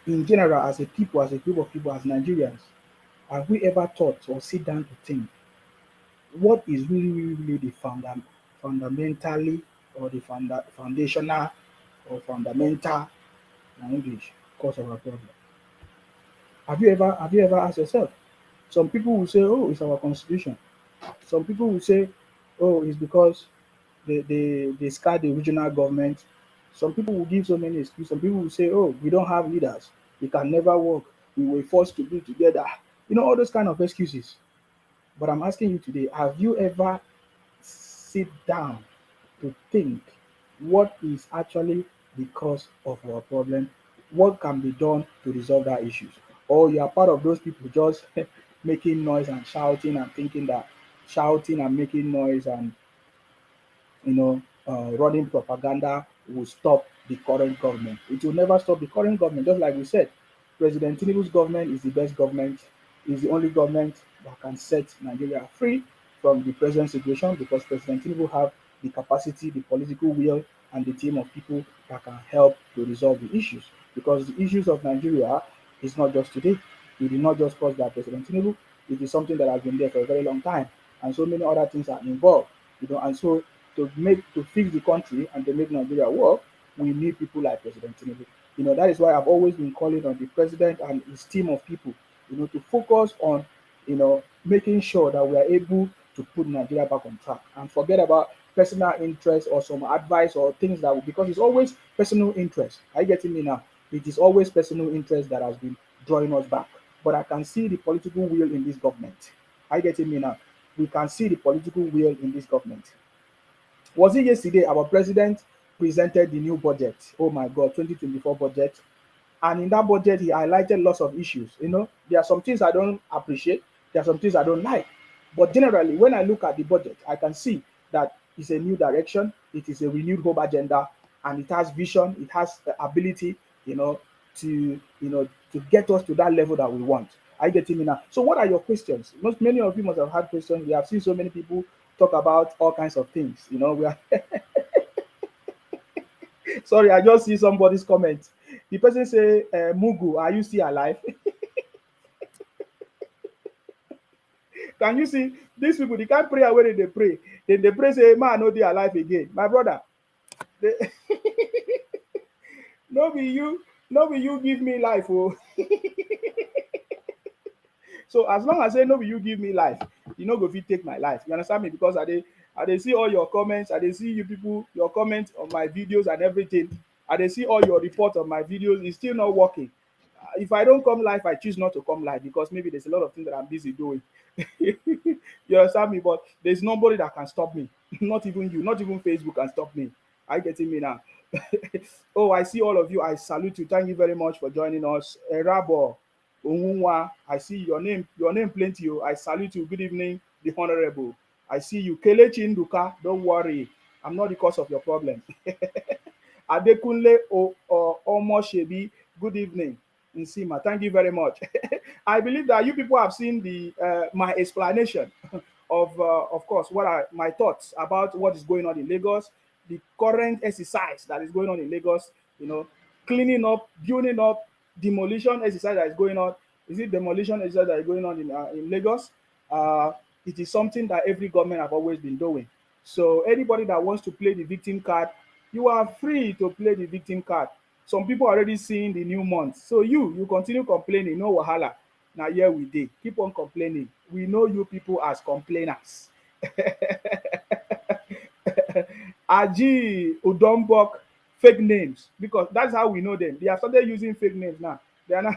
in general, as a people, as a group of people, as Nigerians, have we ever thought or sit down to think what is really the fundamentally or the foundational or fundamental in English cause of our problem? Have you ever asked yourself? Some people will say, "Oh, it's our constitution." Some people will say, "Oh, it's because they scarred the regional government." Some people will give so many excuses. Some people will say, "Oh, we don't have leaders. We can never work. We were forced to be together." All those kind of excuses. But I'm asking you today, have you ever sit down to think what is actually the cause of our problem? What can be done to resolve that issues? Or you are part of those people just making noise and shouting and thinking that shouting and making noise and running propaganda will stop the current government. It will never stop the current government. Just like we said, President Tinubu's government is the best government, is the only government that can set Nigeria free from the present situation because President Tinubu have the capacity, the political will, and the team of people that can help to resolve the issues. Because the issues of Nigeria is not just today. It is not just caused by President Tinubu. It is something that has been there for a very long time, and so many other things are involved. And so to fix the country and to make Nigeria work, we need people like President Tinubu. That is why I've always been calling on the president and his team of people, to focus on, making sure that we are able to put Nigeria back on track and forget about personal interest or some advice or things because it's always personal interest. Are you getting me now? It is always personal interest that has been drawing us back. But I can see the political will in this government. Are you getting me now? We can see the political will in this government. Was it yesterday our president presented the new budget? Oh my God, 2024 budget. And in that budget, he highlighted lots of issues. There are some things I don't appreciate, there are some things I don't like. But generally, when I look at the budget, I can see that it's a new direction, it is a renewed hope agenda, and it has vision, it has the ability, to get us to that level that we want. Are you getting me now? So, what are your questions? Many of you must have had questions. We have seen so many people talk about all kinds of things. We are sorry, I just see somebody's comment. The person say, Mugu, are you still alive? Can you see these people? They can't pray when they pray. Then they pray, say, man, no, they alive again. My brother, they, no be you, no be you give me life. Oh. So as long as say no be you give me life, you no go fit take my life. You understand me? Because I dey see all your comments, I dey see you people, your comments on my videos and everything. I dey see all your reports on my videos. It's still not working. If I don't come live, I choose not to come live because maybe there's a lot of things that I'm busy doing. You understand me? But there's nobody that can stop me. Not even you, not even Facebook can stop me. Are you getting me now? Oh, I see all of you. I salute you. Thank you very much for joining us. Rabo Onwunwa, I see your name plenty. Oh. I salute you. Good evening, the honorable. I see you. Kelechi Nduka, don't worry. I'm not the cause of your problem. Adekunle Omoshebi, good evening. Nsima, thank you very much. I believe that you people have seen the my explanation of course, what are my thoughts about what is going on in Lagos, the current exercise that is going on in Lagos, cleaning up, building up, demolition exercise that is going on. Is it demolition exercise that is going on in Lagos? Uh, it is something that every government have always been doing. So anybody that wants to play the victim card, you are free to play the victim card. Some people are already seeing the new month. So you continue complaining, no wahala. Now here we dey. Keep on complaining. We know you people as complainers. Aji Udombok, fake names, because that's how we know them. They have started using fake names now. They are not.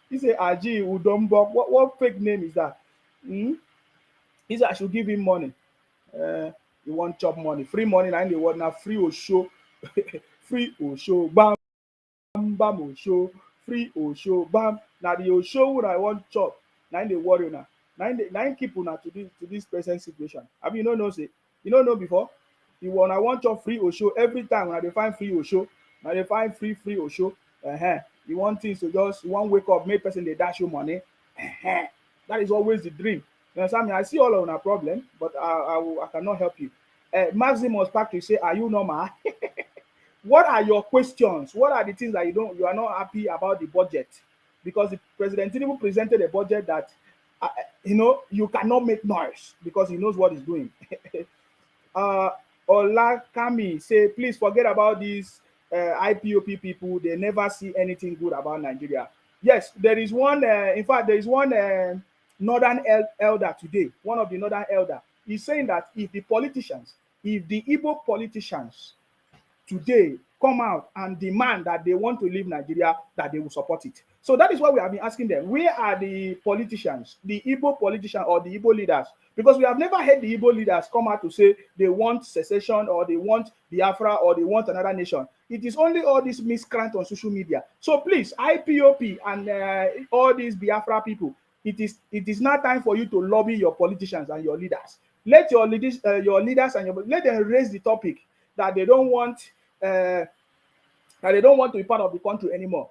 He say Aji Udombok. What fake name is that? Hmm? He said I should give him money. Uh, you want chop money, free money. Now in the world now, free Osho, free Osho, bam bam Osho, free Osho, bam. Now the Osho wey I want chop, now in the worry now. Now in keep una to this present situation. I mean, you no know say, you no know before. You want I want chop free Osho every time. Now they find free Osho, now they find free Osho. You want things to just you want wake up, make person they dash you money. That is always the dream. You understand me? I see all of una problem, but I cannot help you. Maximus Patrick say, "Are you normal?" What are your questions? What are the things that you are not happy about the budget? Because the President Tinubu presented a budget that uh, you cannot make noise because he knows what he's doing. uh Olakami say, please forget about these IPOP people. They never see anything good about Nigeria. Yes, there is one. In fact, there is one northern elder today. One of the northern elder is saying that if the Igbo politicians today come out and demand that they want to leave Nigeria, that they will support it. So that is why we have been asking them, where are the politicians, the Igbo politicians or the Igbo leaders? Because we have never heard the Igbo leaders come out to say they want secession or they want Biafra or they want another nation. It is only all these miscreants on social media. So please, IPOP and all these Biafra people, it is now time for you to lobby your politicians and your leaders. Let your leaders let them raise the topic that they don't want to be part of the country anymore.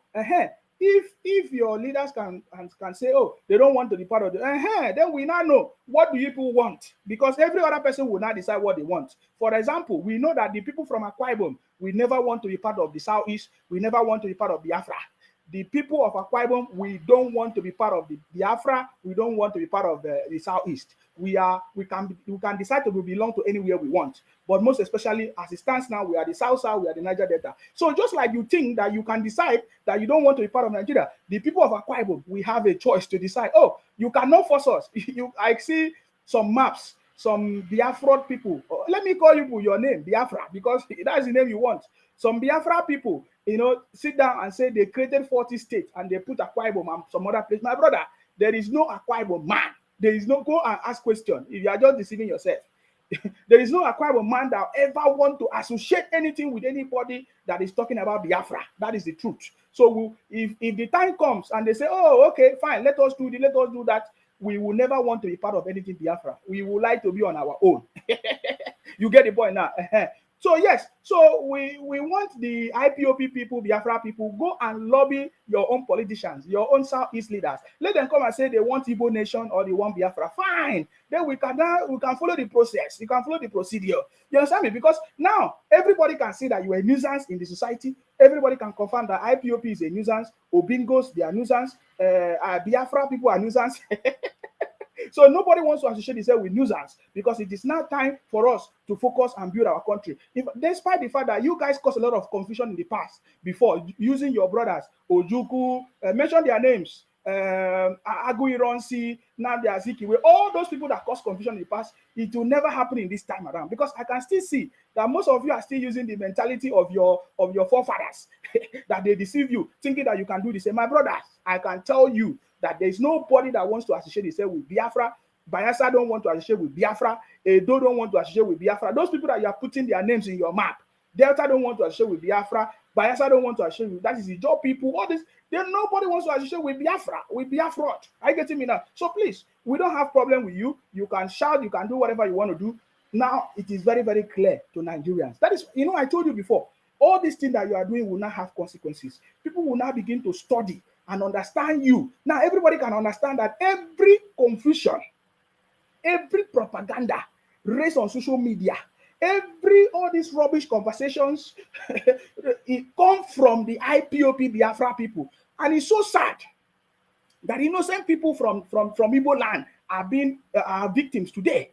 If your leaders can say, oh, they don't want to be part of the then we now know what do people want, because every other person will now decide what they want. For example, we know that the people from Akwa Ibom, we never want to be part of the Southeast, we never want to be part of Biafra. The people of Akwa Ibom, we don't want to be part of the Biafra, we don't want to be part of the Southeast. We can decide to belong to anywhere we want, but most especially as it stands now, we are the South, we are the Niger Delta. So just like you think that you can decide that you don't want to be part of Nigeria, the people of Akwa Ibom, we have a choice to decide. Oh, you cannot force us. I see some maps, some Biafra people. Let me call you your name, Biafra, because that's the name you want. Some Biafra people, sit down and say they created 40 states and they put Akwa Ibom and some other place. My brother, there is no Akwa Ibom man. There is no, go and ask question if you are just deceiving yourself. There is no Akwa Ibom man that ever want to associate anything with anybody that is talking about Biafra. That is the truth. So if the time comes and they say, oh, okay, fine, let us do that, we will never want to be part of anything Biafra. We would like to be on our own. You get the point now. So yes, so we want the IPOP people, Biafra people, go and lobby your own politicians, your own Southeast leaders. Let them come and say they want Igbo nation or they want Biafra. Fine. Then we can follow the process. You can follow the procedure. You understand me? Because now everybody can see that you are a nuisance in the society. Everybody can confirm that IPOP is a nuisance. Obingos, they are nuisance. Biafra people are nuisance. So nobody wants to associate themselves with nuisance, because it is now time for us to focus and build our country. Despite the fact that you guys caused a lot of confusion in the past before using your brothers, Ojuku, mention their names, Agu Ironsi, Nnamdi Azikiwe, all those people that caused confusion in the past, it will never happen in this time around, because I can still see that most of you are still using the mentality of your forefathers that they deceive you, thinking that you can do the same. My brothers, I can tell you that there is nobody that wants to associate himself with Biafra. Bayelsa don't want to associate with Biafra. Edo don't want to associate with Biafra. Those people that you are putting their names in your map, Delta don't want to associate with Biafra. Bayelsa don't want to associate with. That is the job people. All this, then nobody wants to associate with Biafra, with Biafra. Are you getting me now? So please, we don't have problem with you. You can shout, you can do whatever you want to do. Now it is very, very clear to Nigerians. That is, I told you before, all these things that you are doing will not have consequences. People will now begin to study and understand you. Now everybody can understand that every confusion, every propaganda raised on social media, all these rubbish conversations, it comes from the IPOP Biafra people. And it's so sad that innocent people from Igbo land are victims today.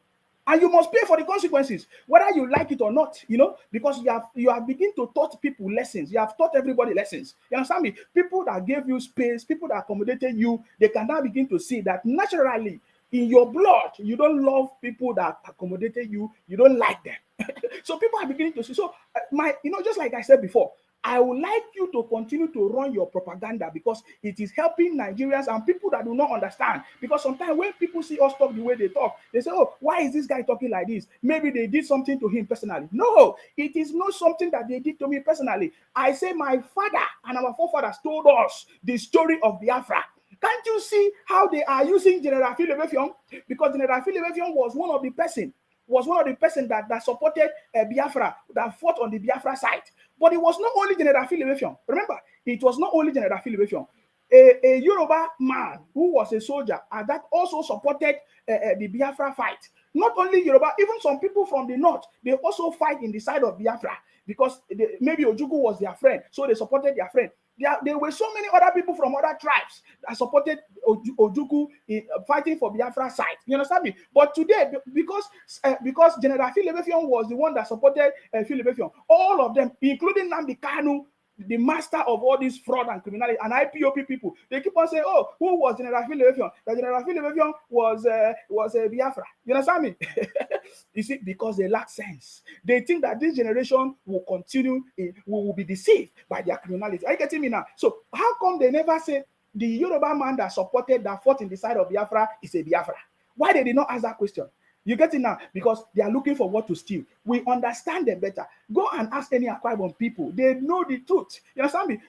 And you must pay for the consequences, whether you like it or not, because you have begun to taught people lessons. You have taught everybody lessons. You understand me? People that gave you space, people that accommodated you, they can now begin to see that naturally in your blood, you don't love people that accommodated you. You don't like them. So people are beginning to see. So just like I said before, I would like you to continue to run your propaganda, because it is helping Nigerians and people that do not understand. Because sometimes when people see us talk the way they talk, they say, oh, why is this guy talking like this? Maybe they did something to him personally. No, it is not something that they did to me personally. I say my father and our forefathers told us the story of Biafra. Can't you see how they are using General Philip Effiong? Because General Philip Effiong was one of the person that supported Biafra, that fought on the Biafra side. But it was not only General Philip Effiong. Remember, it was not only General Philip Effiong. A Yoruba man who was a soldier and that also supported the Biafra fight. Not only Yoruba, even some people from the north, they also fight in the side of Biafra. because maybe Ojukwu was their friend, so they supported their friend. There were so many other people from other tribes that supported Ojukwu in fighting for Biafra side. You understand me? But today, because General Philemon was the one that supported Philemon, all of them, including Nnamdi Kanu, the master of all this fraud and criminality, and IPOP people, they keep on saying, "Oh, who was General Philemon? That General Philemon was Biafra." You understand me? You see, because they lack sense. They think that this generation will continue, will be deceived by their criminality. Are you getting me now? So how come they never say the Yoruba man that fought in the side of Biafra is a Biafra? Why they did not ask that question? You get it now? Because they are looking for what to steal. We understand them better. Go and ask any Akwa Ibom people. They know the truth. You understand me?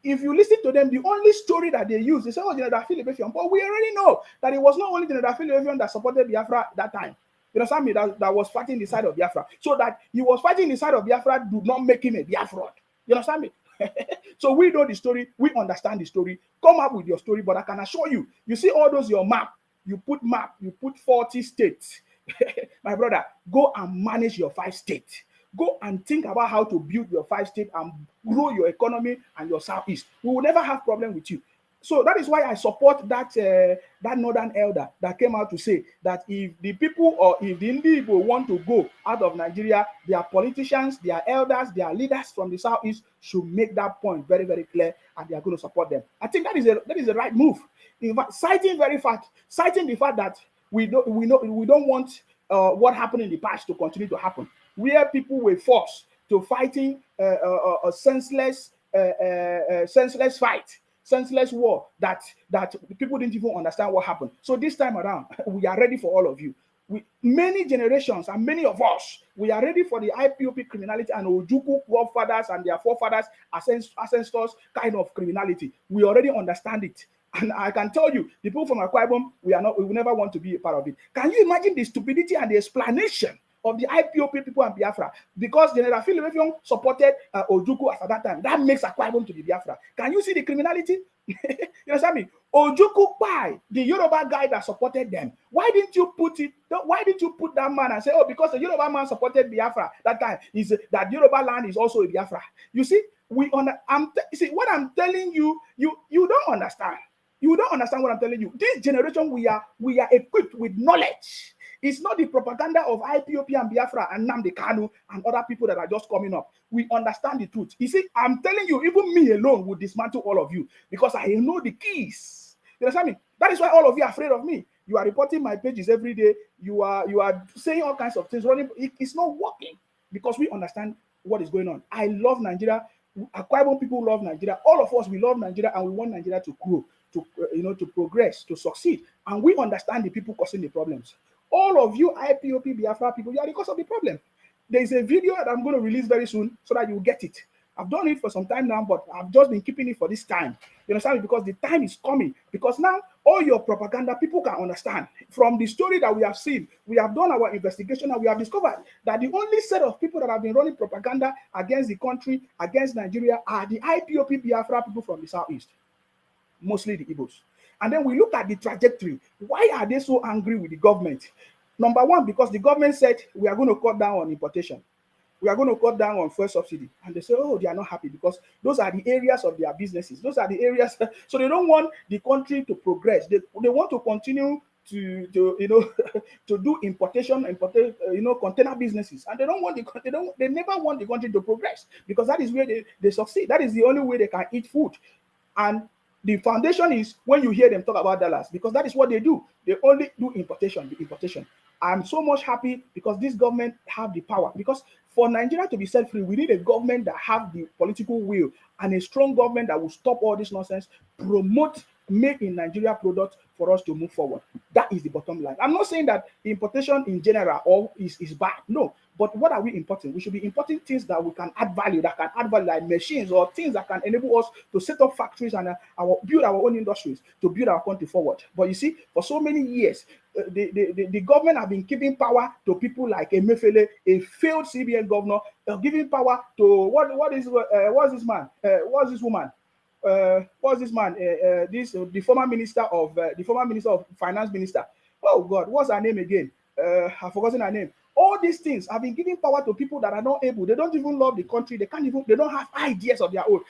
If you listen to them, the only story that they use, they say, "Oh, General Philemon." But we already know that it was not only General Philemon that supported Biafra that time. You understand me? That was fighting the side of Biafra. So that he was fighting the side of Biafra do not make him a Biafra. You understand me? So we know the story. We understand the story. Come up with your story. But I can assure you, you see all those your map. You put 40 states. My brother, go and manage your 5 states. Go and think about how to build your 5 states and grow your economy and your southeast. We will never have problem with you. So that is why I support that northern elder that came out to say that if the people or if the Igbo want to go out of Nigeria, their politicians, their elders, their leaders from the southeast should make that point very, very clear, and they are going to support them. I think that is the right move. In fact, citing the fact that we don't want what happened in the past to continue to happen, where people were forced to fighting a senseless fight. Senseless war that people didn't even understand what happened. So this time around, we are ready for all of you. Many generations and many of us, we are ready for the IPOP criminality and Ojukwu forefathers and their forefathers ancestors kind of criminality. We already understand it. And I can tell you, the people from Akwa Ibom, we will never want to be a part of it. Can you imagine the stupidity and the explanation of the IPOP people and Biafra? Because General Philemon supported Ojukwu at that time. That makes Akwa Ibom to be Biafra. Can you see the criminality? You understand me? Ojukwu by the Yoruba guy that supported them. Why didn't you put that man and say, "Oh, because the Yoruba man supported Biafra that time, is that Yoruba land is also a Biafra"? You see, see what I'm telling you. You don't understand. You don't understand what I'm telling you. This generation, we are equipped with knowledge. It's not the propaganda of IPOP and Biafra and Nnamdi Kanu and other people that are just coming up. We understand the truth. You see, I'm telling you, even me alone would dismantle all of you because I know the keys. You understand me? That is why all of you are afraid of me. You are reporting my pages every day. You are saying all kinds of things. It's not working because we understand what is going on. I love Nigeria. Akwa Ibom people love Nigeria. All of us, we love Nigeria and we want Nigeria to grow, to progress, to succeed. And we understand the people causing the problems. All of you IPOP Biafra people, you are the cause of the problem. There is a video that I'm going to release very soon so that you get it. I've done it for some time now, but I've just been keeping it for this time. You understand me? Because the time is coming. Because now all your propaganda, people can understand. From the story that we have seen, we have done our investigation and we have discovered that the only set of people that have been running propaganda against the country, against Nigeria, are the IPOP Biafra people from the southeast. Mostly the Igbos. And then we look at the trajectory. Why are they so angry with the government? Number one, because the government said we are going to cut down on importation. We are going to cut down on fuel subsidy. And they say, oh, they are not happy because those are the areas of their businesses. Those are the areas. So they don't want the country to progress. They want to continue to to do importation, container businesses. And they never want the country to progress because that is where they succeed. That is the only way they can eat food. And the foundation is when you hear them talk about dollars, because that is what they do. They only do importation. I'm so much happy because this government have the power. Because for Nigeria to be set-free, we need a government that have the political will and a strong government that will stop all this nonsense, promote make in Nigeria products for us to move forward. That is the bottom line. I'm not saying that importation in general is bad. No. But what are we importing? We should be importing things that we can add value, like machines or things that can enable us to set up factories and build our own industries to build our country forward. But you see, for so many years, the government have been giving power to people like Emefiele, a failed CBN governor, giving power to what's this man? What's this woman? The former minister of finance minister. Oh God, what's her name again? I've forgotten her name. All these things have been giving power to people that are not able. They don't even love the country. They don't have ideas of their own.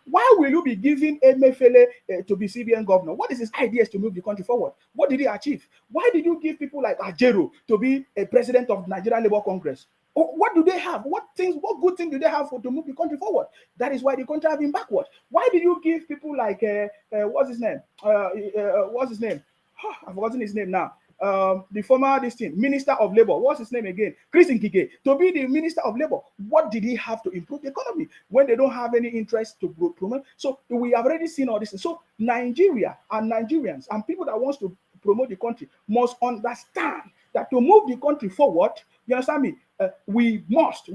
Why will you be giving Emefiele to be CBN governor? What is his ideas to move the country forward? What did he achieve? Why did you give people like Ajero to be a president of Nigeria Labour Congress? What do they have? What good things do they have to move the country forward? That is why the country has been backward. Why did you give people like what's his name? I've forgotten his name now. The former Minister of Labor, what's his name again? Chris Nkike, to be the Minister of Labor. What did he have to improve the economy when they don't have any interest to promote? So we have already seen all this. So Nigeria and Nigerians and people that wants to promote the country must understand that to move the country forward, you understand me? We must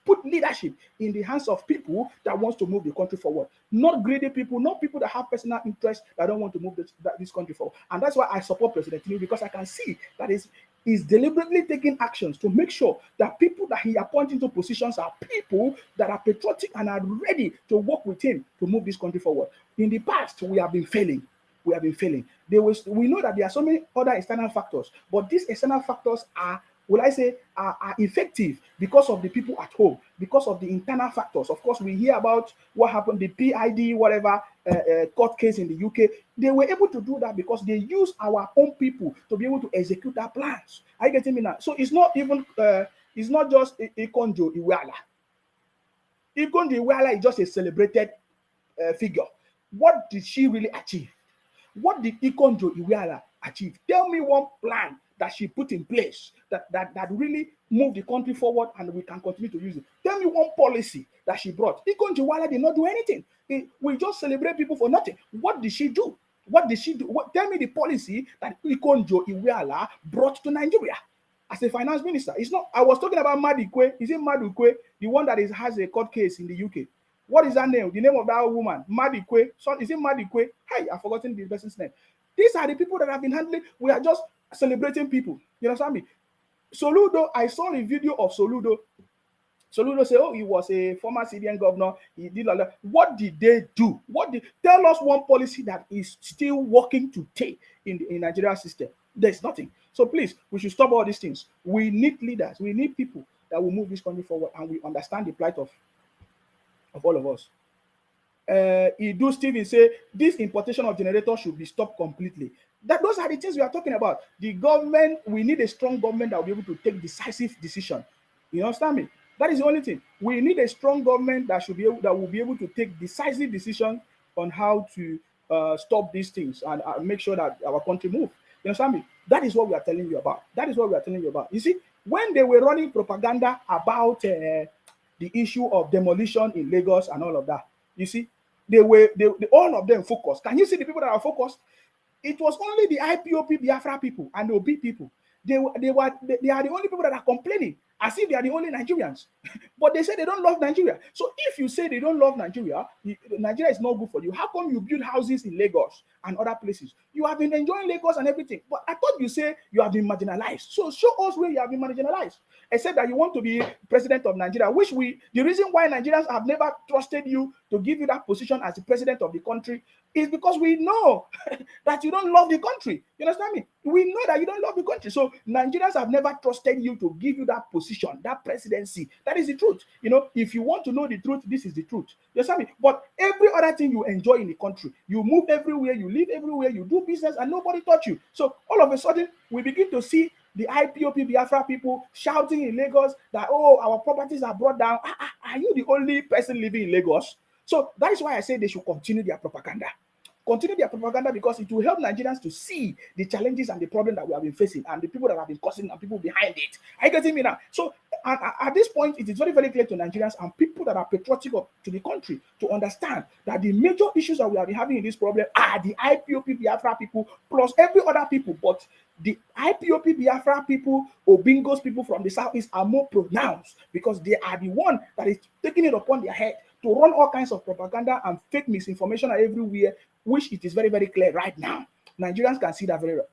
put leadership in the hands of people that wants to move the country forward. Not greedy people, not people that have personal interest that don't want to move this country forward. And that's why I support President Tinubu, because I can see that he's deliberately taking actions to make sure that people that he appoints into positions are people that are patriotic and are ready to work with him to move this country forward. In the past, we have been failing. We know that there are so many other external factors, but these external factors are effective because of the people at home, because of the internal factors. Of course, we hear about what happened, the PID, court case in the UK. They were able to do that because they use our own people to be able to execute their plans. Are you getting me now? So it's not just Ikonjo Iweala. Ikonjo Iweala is just a celebrated figure. What did she really achieve? What did Ikonjo Iweala achieve? Tell me one plan that she put in place that really moved the country forward and we can continue to use it. Tell me one policy that she brought. Ikonjo Iweala did not do anything. We just celebrate people for nothing. What did she do? Tell me the policy that Ikonjo Iweala brought to Nigeria as a finance minister. It's not. I was talking about Madikwe. Is it Madikwe, the one that has a court case in the UK? What is that name? The name of that woman, Madikwe. So is it Madikwe? Hey, I've forgotten the person's name. These are the people that have been handling. We are just celebrating people. You understand me? Soludo, I saw a video of Soludo. Soludo said, he was a former CBN governor. He did all that. What did they do? Tell us one policy that is still working today in the Nigeria system. There's nothing. So please, we should stop all these things. We need leaders. We need people that will move this country forward, and we understand the plight of all of us. Edu Steven say this importation of generators should be stopped completely. Those are the things we are talking about. The government, we need a strong government that will be able to take decisive decision. You understand me? That is the only thing. We need a strong government that will be able to take decisive decision on how to stop these things and make sure that our country moves. You understand me? That is what we are telling you about. You see, when they were running propaganda about the issue of demolition in Lagos and all of that, you see, all of them focused. Can you see the people that are focused? It was only the IPOP Biafra people and the OB people. They are the only people that are complaining as if they are the only Nigerians. But they say they don't love Nigeria. So if you say they don't love Nigeria, Nigeria is not good for you. How come you build houses in Lagos and other places? You have been enjoying Lagos and everything. But I thought you say you have been marginalized. So show us where you have been marginalized. Except that you want to be president of Nigeria, the reason why Nigerians have never trusted you to give you that position as the president of the country is because we know that you don't love the country. You understand me? We know that you don't love the country. So Nigerians have never trusted you to give you that position, that presidency. That is the truth. If you want to know the truth, this is the truth. You understand me? But every other thing you enjoy in the country, you move everywhere, you live everywhere, you do business, and nobody touch you. So all of a sudden, we begin to see the IPOP Biafra people shouting in Lagos that, our properties are brought down. Are you the only person living in Lagos? So that is why I say they should continue their propaganda. Continue their propaganda because it will help Nigerians to see the challenges and the problem that we have been facing and the people that have been causing and people behind it. Are you getting me now? So at this point, it is very, very clear to Nigerians and people that are patriotic to the country to understand that the major issues that we have been having in this problem are the IPOP Biafra people plus every other people. But the IPOP Biafra people, Obingos people from the southeast are more pronounced because they are the one that is taking it upon their head to run all kinds of propaganda and fake misinformation everywhere, which it is very, very clear right now. Nigerians can see that very well.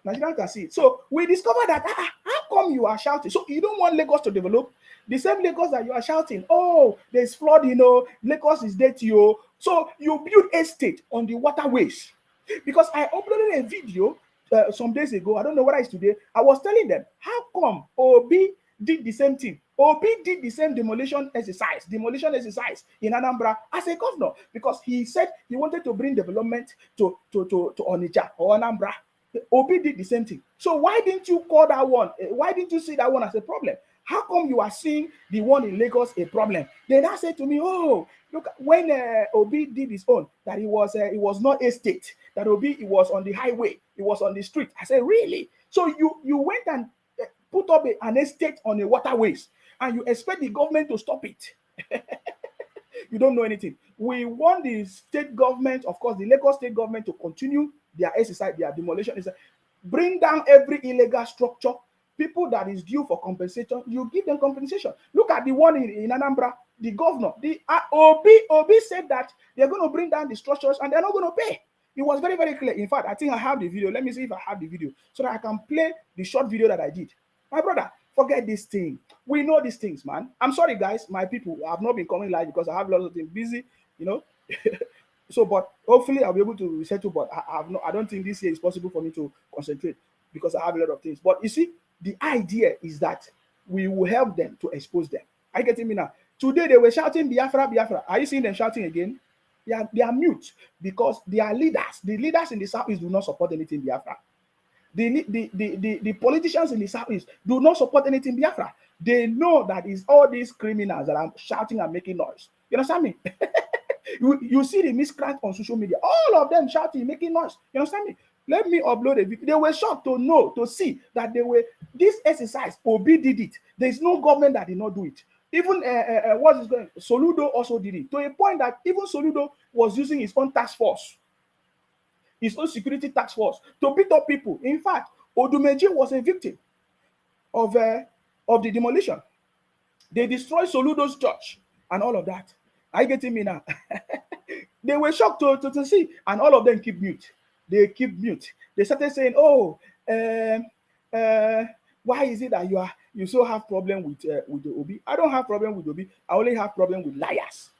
Nigerians can see it. So we discovered that, how come you are shouting? So you don't want Lagos to develop? The same Lagos that you are shouting, there's flood, Lagos is dirty, So you build estate on the waterways. Because I uploaded a video some days ago, I don't know whether it's today, I was telling them, how come Obi did the same thing? Obi did the same demolition exercise in Anambra as a governor, because he said he wanted to bring development to Onitsha or Anambra. Obi did the same thing. So why didn't you call that one? Why didn't you see that one as a problem? How come you are seeing the one in Lagos a problem? They now say to me, oh, look, when Obi did his own, that it was not a state, that Obi, it was on the highway, it was on the street. I said, really? So you went and put up an estate on the waterways, and you expect the government to stop it? You don't know anything. We want the state government, of course, the Lagos state government, to continue their exercise, their demolition. Bring down every illegal structure. People that is due for compensation, you give them compensation. Look at the one in Anambra, the governor, Obi said that they're going to bring down the structures and they're not going to pay. It was very, very clear. In fact, I think I have the video. Let me see if I have the video so that I can play the short video that I did. My brother, forget this thing. We know these things, man. I'm sorry, guys, my people. I have not been coming live because I have lots of things busy, you know. So, but hopefully I'll be able to resettle. But I don't think this year is possible for me to concentrate because I have a lot of things. But you see, the idea is that we will help them to expose them. Are you getting me now? Today they were shouting Biafra, Biafra. Are you seeing them shouting again? They are mute because their leaders, the leaders in the Southeast, do not support anything Biafra. The politicians in the Southeast do not support anything Biafra. They know that it's all these criminals that are shouting and making noise. You understand me? you see the miscreants on social media, all of them shouting, making noise. You understand me? Let me upload a video. They were shocked to see that this exercise, Obi did it. There is no government that did not do it. Even what is going, Soludo also did it, to a point that even Soludo was using his own task force, his own security task force, to beat up people. In fact, Odumeji was a victim of the demolition. They destroyed Soludo's church and all of that. Are you getting me now? They were shocked to see, and all of them keep mute. They keep mute. They started saying, "Oh, why is it that you so have problem with the Obi?" I don't have problem with Obi. I only have problem with liars,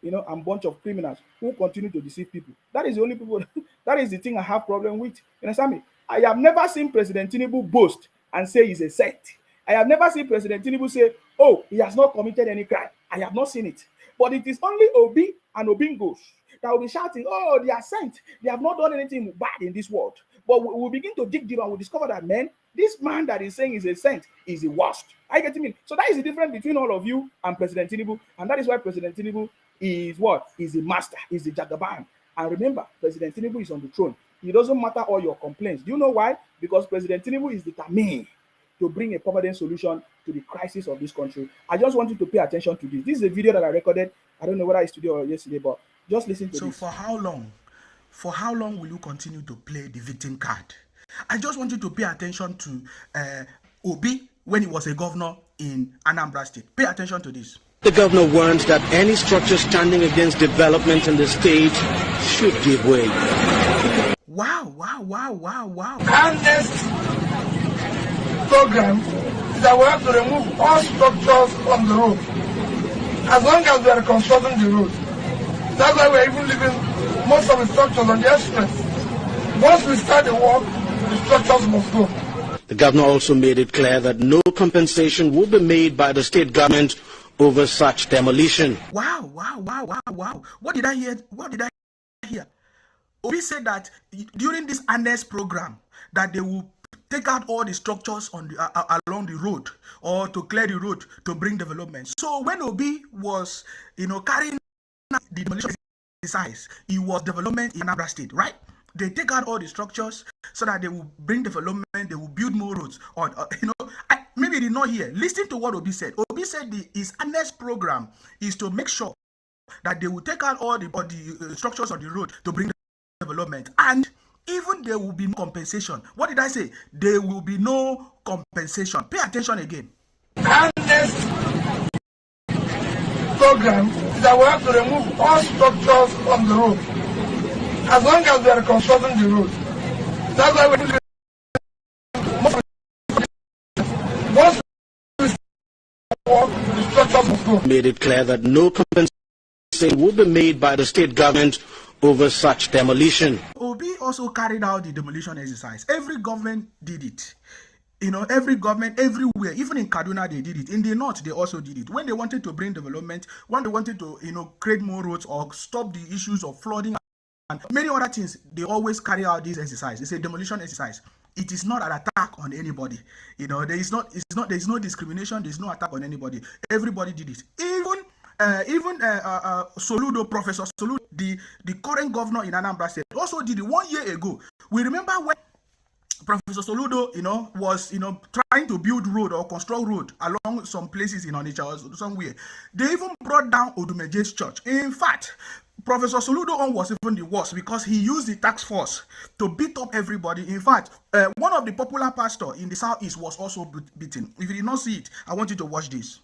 you know, and bunch of criminals who continue to deceive people. That is the only people. That is the thing I have problem with. You understand me? I have never seen President Tinubu boast and say he's a saint. I have never seen President Tinubu say, "Oh, he has not committed any crime." I have not seen it. But it is only Obi and Obingos that will be shouting, "Oh, they are saints. They have not done anything bad in this world." But we begin to dig deeper and we discover that, man, this man that is saying he's a saint is the worst. I get me. So that is the difference between all of you and President Tinubu. And that is why President Tinubu is what? Is the master, is the Jagaban. And remember, President Tinubu is on the throne. It doesn't matter all your complaints. Do you know why? Because President Tinubu is determined to bring a permanent solution to the crisis of this country. I just want you to pay attention to this. This is a video that I recorded. I don't know whether it's today or yesterday, but just listen to this. So for how long? For how long will you continue to play the victim card? I just want you to pay attention to Obi when he was a governor in Anambra State. Pay attention to this. The governor warns that any structure standing against development in the state should give way. Wow, wow, wow, wow, wow. Our next program is that we have to remove all structures from the road. As long as we are reconstructing the road. That's why we're even leaving most of the structures on the express. Once we start the work, the structures must go. The governor also made it clear that no compensation will be made by the state government over such demolition. Wow, wow, wow, wow, wow. What did I hear? What did I hear? Obi said that during this annex program, that they will take out all the structures on the along the road, or to clear the road to bring development. So when Obi was, carrying the demolition exercise, it was development in Anambra State, right? They take out all the structures so that they will bring development, they will build more roads. Maybe you did not hear. Listen to what Obi said. Obi said his annex program is to make sure that they will take out all the structures on the road to bring development, and even there will be no compensation. What did I say? There will be no compensation. Pay attention again. Our next program is that we have to remove all structures from the road. As long as we are reconstructing the road. That's why we're doing once we work, the structures must go. Made it clear that no compensation will be made by the state government over such demolition. Obi we also carried out the demolition exercise. Every government did it. You know, every government, everywhere, even in Kaduna, they did it. In the north, they also did it. When they wanted to bring development, when they wanted to, you know, create more roads or stop the issues of flooding and many other things, they always carry out this exercise. It's a demolition exercise. It is not an attack on anybody. You know, there is no discrimination. There is no attack on anybody. Everybody did it. Even Soludo, Professor Soludo, the current governor in Anambra State, also did it 1 year ago. We remember when Professor Soludo, you know, was, you know, trying to build road or construct road along some places in Onitsha or somewhere. They even brought down Odumeje's church. In fact, Professor Soludo was even the worst because he used the task force to beat up everybody. In fact, one of the popular pastors in the southeast was also beaten. If you did not see it, I want you to watch this.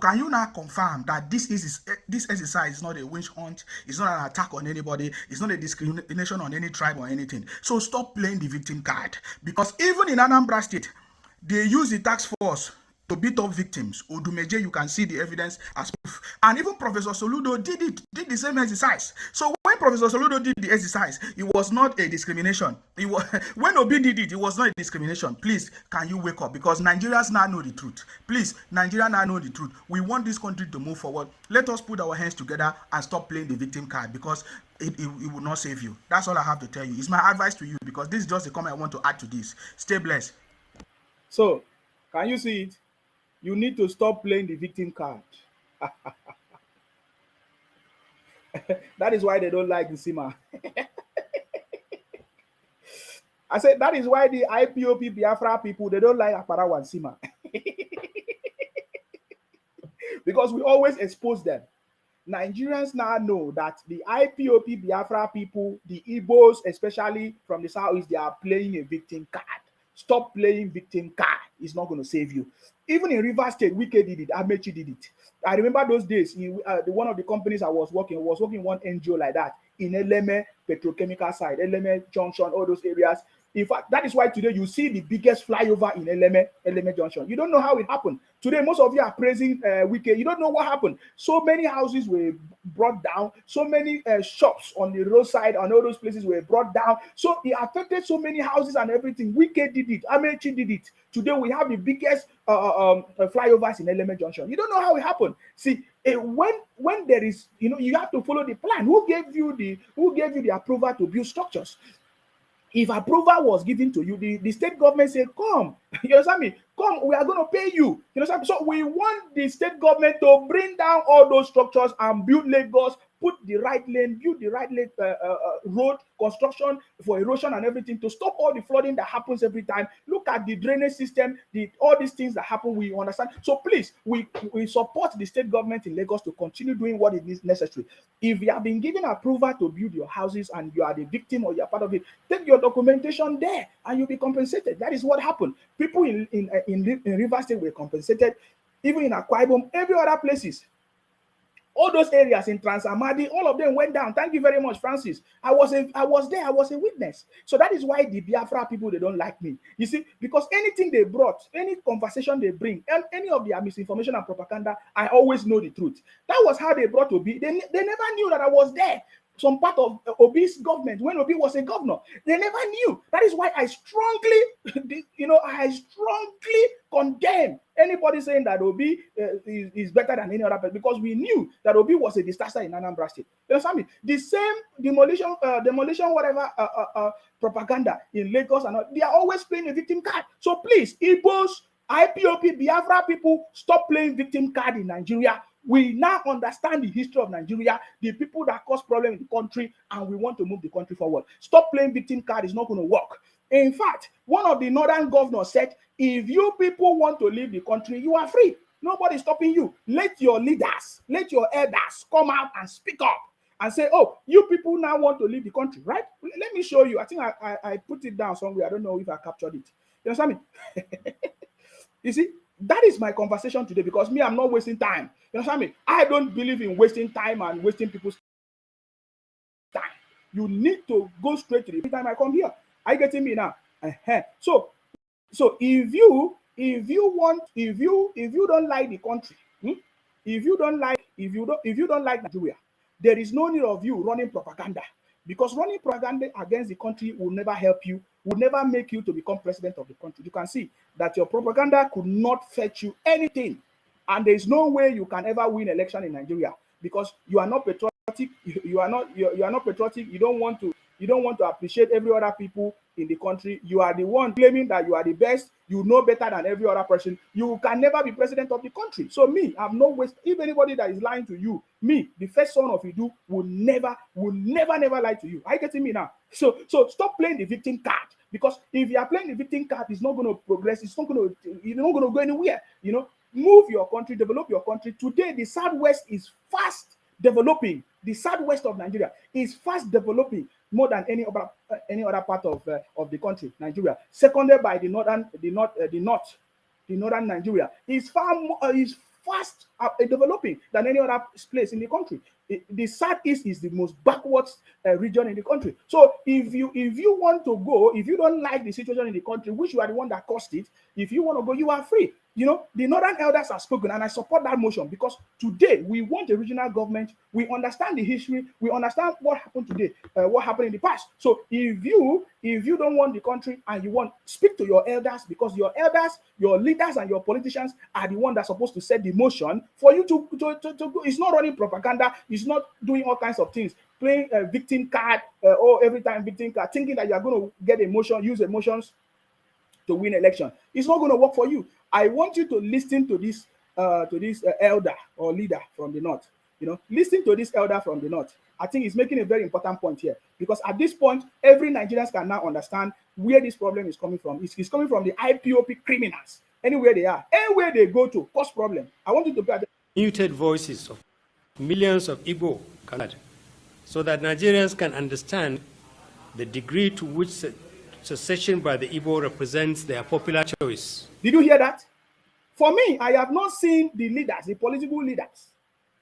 Can you now confirm that this exercise is not a witch hunt? It's not an attack on anybody. It's not a discrimination on any tribe or anything. So stop playing the victim card. Because even in Anambra State, they use the task force to beat up victims. Odumeje, you can see the evidence as proof. And even Professor Soludo did the same exercise. So when Professor Soludo did the exercise, it was not a discrimination. When Obi did it, it was not a discrimination. Please, can you wake up? Because Nigerians now know the truth. Please, Nigerians now know the truth. We want this country to move forward. Let us put our hands together and stop playing the victim card, because it will not save you. That's all I have to tell you. It's my advice to you, because this is just a comment I want to add to this. Stay blessed. So, can you see it? You need to stop playing the victim card. That is why they don't like the Sima. I said that is why the IPOP Biafra people, they don't like Aparawa and Sima. Because we always expose them. Nigerians now know that the IPOP Biafra people, the Igbos, especially from the southeast, they are playing a victim card. Stop playing victim card. It's not going to save you. Even in Rivers State, Wike did it. Amechi did it. I remember those days. One of the companies I was working in one NGO like that in Eleme petrochemical side, Eleme Junction, all those areas. In fact, that is why today you see the biggest flyover in Eleme Junction. You don't know how it happened. Today, most of you are praising Wike. You don't know what happened. So many houses were brought down. So many shops on the roadside and all those places were brought down. So it affected so many houses and everything. Wike did it. Amechi did it. Today, we have the biggest flyovers in Eleme Junction. You don't know how it happened. See, when there is, you have to follow the plan. Who gave you the approval to build structures? If approval was given to you, the state government said, come, you understand me? Come, we are going to pay you. You understand me? So we want the state government to bring down all those structures and build Lagos, put the right lane, build the right lane, road construction for erosion and everything to stop all the flooding that happens every time. Look at the drainage system, all these things that happen, we understand. So please, we support the state government in Lagos to continue doing what is necessary. If you have been given approval to build your houses and you are the victim or you are part of it, take your documentation there and you'll be compensated. That is what happened. People in Rivers State were compensated, even in Akwa Ibom, every other places. All those areas in Trans-Amadi, all of them went down. Thank you very much, Francis. I was there. I was a witness. So that is why the Biafra people, they don't like me. You see, because anything they brought, any conversation they bring, and any of their misinformation and propaganda, I always know the truth. That was how they brought Obi. They never knew that I was there. Some part of Obi's government, when Obi was a governor, they never knew. That is why I strongly, condemn anybody saying that Obi is better than any other person, because we knew that Obi was a disaster in Anambra State. You understand me? The same demolition, whatever propaganda in Lagos, and all, they are always playing a victim card. So please, Igbos, IPOP, Biafra people, stop playing victim card in Nigeria. We now understand the history of Nigeria, the people that cause problems in the country, and we want to move the country forward. Stop playing victim card. It's not going to work. In fact, one of the northern governors said, if you people want to leave the country, you are free. Nobody's stopping you. Let your leaders, let your elders come out and speak up and say, oh, you people now want to leave the country, right? Let me show you. I think I put it down somewhere. I don't know if I captured it. You understand me? You see? That is my conversation today, because me, I'm not wasting time. You understand me? I don't believe in wasting time and wasting people's time. You need to go straight to the time I come here. Are you getting me now? So if if you don't like the country, if you don't like Nigeria, there is no need of you running propaganda, because running propaganda against the country will never help you, will never make you to become president of the country. You can see that your propaganda could not fetch you anything, and there is no way you can ever win election in Nigeria, because you are not patriotic. You are not patriotic. You don't want to appreciate every other people in the country. You are the one claiming that you are the best. You know better than every other person. You can never be president of the country. So me, I'm no waste. If anybody that is lying to you, me, the first son of Idu, will never lie to you. Are you getting me now? So stop playing the victim card, because if you are playing the victim card, it's not going to progress. You're not going to go anywhere. Move your country, develop your country. Today, the Southwest is fast developing. The Southwest of Nigeria is fast developing more than any other part of the country, Nigeria. Seconded by the northern Nigeria is fast developing than any other place in the country. The Southeast is the most backwards region in the country. So if you want to go, if you don't like the situation in the country, which you are the one that caused it, if you want to go, you are free. The northern elders have spoken, and I support that motion, because today we want a regional government. We understand the history. We understand what happened today, what happened in the past. So if you don't want the country and you want, speak to your elders, because your elders, your leaders, and your politicians are the ones that are supposed to set the motion for you to go. It's not running propaganda. It's not doing all kinds of things, playing a victim card or every time victim card, thinking that you are going to get use emotions to win election. It's not going to work for you. I want you to listen to this elder or leader from the north. Listen to this elder from the north. I think he's making a very important point here, because at this point, every Nigerian can now understand where this problem is coming from. It's coming from the IPOP criminals. Anywhere they are, anywhere they go to, cause problem. I want you to pay attention. Muted voices of millions of Igbo, so that Nigerians can understand the degree to which secession by the Igbo represents their popular choice. Did you hear that? For me, I have not seen the leaders, the political leaders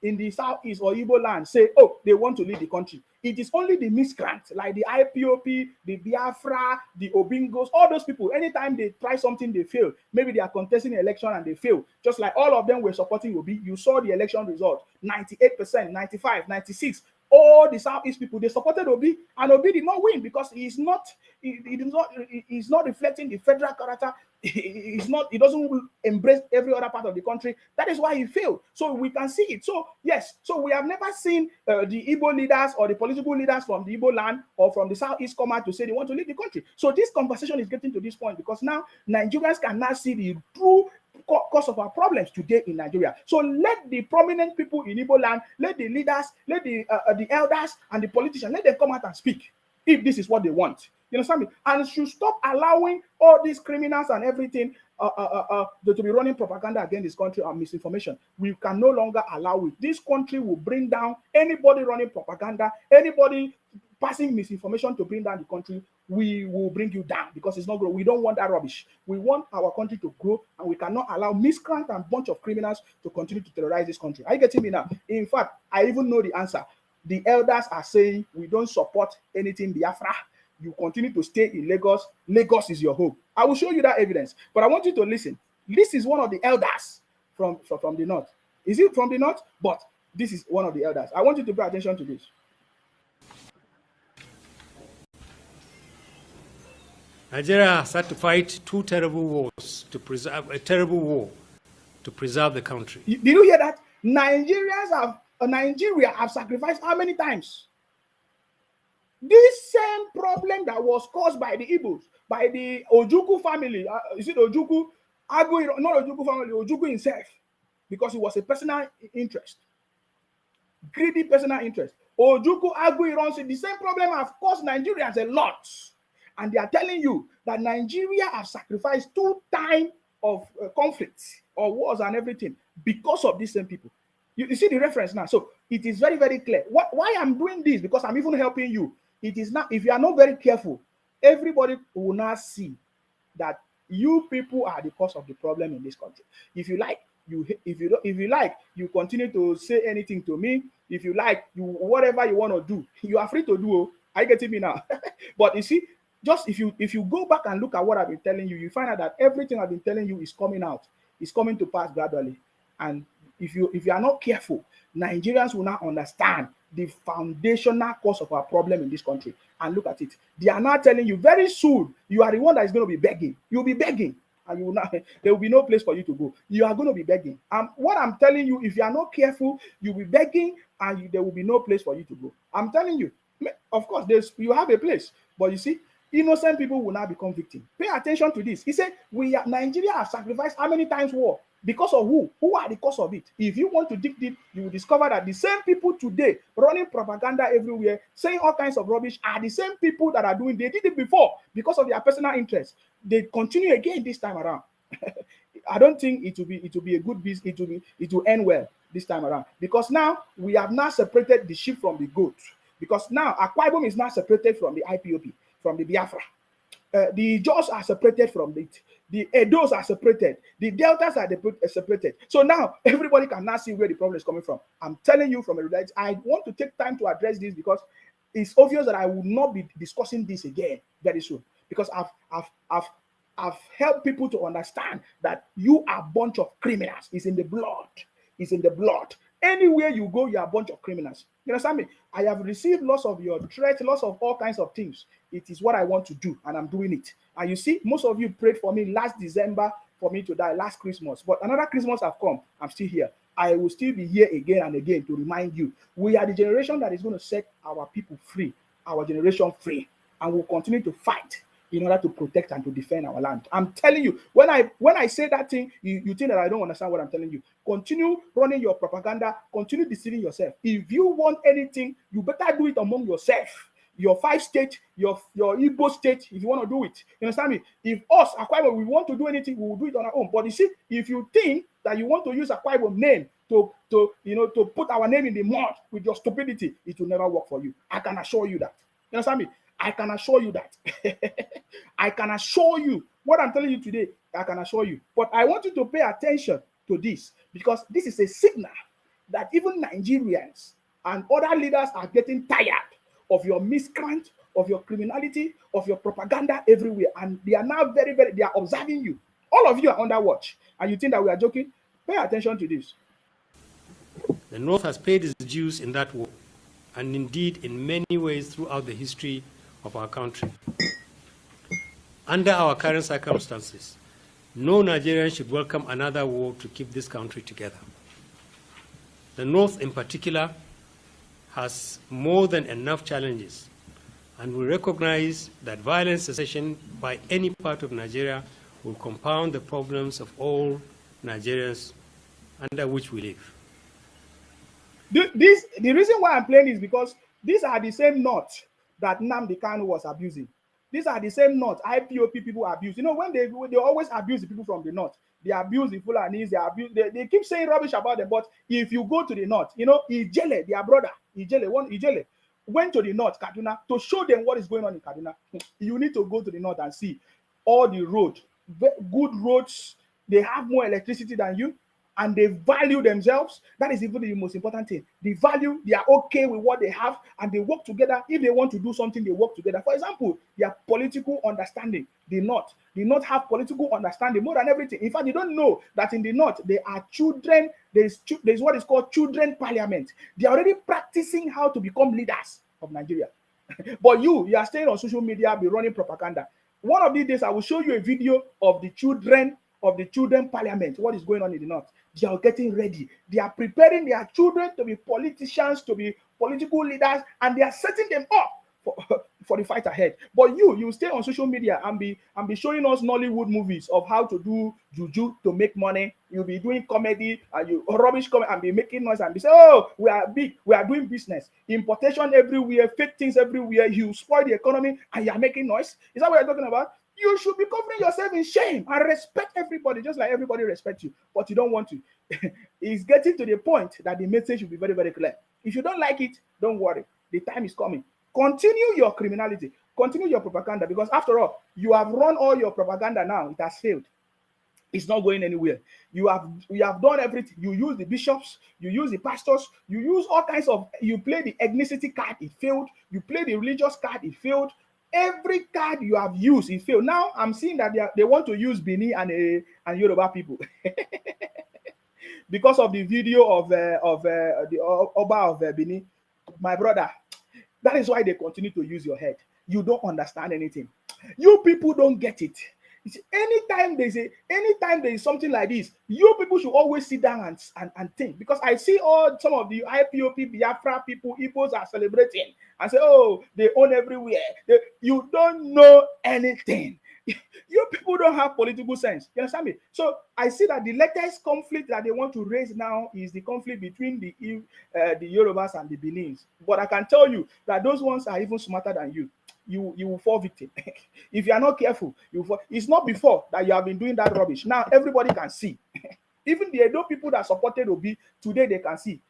in the Southeast or Igbo land say, oh, they want to lead the country. It is only the miscreants, like the IPOP, the Biafra, the Obingos, all those people. Anytime they try something, they fail. Maybe they are contesting an election and they fail. Just like all of them were supporting Obi. You saw the election result, 98%, 95, 96. All the Southeast people, they supported Obi, and Obi did not win, because he's not reflecting the federal character. He doesn't embrace every other part of the country. That is why he failed. So we can see it. So yes, so we have never seen the Igbo leaders or the political leaders from the Igbo land or from the Southeast come out to say they want to lead the country. So this conversation is getting to this point, because now Nigerians can now see the true cause of our problems today in Nigeria. So let the prominent people in Igbo land, let the leaders, let the elders and the politicians, let them come out and speak if this is what they want. You understand me? And should stop allowing all these criminals and everything to be running propaganda against this country and misinformation. We can no longer allow it. This country will bring down anybody running propaganda, anybody passing misinformation to bring down the country. We will bring you down, because it's not good. We don't want that rubbish. We want our country to grow, and we cannot allow miscreants and bunch of criminals to continue to terrorize this country. Are you getting me now? In fact, I even know the answer. The elders are saying we don't support anything Biafra. You continue to stay in Lagos. Lagos is your home. I will show you that evidence, but I want you to listen. This is one of the elders from the north. Is it from the north? But this is one of the elders. I want you to pay attention to this. Nigeria has had to fight two terrible wars to preserve the country. Did you hear that? Nigeria have sacrificed how many times? This same problem that was caused by the Igbos, by the Ojukwu family. Is it Ojukwu? Not Ojukwu family, Ojukwu himself, because it was a personal interest, greedy personal interest. Ojukwu Aguiyi, the same problem have caused Nigerians a lot. And they are telling you that Nigeria have sacrificed 2 times of conflicts or wars and everything because of these same people. You see the reference now. So it is very, very clear. Why I'm doing this? Because I'm even helping you. It is not, if you are not very careful, everybody will not see that you people are the cause of the problem in this country. If you like, if you like, you continue to say anything to me. If you like, whatever you want to do, you are free to do. Are you getting me now? But you see, Just if you go back and look at what I've been telling you, you find out that everything I've been telling you is coming out, is coming to pass gradually. And if you are not careful, Nigerians will not understand the foundational cause of our problem in this country. And look at it. They are now telling you very soon you are the one that is going to be begging. You'll be begging, and you will not. There will be no place for you to go. You are going to be begging. And what I'm telling you, if you are not careful, you'll be begging, and there will be no place for you to go. I'm telling you. Of course, you have a place, but you see, innocent people will now become victims. Pay attention to this. He said, Nigeria has sacrificed how many times war? Because of who? Who are the cause of it? If you want to dig deep, you will discover that the same people today running propaganda everywhere, saying all kinds of rubbish, are the same people that are doing. They did it before because of their personal interest. They continue again this time around. I don't think it will be a good business. It will end well this time around, because now we have now separated the sheep from the goat. Because now Akwa Ibom is now separated from the IPOP, from the Biafra. The Jaws are separated from it. The Edos are separated. The Deltas are separated. So now everybody can now see where the problem is coming from. I'm telling you from a reality. I want to take time to address this because it's obvious that I will not be discussing this again very soon. Because I've helped people to understand that you are a bunch of criminals. It's in the blood. It's in the blood. Anywhere you go, you are a bunch of criminals. You understand me? I have received lots of your threats, lots of all kinds of things. It is what I want to do, and I'm doing it. And you see, most of you prayed for me last December for me to die, last Christmas. But another Christmas have come. I'm still here. I will still be here again and again to remind you. We are the generation that is going to set our people free, our generation free. And we'll continue to fight in order to protect and to defend our land. I'm telling you, when I say that thing, you think that I don't understand what I'm telling you. Continue running your propaganda, continue deceiving yourself. If you want anything, you better do it among yourself. Your 5 states, your Igbo state, if you want to do it. You understand me? If us, Akwa Ibom, we want to do anything, we will do it on our own. But you see, if you think that you want to use Akwa Ibom name to put our name in the mud with your stupidity, it will never work for you. I can assure you that. You understand me? I can assure you that. I can assure you what I'm telling you today. I can assure you. But I want you to pay attention to this, because this is a signal that even Nigerians and other leaders are getting tired of your miscreant, of your criminality, of your propaganda everywhere. And they are now they are observing you. All of you are under watch. And you think that we are joking? Pay attention to this. The North has paid its dues in that war, and indeed in many ways throughout the history of our country. Under our current circumstances, no Nigerian should welcome another war to keep this country together. The North in particular has more than enough challenges, and we recognize that violent secession by any part of Nigeria will compound the problems of all Nigerians under which we live. The reason why I'm playing is because these are the same North that Nnamdi Kanu was abusing. These are the same North IPOP people abuse. You know, when they always abuse the people from the North. They abuse the Fulanis, they keep saying rubbish about them. But if you go to the North, you know, Ijele, their brother, Ijele, went to the North, Kaduna, to show them what is going on in Kaduna. You need to go to the North and see all the roads, good roads. They have more electricity than you, and they value themselves. That is even the most important thing. They are okay with what they have, and they work together. If they want to do something, they work together. For example, their political understanding. The North have political understanding more than everything. In fact, you don't know that in the North, there are children. There's what is called children parliament. They are already practicing how to become leaders of Nigeria. But you are staying on social media, be running propaganda. One of these days, I will show you a video of the children parliament. What is going on in the North? They are getting ready. They are preparing their children to be politicians, to be political leaders, and they are setting them up for the fight ahead. But you stay on social media and be showing us Nollywood movies of how to do juju to make money. You'll be doing comedy and you rubbish comedy and be making noise and be saying, oh, we are big, we are doing business. Importation everywhere, fake things everywhere. You spoil the economy and you are making noise. Is that what you're talking about? You should be covering yourself in shame and respect everybody, just like everybody respects you. But you don't want to. It's getting to the point that the message should be very, very clear. If you don't like it, don't worry. The time is coming. Continue your criminality. Continue your propaganda, because after all, you have run all your propaganda now. It has failed. It's not going anywhere. You have done everything. You use the bishops, you use the pastors, you use all kinds of, you play the ethnicity card, it failed. You play the religious card, it failed. Every card you have used is failed. Now I'm seeing that they want to use Bini and Yoruba people because of the video of the Oba of Bini. My brother, that is why they continue to use your head. You don't understand anything. You people don't get it. Anytime there is something like this, you people should always sit down and think. Because I see some of the IPOP Biafra people, Igbos are celebrating and say, oh, they own everywhere. You don't know anything. You people don't have political sense. You understand me? So I see that the latest conflict that they want to raise now is the conflict between the Yorubas and the Benins. But I can tell you that those ones are even smarter than you. You will fall victim. If you are not careful, you will fall. It's not before that you have been doing that rubbish. Now everybody can see. Even the Edo people that supported Obi, today they can see.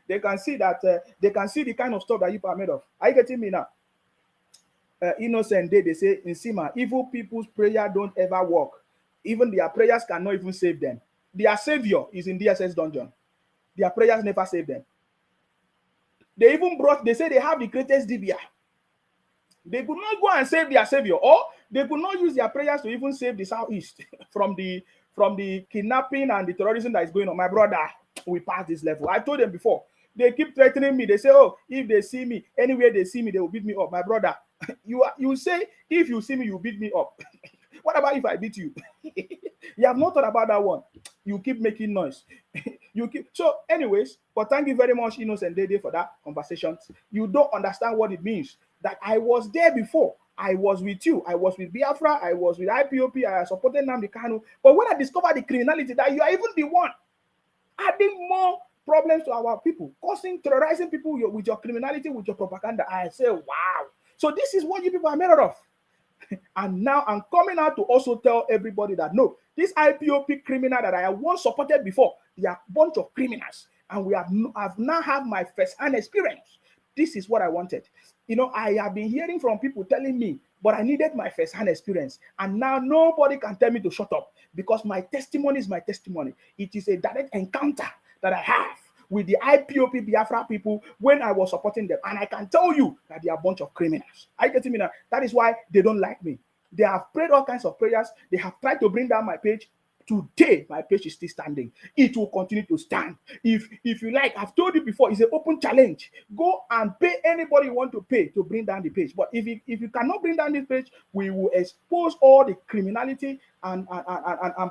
They can see that they can see the kind of stuff that you are made of. Are you getting me now? Innocent day, they say in Sima, evil people's prayer don't ever work. Even their prayers cannot even save them. Their savior is in DSS dungeon. Their prayers never save them. They say they have the greatest Dibia. They could not go and save their savior, or they could not use their prayers to even save the Southeast from the kidnapping and the terrorism that is going on. My brother, we passed this level. I told them before. They keep threatening me. They say, oh, if they see me, anywhere they see me, they will beat me up. My brother, you say, if you see me, you beat me up. What about if I beat you? You have not thought about that one. You keep making noise. So anyways, but thank you very much, Innocent Dede, for that conversation. You don't understand what it means. That I was there before. I was with you. I was with Biafra. I was with IPOP. I supported Nnamdi Kanu. But when I discovered the criminality, that you are even the one adding more problems to our people, terrorizing people with your criminality, with your propaganda, I say, wow. So this is what you people are made of. And now I'm coming out to also tell everybody that, no, this IPOP criminal that I once supported before, they are a bunch of criminals. And I've now had my first-hand experience. This is what I wanted. I have been hearing from people telling me, but I needed my first-hand experience. And now nobody can tell me to shut up because my testimony is my testimony. It is a direct encounter that I have with the IPOP Biafra people when I was supporting them. And I can tell you that they are a bunch of criminals. Are you getting me now? That is why they don't like me. They have prayed all kinds of prayers. They have tried to bring down my page. Today, my page is still standing. It will continue to stand. If you like, I've told you before, it's an open challenge. Go and pay anybody you want to pay to bring down the page. But if you cannot bring down this page, we will expose all the criminality and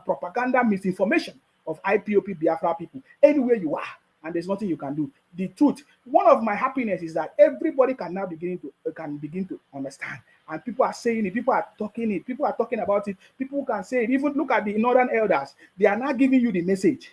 propaganda misinformation of IPOP Biafra people anywhere you are. And there's nothing you can do. The truth, one of my happiness is that everybody can now begin to understand. And people are saying it, people are talking it, people are talking about it, people can say it. Even look at the northern elders, they are not giving you the message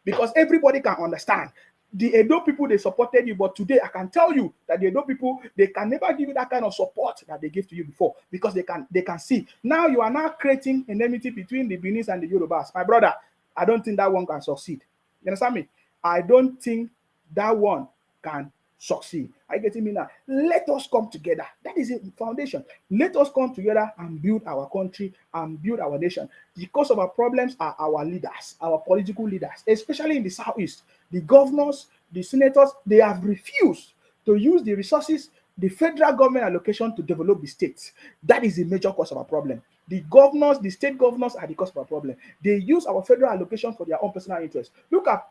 because everybody can understand. The Edo people, they supported you, but today I can tell you that the Edo people, they can never give you that kind of support that they gave to you before because they can see. Now you are now creating enmity between the Benis and the Yorubas. My brother, I don't think that one can succeed. You understand me? I don't think that one can succeed. Are you getting me now? Let us come together. That is a foundation. Let us come together and build our country and build our nation. The cause of our problems are our leaders, our political leaders, especially in the Southeast. The governors, the senators, they have refused to use the resources, the federal government allocation to develop the states. That is the major cause of our problem. The governors, the state governors are the cause of our problem. They use our federal allocation for their own personal interest. Look at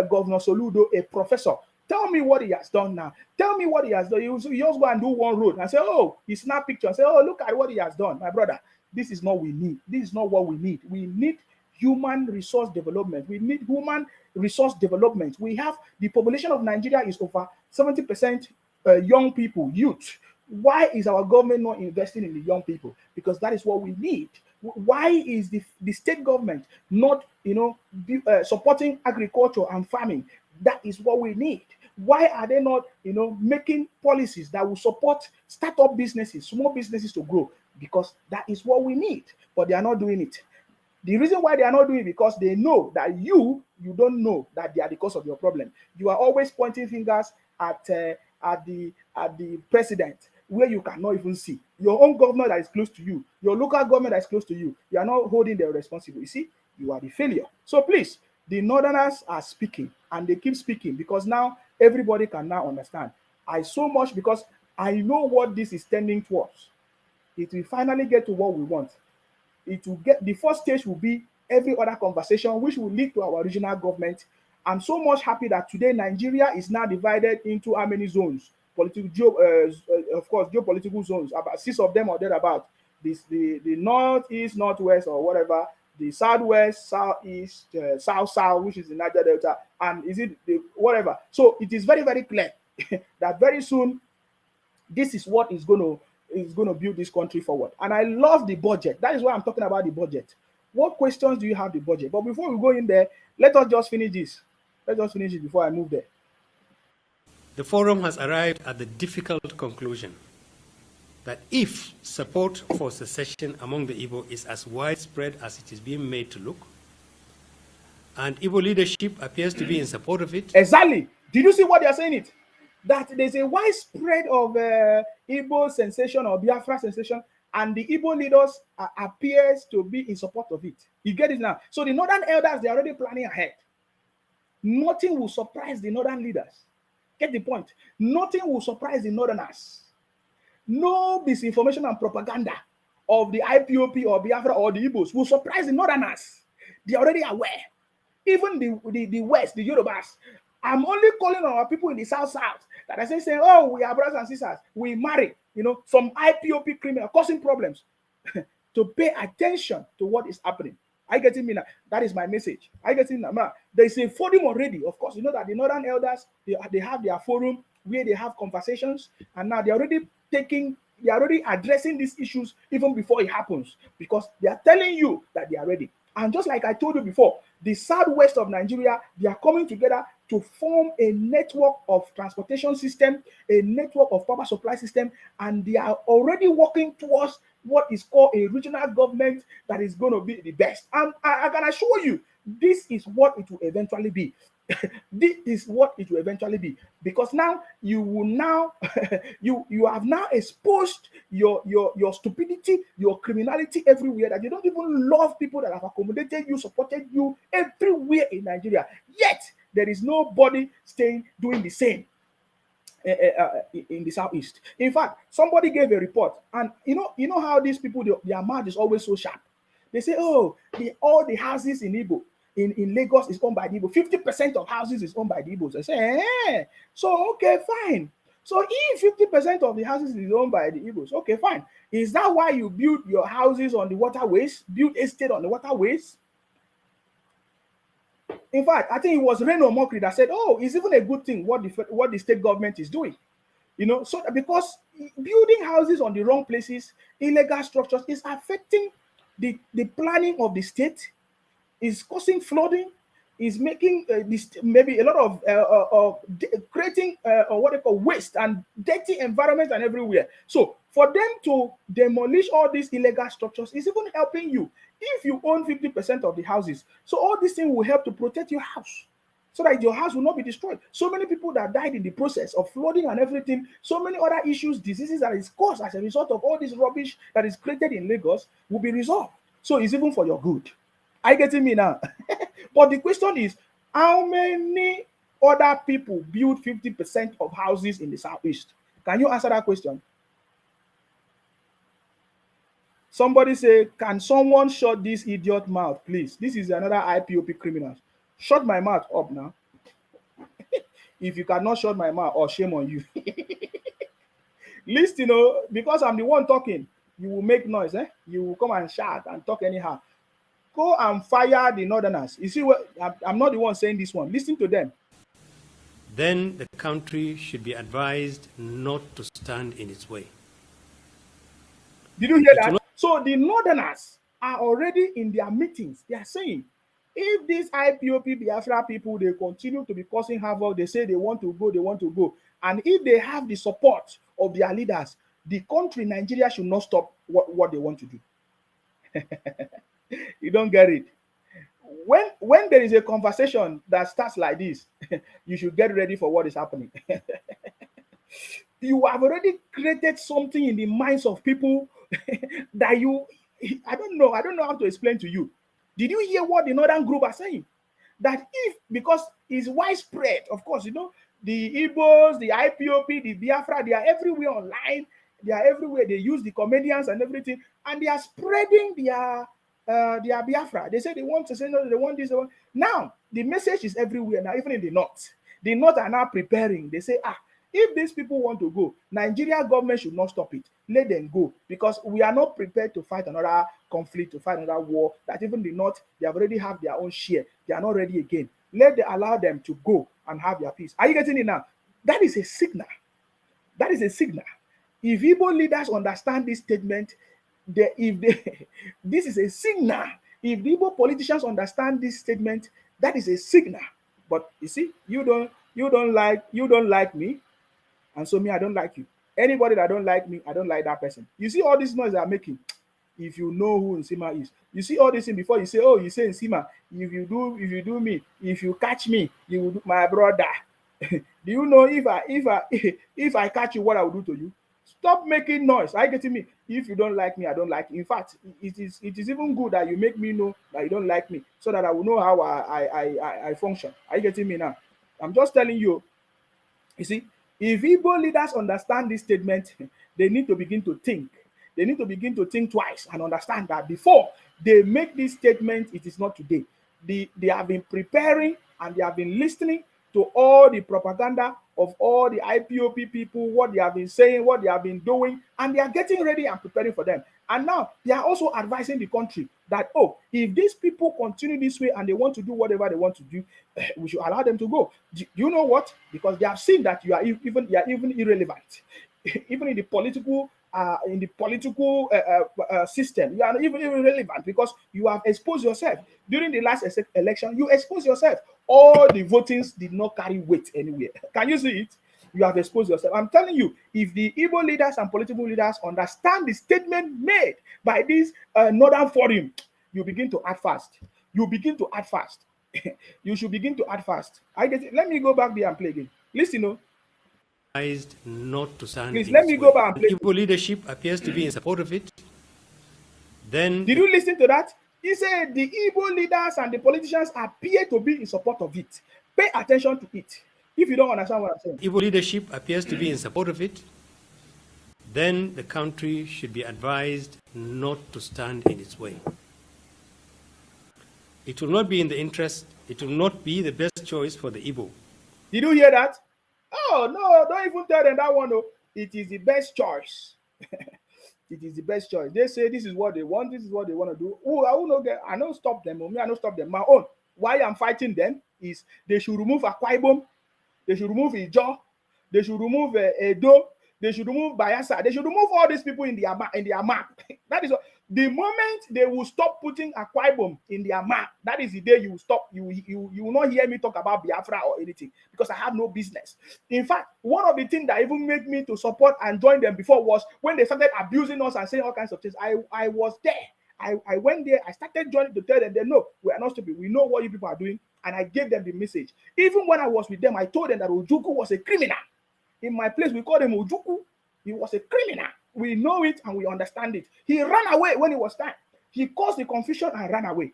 Governor Soludo, a professor. Tell me what he has done now. Tell me what he has done. He just go and do one road and say, oh, he snap picture and say, oh, look at what he has done. My brother, this is not what we need. This is not what we need. We need human resource development. We need human resource development. We have, the population of Nigeria is over 70% young people, youth. Why is our government not investing in the young people? Because that is what we need. Why is the state government not, supporting agriculture and farming? That is what we need. Why are they not, making policies that will support startup businesses, small businesses to grow? Because that is what we need. But they are not doing it. The reason why they are not doing it because they know that you don't know that they are the cause of your problem. You are always pointing fingers at the president, where you cannot even see your own governor that is close to you, your local government that is close to you. You are not holding them responsible. You see, you are the failure. So please, the Northerners are speaking, and they keep speaking because now everybody can now understand. I so much because I know what this is tending towards. it will finally get to what we want. It will get, the first stage will be every other conversation, which will lead to our regional government. I'm so much happy that today Nigeria is now divided into how many zones? Of course, geopolitical zones, about 6 of them or thereabout. The northeast, northwest, or whatever, the southwest, southeast, south, which is the Niger Delta, and is it the whatever. So it is very, very clear that very soon this is what is going to build this country forward. And I love the budget. That is why I'm talking about the budget. What questions do you have the budget? But before we go in there, let us just finish this. Let's just finish it before I move there. The forum has arrived at the difficult conclusion that if support for secession among the Igbo is as widespread as it is being made to look, and Igbo leadership appears to be in support of it. Exactly. Did you see what they are saying? That there's a widespread of Igbo sensation or Biafra sensation, and the Igbo leaders appears to be in support of it. You get it now? So the northern elders, they're already planning ahead. Nothing will surprise the northern leaders. Get the point? Nothing will surprise the northerners. No misinformation and propaganda of the IPOP or Biafra or the Igbos will surprise the northerners. They're already aware. Even the West, the Yorubas. I'm only calling on our people in the South that I say, oh, we are brothers and sisters. We marry, some IPOP criminal causing problems to pay attention to what is happening. I get it, now. That is my message. I get it now. There's a forum already. Of course, you know that the northern elders, they have their forum where they have conversations, and now they're already addressing these issues even before it happens, because they are telling you that they are ready. And just like I told you before, the southwest of Nigeria, they are coming together to form a network of transportation system, a network of power supply system, and they are already working towards what is called a regional government that is going to be the best. And I can assure you, this is what it will eventually be. This is what it will eventually be, because now you will you have now exposed your stupidity, your criminality everywhere, that you don't even love people that have accommodated you, supported you everywhere in Nigeria. Yet there is nobody doing the same in the southeast. In fact, somebody gave a report, and you know how these people, their mouth is always so sharp. They say, oh, all the houses in Igbo, in Lagos is owned by the Igbo. 50% of houses is owned by the Igbos. I say, so okay, fine. So if 50% of the houses is owned by the Igbos, okay, fine. Is that why you build your houses on the waterways, build estate on the waterways? In fact, I think it was Reno Mokri that said, oh, it's even a good thing what the state government is doing. So because building houses on the wrong places, illegal structures, is affecting the planning of the state, is causing flooding, is making maybe a lot of creating what they call waste and dirty environment and everywhere. So for them to demolish all these illegal structures is even helping you if you own 50% of the houses. So all these things will help to protect your house, so that your house will not be destroyed. So many people that died in the process of flooding and everything, so many other issues, diseases that is caused as a result of all this rubbish that is created in Lagos will be resolved. So it's even for your good. Are you getting me now? But the question is, how many other people build 50% of houses in the southeast? Can you answer that question? Somebody say, can someone shut this idiot mouth, please? This is another IPOP criminal. Shut my mouth up now. If you cannot shut my mouth, or shame on you. Listen, because I'm the one talking, you will make noise. You will come and shout and talk anyhow. Go and fire the northerners. You see, I'm not the one saying this one. Listen to them. Then the country should be advised not to stand in its way. Did you hear that? So the northerners are already in their meetings. They are saying, if these IPOP Biafra people, they continue to be causing havoc, they say they want to go. And if they have the support of their leaders, the country, Nigeria, should not stop what they want to do. You don't get it. When there is a conversation that starts like this, you should get ready for what is happening. You have already created something in the minds of people that I don't know how to explain to you. Did you hear what the northern group are saying? That because it's widespread, of course, the Igbos, the IPOP, the Biafra, they are everywhere online. They are everywhere. They use the comedians and everything, and they are spreading their Biafra. They say they want to say no, they want this. They want. Now the message is everywhere now, even in the north. The north are now preparing. They say, if these people want to go, Nigeria government should not stop it. Let them go, because we are not prepared to fight another conflict, to fight another war. That even the north, they have already have their own share. They are not ready again. Let them allow them to go and have their peace. Are you getting it now? That is a signal. That is a signal. If Igbo leaders understand this statement, this is a signal. If the Igbo politicians understand this statement, that is a signal. But you see, you don't like me, and so me, I don't like you. Anybody that don't like me, I don't like that person. You see all this noise they are making. If you know who Nsima is, you see all this thing before you say, oh, you say Nsima. If you do me, if you catch me, you will do my brother. Do you know if I catch you, what I will do to you? Stop making noise. Are you getting me? If you don't like me, I don't like you. In fact, it is even good that you make me know that you don't like me, so that I will know how I function. Are you getting me now? I'm just telling you. You see, if Igbo leaders understand this statement, they need to begin to think. They need to begin to think twice and understand that before they make this statement, it is not today. They have been preparing and they have been listening to all the propaganda of all the IPOP people, what they have been saying, what they have been doing, and they are getting ready and preparing for them. And now they are also advising the country that, oh, if these people continue this way and they want to do whatever they want to do, we should allow them to go. Do you know what? Because they have seen that you are even irrelevant, even in the political system. You are even irrelevant because you have exposed yourself. During the last election, you exposed yourself. All the votings did not carry weight anywhere. Can you see it? You have exposed yourself. I'm telling you, if the Igbo leaders and political leaders understand the statement made by this Northern Forum, you begin to act fast. You begin to act fast. You should begin to act fast. I get it. Let me go back there and play again. Listen, not to stand. Please let me go back and play. Igbo leadership appears to be in support of it. Then did you listen to that? He said the Igbo leaders and the politicians appear to be in support of it. Pay attention to it. If you don't understand what I'm saying. Igbo leadership appears to be in support of it. Then the country should be advised not to stand in its way. It will not be in the interest, it will not be the best choice for the Igbo. Did you hear that? Oh, no, don't even tell them that one. No. It is the best choice. It is the best choice. They say this is what they want, this is what they want to do. Oh, I don't stop them. I don't stop them. My own. Why I'm fighting them is they should remove Akwa Ibom, they should remove Ijaw, they should remove Edo, they should remove Bayelsa, they should remove all these people in their map. That is what, the moment they will stop putting Akwa Ibom in their map, that is the day you will stop. You will not hear me talk about Biafra or anything, because I have no business. In fact, one of the things that even made me to support and join them before was when they started abusing us and saying all kinds of things. I was there. I went there. I started joining to tell them, they know we are not stupid. We know what you people are doing. And I gave them the message. Even when I was with them, I told them that Ojukwu was a criminal. In my place, we called him Ojukwu. He was a criminal. We know it and we understand it. He ran away when it was time. He caused the confusion and ran away.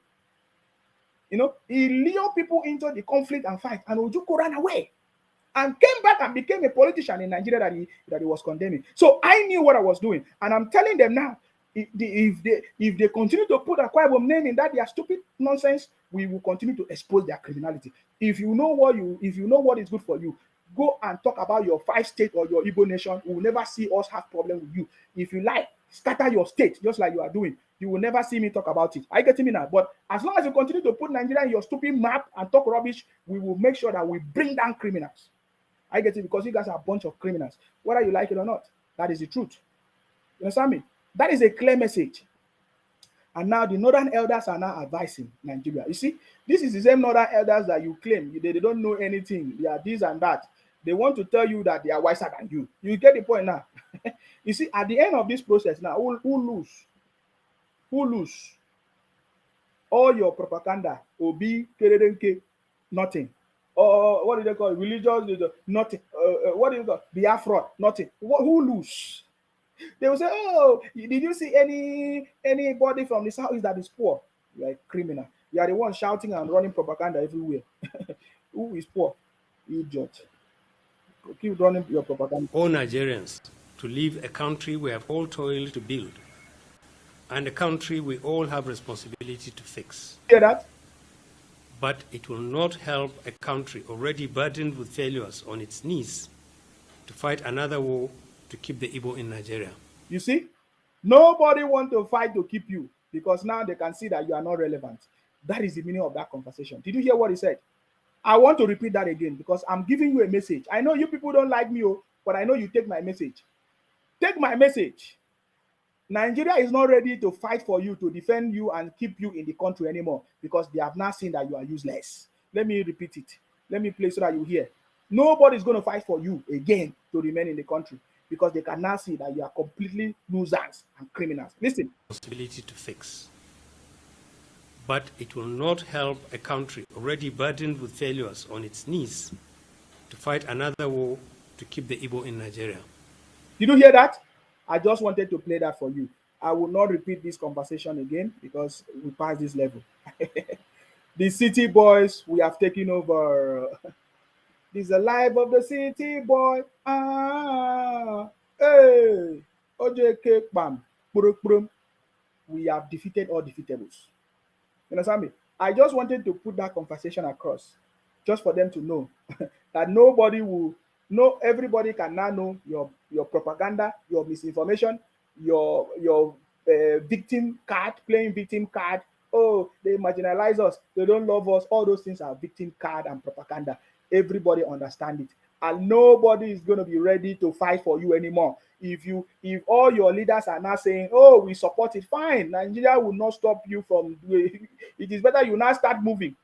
You know, he lured people into the conflict and fight. And Ojukwu ran away and came back and became a politician in Nigeria that he was condemning. So I knew what I was doing. And I'm telling them now, if they continue to put Akwa Ibom name in that their stupid nonsense, we will continue to expose their criminality. If you know what is good for you, go and talk about your 5 states or your Igbo nation. We will never see us have problem with you. If you like, scatter your state just like you are doing. You will never see me talk about it. Are you getting me now? But as long as you continue to put Nigeria in your stupid map and talk rubbish, we will make sure that we bring down criminals. I get it, because you guys are a bunch of criminals, whether you like it or not. That is the truth. You understand me? That is a clear message. And now the northern elders are now advising Nigeria. You see, this is the same northern elders that you claim they don't know anything. They are this and that. They want to tell you that they are wiser than you. You get the point now. You see, at the end of this process now, who lose? Who lose? All your propaganda, Obi, Keredenke, nothing. Or what do they call it? Religious, nothing. What do you call it? Biafra, nothing. Who lose? They will say, oh, did you see anybody from the south that is poor? You are a criminal. You are the one shouting and running propaganda everywhere. Who is poor? Idiot. Keep running your propaganda. All Nigerians to leave a country we have all toiled to build and a country we all have responsibility to fix. Hear that? But it will not help a country already burdened with failures on its knees to fight another war to keep the Igbo in Nigeria. You see, nobody want to fight to keep you because now they can see that you are not relevant. That is the meaning of that conversation. Did you hear what he said? I want to repeat that again because I'm giving you a message. I know you people don't like me, but I know you take my message. Take my message. Nigeria is not ready to fight for you, to defend you and keep you in the country anymore because they have now seen that you are useless. Let me repeat it. Let me play so that you hear. Nobody is going to fight for you again to remain in the country because they can now see that you are completely losers and criminals. Listen. Responsibility to fix. But it will not help a country already burdened with failures on its knees to fight another war to keep the Igbo in Nigeria. Did you hear that? I just wanted to play that for you. I will not repeat this conversation again because we passed this level. The city boys, we have taken over. This is the life of the city boy. Hey, OJK, bam, we have defeated all defeatables. You understand me? I just wanted to put that conversation across, just for them to know that nobody will know. Everybody can now know your propaganda, your misinformation, your victim card, playing victim card. Oh, they marginalize us, they don't love us. All those things are victim card and propaganda. Everybody understand it, and nobody is going to be ready to fight for you anymore. If all your leaders are now saying, "Oh, we support it," fine. Nigeria will not stop you from doing. It is better you now start moving.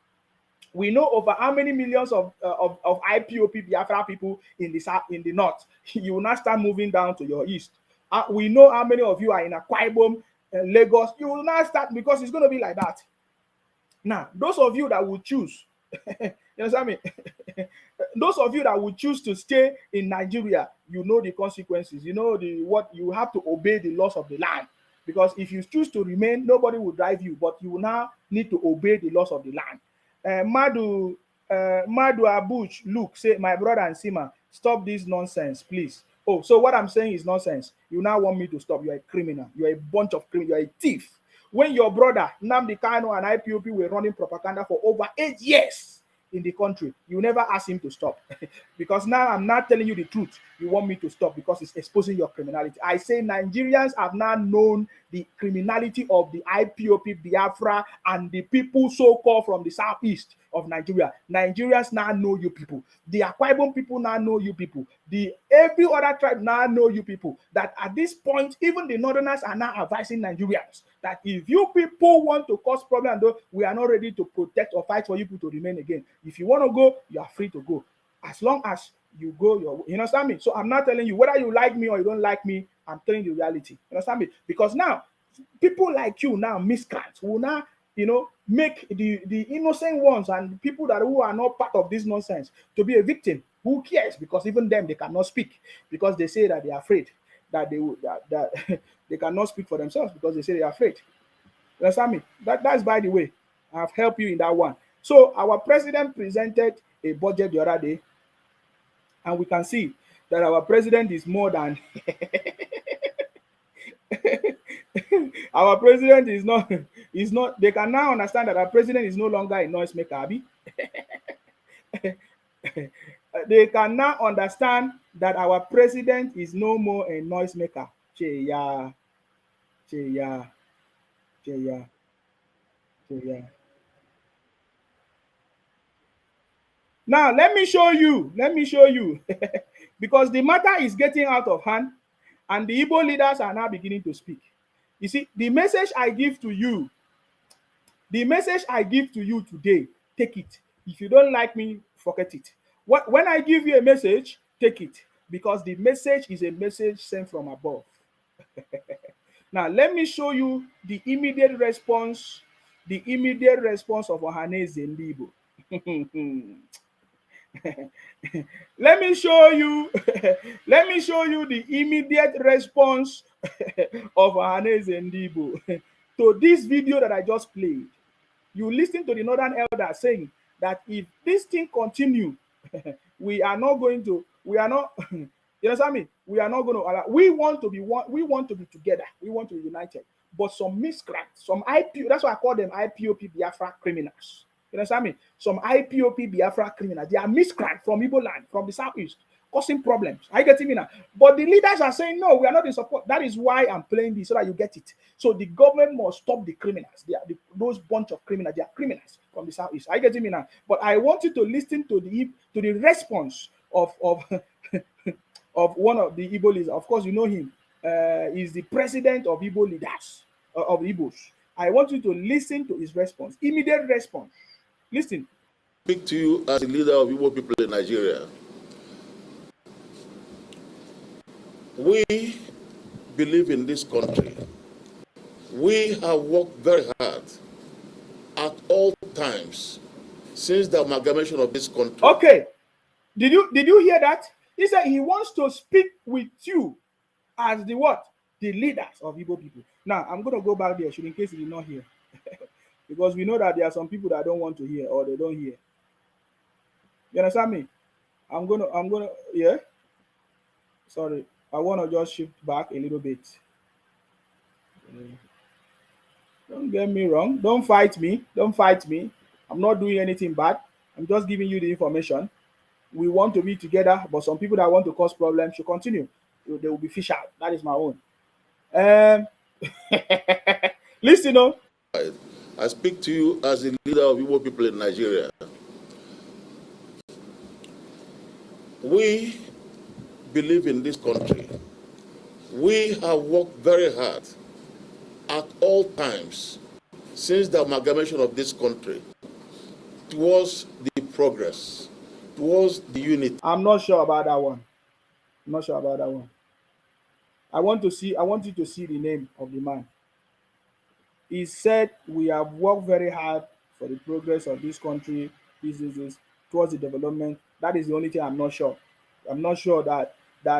We know over how many millions of IPOP Biafra people in the south, in the north. You will not start moving down to your east. We know how many of you are in Akwa Ibom, Lagos. You will not start because it's going to be like that. Now, those of you that will choose, you understand me? Those of you that will choose to stay in Nigeria, you know the consequences. You know what you have to obey the laws of the land. Because if you choose to remain, nobody will drive you, but you will now need to obey the laws of the land. Madu Abuch, look, say, my brother and Sima, stop this nonsense, please. Oh, so what I'm saying is nonsense. You now want me to stop. You're a criminal. You're a bunch of criminals. You're a thief. When your brother, Nnamdi Kanu and IPOP were running propaganda for over 8 years in the country, you never asked him to stop. Because now I'm not telling you the truth. You want me to stop because it's exposing your criminality. I say Nigerians have now known the criminality of the IPOP, Biafra, and the people so-called from the southeast of Nigeria. Nigerians now know you people. The Akwa Ibom people now know you people. Every other tribe now know you people. That at this point, even the northerners are now advising Nigerians that if you people want to cause problems, though, we are not ready to protect or fight for you people to remain again. If you want to go, you are free to go. As long as you go your way. You understand me? So I'm not telling you whether you like me or you don't like me. I'm telling you the reality. You understand me? Because now, people like you now, miscreants, will now, make the innocent ones and people who are not part of this nonsense to be a victim. Who cares? Because even them, they cannot speak because they say that they are afraid that that they cannot speak for themselves because they say they are afraid. You understand me? That's by the way. I've helped you in that one. So our president presented a budget the other day, and we can see that our president is more than our president is not. They can now understand that our president is no longer a noisemaker, Abi. They can now understand that our president is no more a noisemaker. Cheya. Now, let me show you, because the matter is getting out of hand and the Igbo leaders are now beginning to speak. You see, the message I give to you today, take it. If you don't like me, forget it. When I give you a message, take it, because the message is a message sent from above. Now, let me show you the immediate response of Ohanaeze Ndigbo. Let me show you the immediate response of Ohanaeze Ndigbo to this video that I just played. You listen to the northern elder saying that if this thing continue, we are not You understand me? We are not going to allow. We want to be one. We want to be together. We want to be united. But some miscreants, some IPO, that's why I call them IPOP Biafra criminals. You understand me? Some IPOP Biafra criminals. They are miscreants from Igbo land, from the southeast, causing problems. Are you getting me now? But the leaders are saying, no, we are not in support. That is why I'm playing this, so that you get it. So the government must stop the criminals. Those bunch of criminals. They are criminals from the southeast. Are you getting me now? But I want you to listen to the response of of one of the Igbo leaders. Of course, you know him. He's the president of Igbo leaders, of Igbos. I want you to listen to his response. Immediate response. Listen. Speak to you as a leader of Igbo people in Nigeria. We believe in this country. We have worked very hard at all times since the amalgamation of this country. Okay. Did you hear that? He said he wants to speak with you as the what? The leaders of Igbo people. Now, I'm going to go back there, in case you did not hear. Because we know that there are some people that don't want to hear or they don't hear. You understand me? I'm gonna, yeah? Sorry. I want to just shift back a little bit. Don't get me wrong. Don't fight me. Don't fight me. I'm not doing anything bad. I'm just giving you the information. We want to be together, but some people that want to cause problems should continue. They will be fish out. That is my own. Listen, on. I speak to you as a leader of Igbo people in Nigeria. We believe in this country. We have worked very hard at all times since the amalgamation of this country towards the progress, towards the unity. I'm not sure about that one. I'm not sure about that one. I want you to see the name of the man. He said, we have worked very hard for the progress of this country, this, towards the development. That is the only thing I'm not sure. I'm not sure that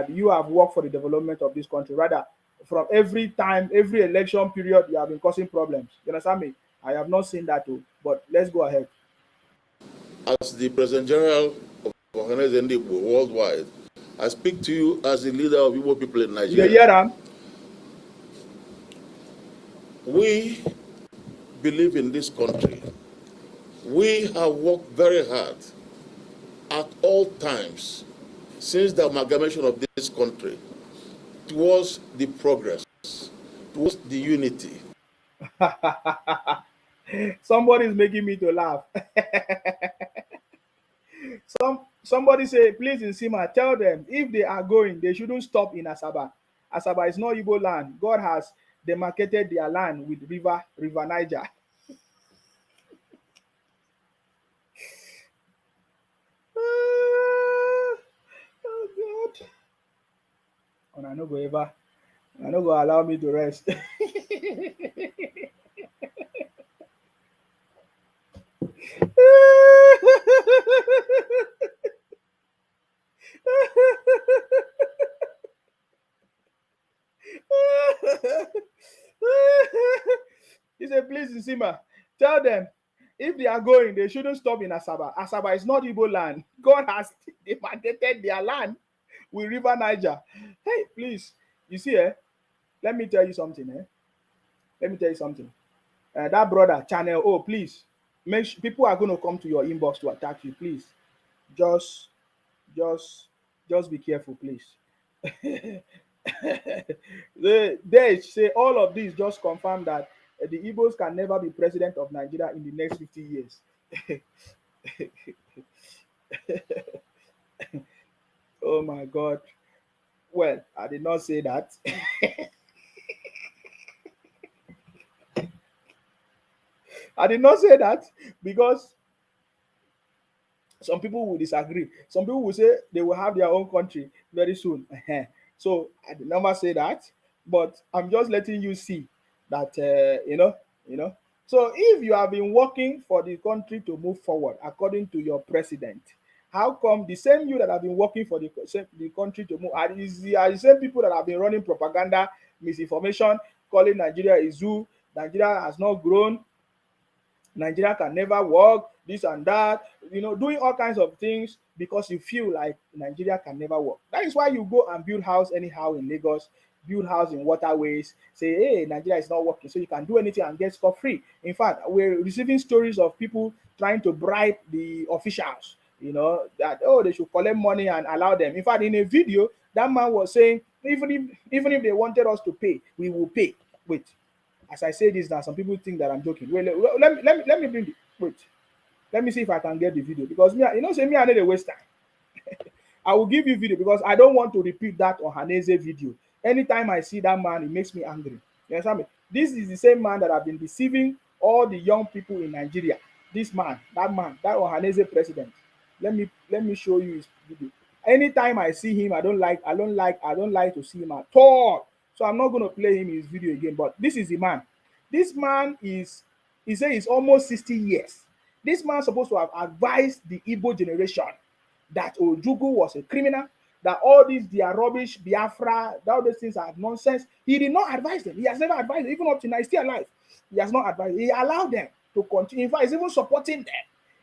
you have worked for the development of this country. Rather, from every time, every election period, you have been causing problems. You understand me? I have not seen that too. But let's go ahead. As the President General of Organized Igbo worldwide, I speak to you as the leader of Igbo people in Nigeria. Yeah. We believe in this country. We have worked very hard at all times since the amalgamation of this country towards the progress, towards the unity. Somebody is making me to laugh. Somebody say, please, Nsima, tell them if they are going, they shouldn't stop in Asaba. Asaba is not Igbo land. God has demarcated their land with river Niger. Oh God. And I no go allow me to rest. He said, please, Nsima, tell them if they are going, they shouldn't stop in Asaba. Asaba is not Igbo land. God has demarcated their land with river Niger. Hey, please, you see, let me tell you something. Let me tell you something. That brother, Channel O, please, make sure people are going to come to your inbox to attack you. Please, just be careful, please. They say all of this just confirm that the Igbos can never be president of Nigeria in the next 50 years. Oh my God. Well, I did not say that. I did not say that because some people will disagree. Some people will say they will have their own country very soon. So I did never say that, but I'm just letting you see that, you know. So if you have been working for the country to move forward according to your president, how come the same you that have been working for the country to move are the same people that have been running propaganda, misinformation, calling Nigeria a zoo, Nigeria has not grown, Nigeria can never work, this and that, doing all kinds of things because you feel like Nigeria can never work. That is why you go and build house anyhow in Lagos, build house in waterways, say, hey, Nigeria is not working, so you can do anything and get scot free. In fact, we're receiving stories of people trying to bribe the officials, that, oh, they should collect money and allow them. In fact, in a video, that man was saying, even if they wanted us to pay, we will pay. Wait, as I say this now, some people think that I'm joking. Wait, let me bring it. Wait, let me see if I can get the video, because me, say me, I need a waste time. I will give you video because I don't want to repeat that Ohanaeze video. Anytime I see that man, it makes me angry. You understand me? This is the same man that have been deceiving all the young people in Nigeria. This man, that Ohanaeze president. Let me show you his video. Anytime I see him, I don't like to see him at all. So I'm not going to play him his video again. But this is the man. This man he says he's almost 60 years. This man is supposed to have advised the Igbo generation that Ojukwu was a criminal, that all these, they are rubbish, Biafra, all these things are nonsense. He did not advise them. He has never advised them. Even up to now, he's still alive. He has not advised. He allowed them to continue. In fact, he's even supporting them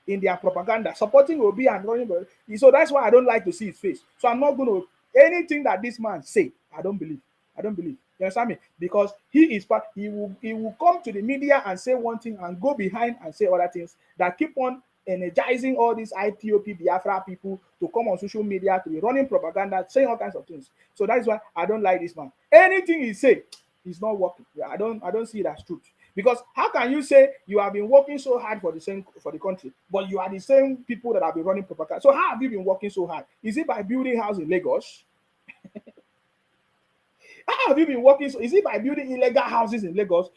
in their propaganda, supporting Obi and running. So that's why I don't like to see his face. So I'm not going to, anything that this man say, I don't believe. You understand me? Because he will come to the media and say one thing and go behind and say other things that keep on energizing all these IPOP Biafra people to come on social media to be running propaganda, saying all kinds of things. So that is why I don't like this man. Anything he say is not working. I don't see it as truth. Because how can you say you have been working so hard for the country, but you are the same people that have been running propaganda? So how have you been working so hard? Is it by building house in Lagos? How have you been working? So is it by building illegal houses in Lagos,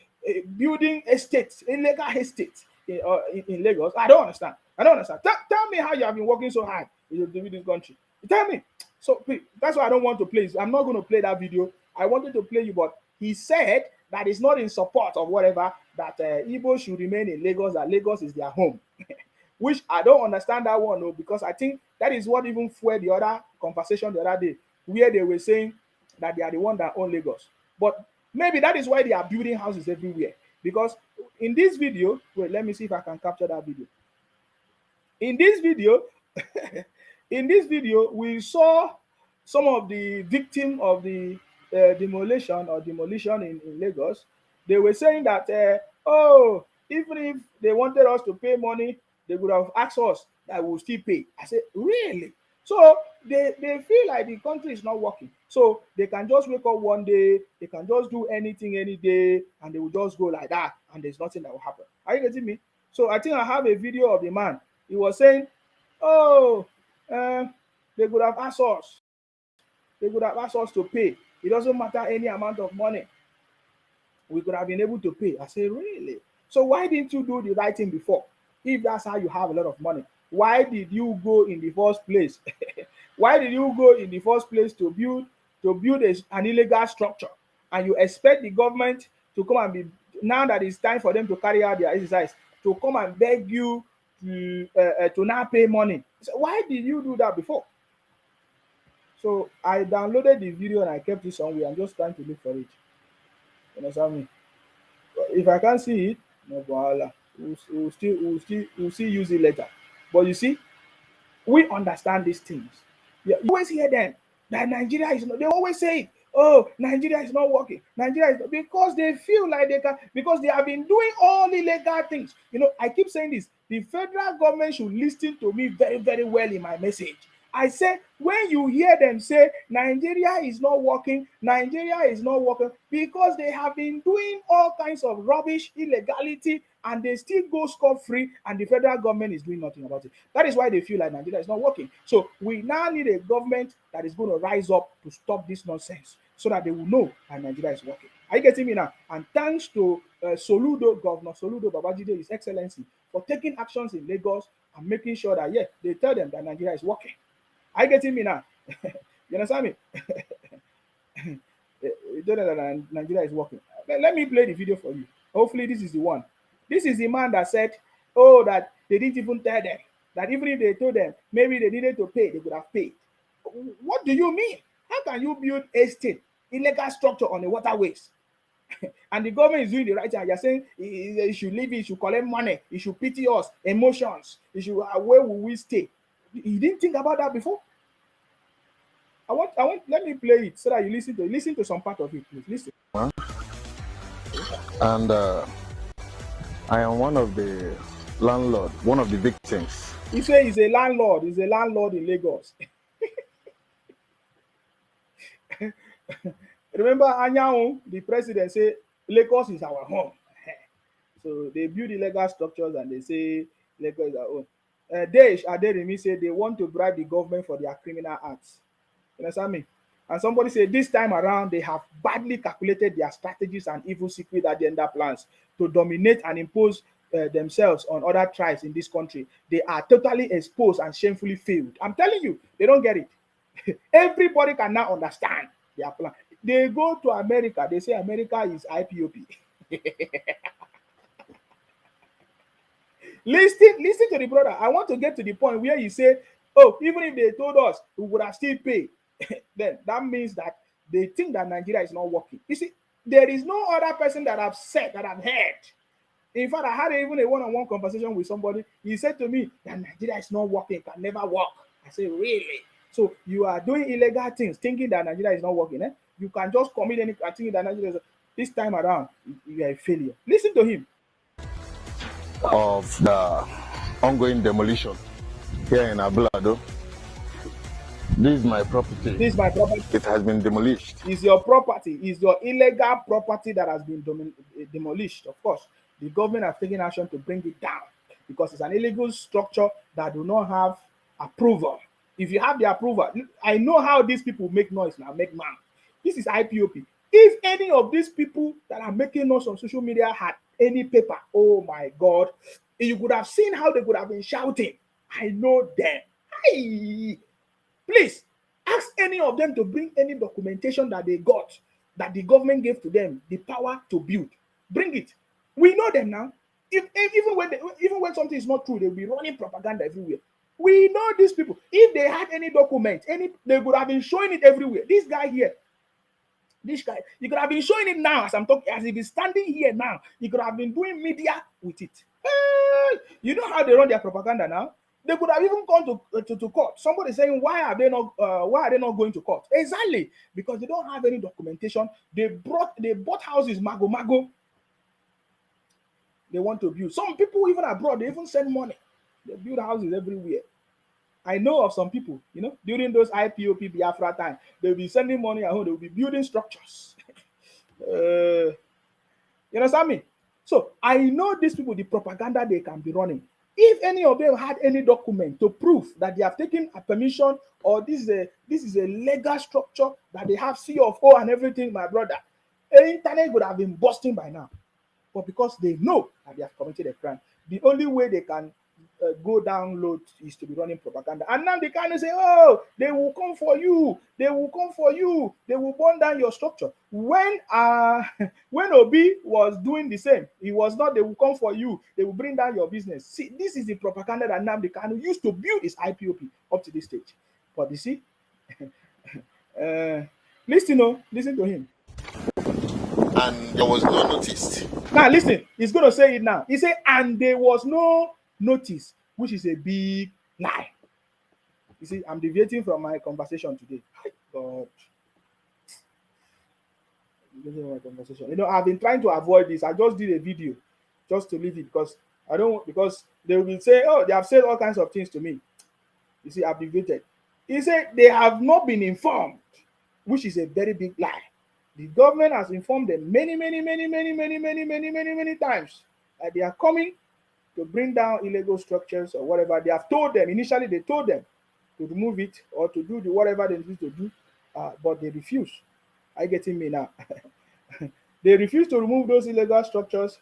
building estates, illegal estates in Lagos? I don't understand. Tell me how you have been working so hard in this country. Tell me. So please, that's why I don't want to play. I'm not going to play that video. I wanted to play you, but he said that it's not in support of whatever, that Igbo should remain in Lagos, that Lagos is their home. Which I don't understand that one, no, because I think that is what even fueled the other conversation the other day, where they were saying that they are the one that own Lagos. But maybe that is why they are building houses everywhere. Because in this video, wait, let me see if I can capture that video. In this video, we saw some of the victims of the demolition in Lagos. They were saying that, even if they wanted us to pay money, they would have asked us that we will still pay. I said, really? So they feel like the country is not working. So they can just wake up one day, they can just do anything any day, and they will just go like that, and there's nothing that will happen. Are you getting me? So I think I have a video of the man. He was saying, they could have asked us. They could have asked us to pay. It doesn't matter any amount of money. We could have been able to pay. I say, really? So why didn't you do the right thing before? If that's how you have a lot of money, why did you go in the first place? Why did you go in the first place to build an illegal structure, and you expect the government to come and be, now that it's time for them to carry out their exercise, to come and beg you to now pay money? So why did you do that before? So I downloaded the video and I kept it somewhere. I'm just trying to look for it. You understand me? If I can't see it, no problem. We'll still use it later. But you see, we understand these things. You always hear them that Nigeria is not. They always say, "Oh, Nigeria is not working. Nigeria is not," because they feel like they can, because they have been doing all illegal things. I keep saying this. The federal government should listen to me very, very well in my message. I say, when you hear them say Nigeria is not working, because they have been doing all kinds of rubbish, illegality, and they still go scot-free, and the federal government is doing nothing about it. That is why they feel like Nigeria is not working. So we now need a government that is going to rise up to stop this nonsense, so that they will know that Nigeria is working. Are you getting me now? And thanks to Governor Soludo Babajide, His Excellency, for taking actions in Lagos and making sure that, they tell them that Nigeria is working. Are you getting me now? You understand me? You don't know that Nigeria is working. Let me play the video for you. Hopefully this is the one. This is the man that said, that they didn't even tell them, that even if they told them maybe they needed to pay, they would have paid. What do you mean? How can you build a state, illegal structure on the waterways? And the government is doing the right thing. And you're saying he should leave it, he should collect money, he should pity us, emotions, he should, where will we stay? You didn't think about that before? Let me play it so that you listen to some part of it, please. Listen. And I am one of the landlord, one of the victims. He say he's a landlord in Lagos. Remember Anyanwu, the president, say Lagos is our home. So they build illegal structures and they say Lagos is our own. Desh Aderimi say they want to bribe the government for their criminal acts. You understand me? And somebody said this time around they have badly calculated their strategies and evil secret agenda plans to dominate and impose themselves on other tribes in this country. They are totally exposed and shamefully failed. I'm telling you, they don't get it. Everybody can now understand their plan. They go to America, they say America is IPOP. Listen to the brother. I want to get to the point where you say, oh, even if they told us, we would have still paid. Then that means that they think that Nigeria is not working. You see, there is no other person that I've said, that I've heard. In fact, I had even a one-on-one conversation with somebody. He said to me that Nigeria is not working, can never work. I said, really? So you are doing illegal things, thinking that Nigeria is not working. You can just commit any thinking that Nigeria is. This time around, you are a failure. Listen to him. Of the ongoing demolition here in Abulado. This is my property. This is my property. It has been demolished. It's your property. It's your illegal property that has been demolished. Of course, the government has taken action to bring it down because it's an illegal structure that do not have approval. If you have the approval, I know how these people make noise now, make man. This is IPOP. If any of these people that are making noise on social media had any paper, oh my God, you could have seen how they could have been shouting. I know them. Hey, please ask any of them to bring any documentation that they got, that the government gave to them the power to build. Bring it. We know them now. Even when something is not true, they'll be running propaganda everywhere. We know these people. If they had any document, they would have been showing it everywhere. This guy here, you could have been showing it now as I'm talking, as if he's standing here now. You could have been doing media with it. You know how they run their propaganda now? They could have even gone to court. Somebody saying, why are they not going to court? Exactly, because they don't have any documentation. They bought houses, mago. They want to build. Some people even abroad, they even send money. They build houses everywhere. I know of some people, during those IPOP Biafra time, they'll be sending money at home, they'll be building structures. You understand me? So I know these people, the propaganda they can be running. If any of them had any document to prove that they have taken a permission or this is a legal structure, that they have C of O and everything, my brother, the internet would have been busting by now. But because they know that they have committed a crime, the only way they can go download is to be running propaganda. And now they kind of say, oh, they will come for you, they will burn down your structure. When Obi was doing the same, he was not, they will come for you, they will bring down your business. See, this is the propaganda that Nnamdi Kanu used to build his IPOP up to this stage. But you see, listen to him. And there was no notice. Now listen, he's going to say it now. He said, and there was no notice, which is a big lie. You see, I'm deviating from my conversation today. God. I've been trying to avoid this. I just did a video just to leave it because they will say, oh, they have said all kinds of things to me. You see, I've deviated. He said they have not been informed, which is a very big lie. The government has informed them many times that they are coming to bring down illegal structures or whatever. They have told them, initially they told them to remove it or to do whatever they need to do, but they refuse. Are you getting me now? They refuse to remove those illegal structures,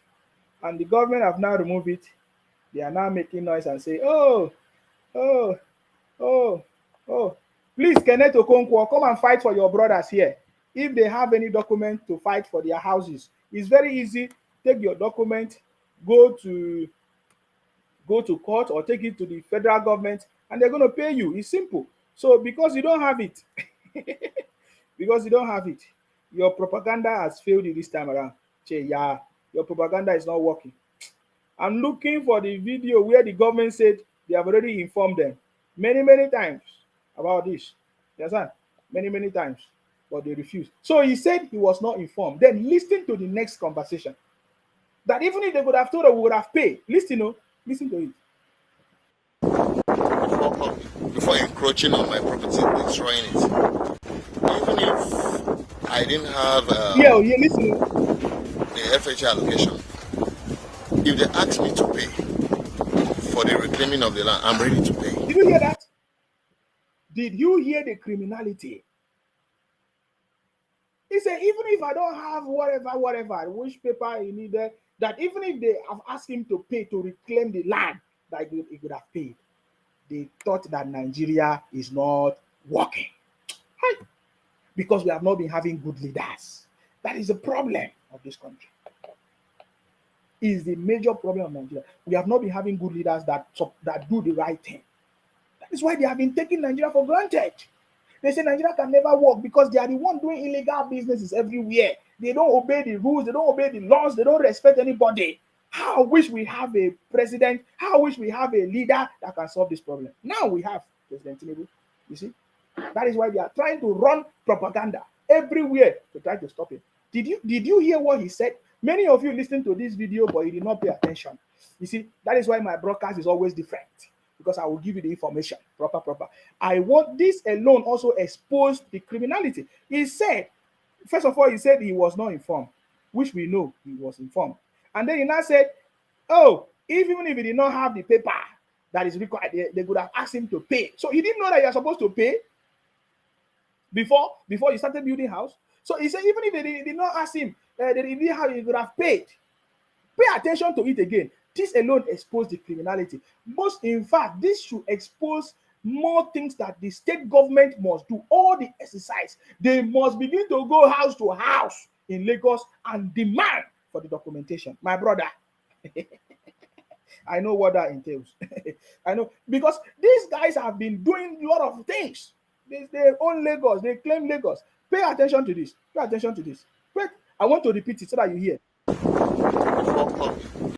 and the government have now removed it. They are now making noise and say, oh, please, Kenneth Okonkwo, come and fight for your brothers here. If they have any document to fight for their houses, it's very easy. Take your document, go to court or take it to the federal government, and they're going to pay you. It's simple. So because you don't have it, your propaganda has failed you this time around. Che, yeah, your propaganda is not working. I'm looking for the video where the government said they have already informed them many times about this. You understand? Many times, but they refused. So he said he was not informed. Then listen to the next conversation. That even if they could have told her, we would have paid. Listen, no, listen to it. Before encroaching on my property, destroying it. Even if I didn't have Yeah, listen. the FHA allocation, if they ask me to pay for the reclaiming of the land, I'm ready to pay. Did you hear that? Did you hear the criminality? He said, even if I don't have whatever, which paper he needed, that even if they have asked him to pay to reclaim the land, that he could have paid. They thought that Nigeria is not working. Hi. Because we have not been having good leaders. That is the problem of this country. Is the major problem of Nigeria. We have not been having good leaders that do the right thing. That is why they have been taking Nigeria for granted. They say Nigeria can never work because they are the one doing illegal businesses everywhere. They don't obey the rules, they don't obey the laws, they don't respect anybody. How I wish we have a president, how I wish we have a leader that can solve this problem. Now we have President Tinubu. You see? That is why they are trying to run propaganda everywhere to try to stop it. Did you hear what he said? Many of you listened to this video, but you did not pay attention. You see, that is why my broadcast is always different. Because I will give you the information proper. I want this alone also expose the criminality. He said, first of all, he said he was not informed, which we know he was informed. And then he now said, oh, even if he did not have the paper that is required, they would have asked him to pay. So he didn't know that you are supposed to pay before you started building house. So he said, even if they did not ask him, they didn't have, he would have paid. Pay attention to it again. This alone exposed the criminality. In fact, this should expose more things that the state government must do. All the exercise. They must begin to go house to house in Lagos and demand for the documentation. My brother, I know what that entails. I know, because these guys have been doing a lot of things. They own Lagos. They claim Lagos. Pay attention to this. Pay attention to this. Wait, I want to repeat it so that you hear.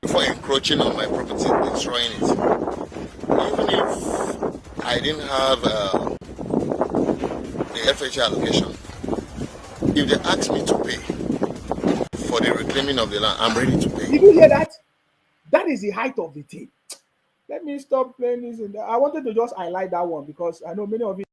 Before encroaching on my property, destroying it. Even if I didn't have the FHA allocation, if they ask me to pay for the reclaiming of the land, I'm ready to pay. Did you hear that? That is the height of the thing. Let me stop playing this. I wanted to just highlight that one because I know many of you.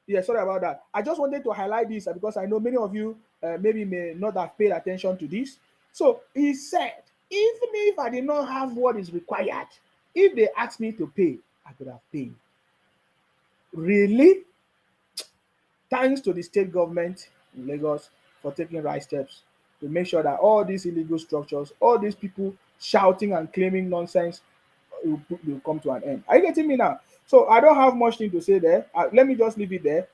Yeah, sorry about that. I just wanted to highlight this because I know many of you maybe may not have paid attention to this. So he said, even if I did not have what is required, if they asked me to pay, I could have paid. Really? Thanks to the state government in Lagos for taking right steps to make sure that all these illegal structures, all these people shouting and claiming nonsense will come to an end. Are you getting me now? So I don't have much thing to say there. Let me just leave it there.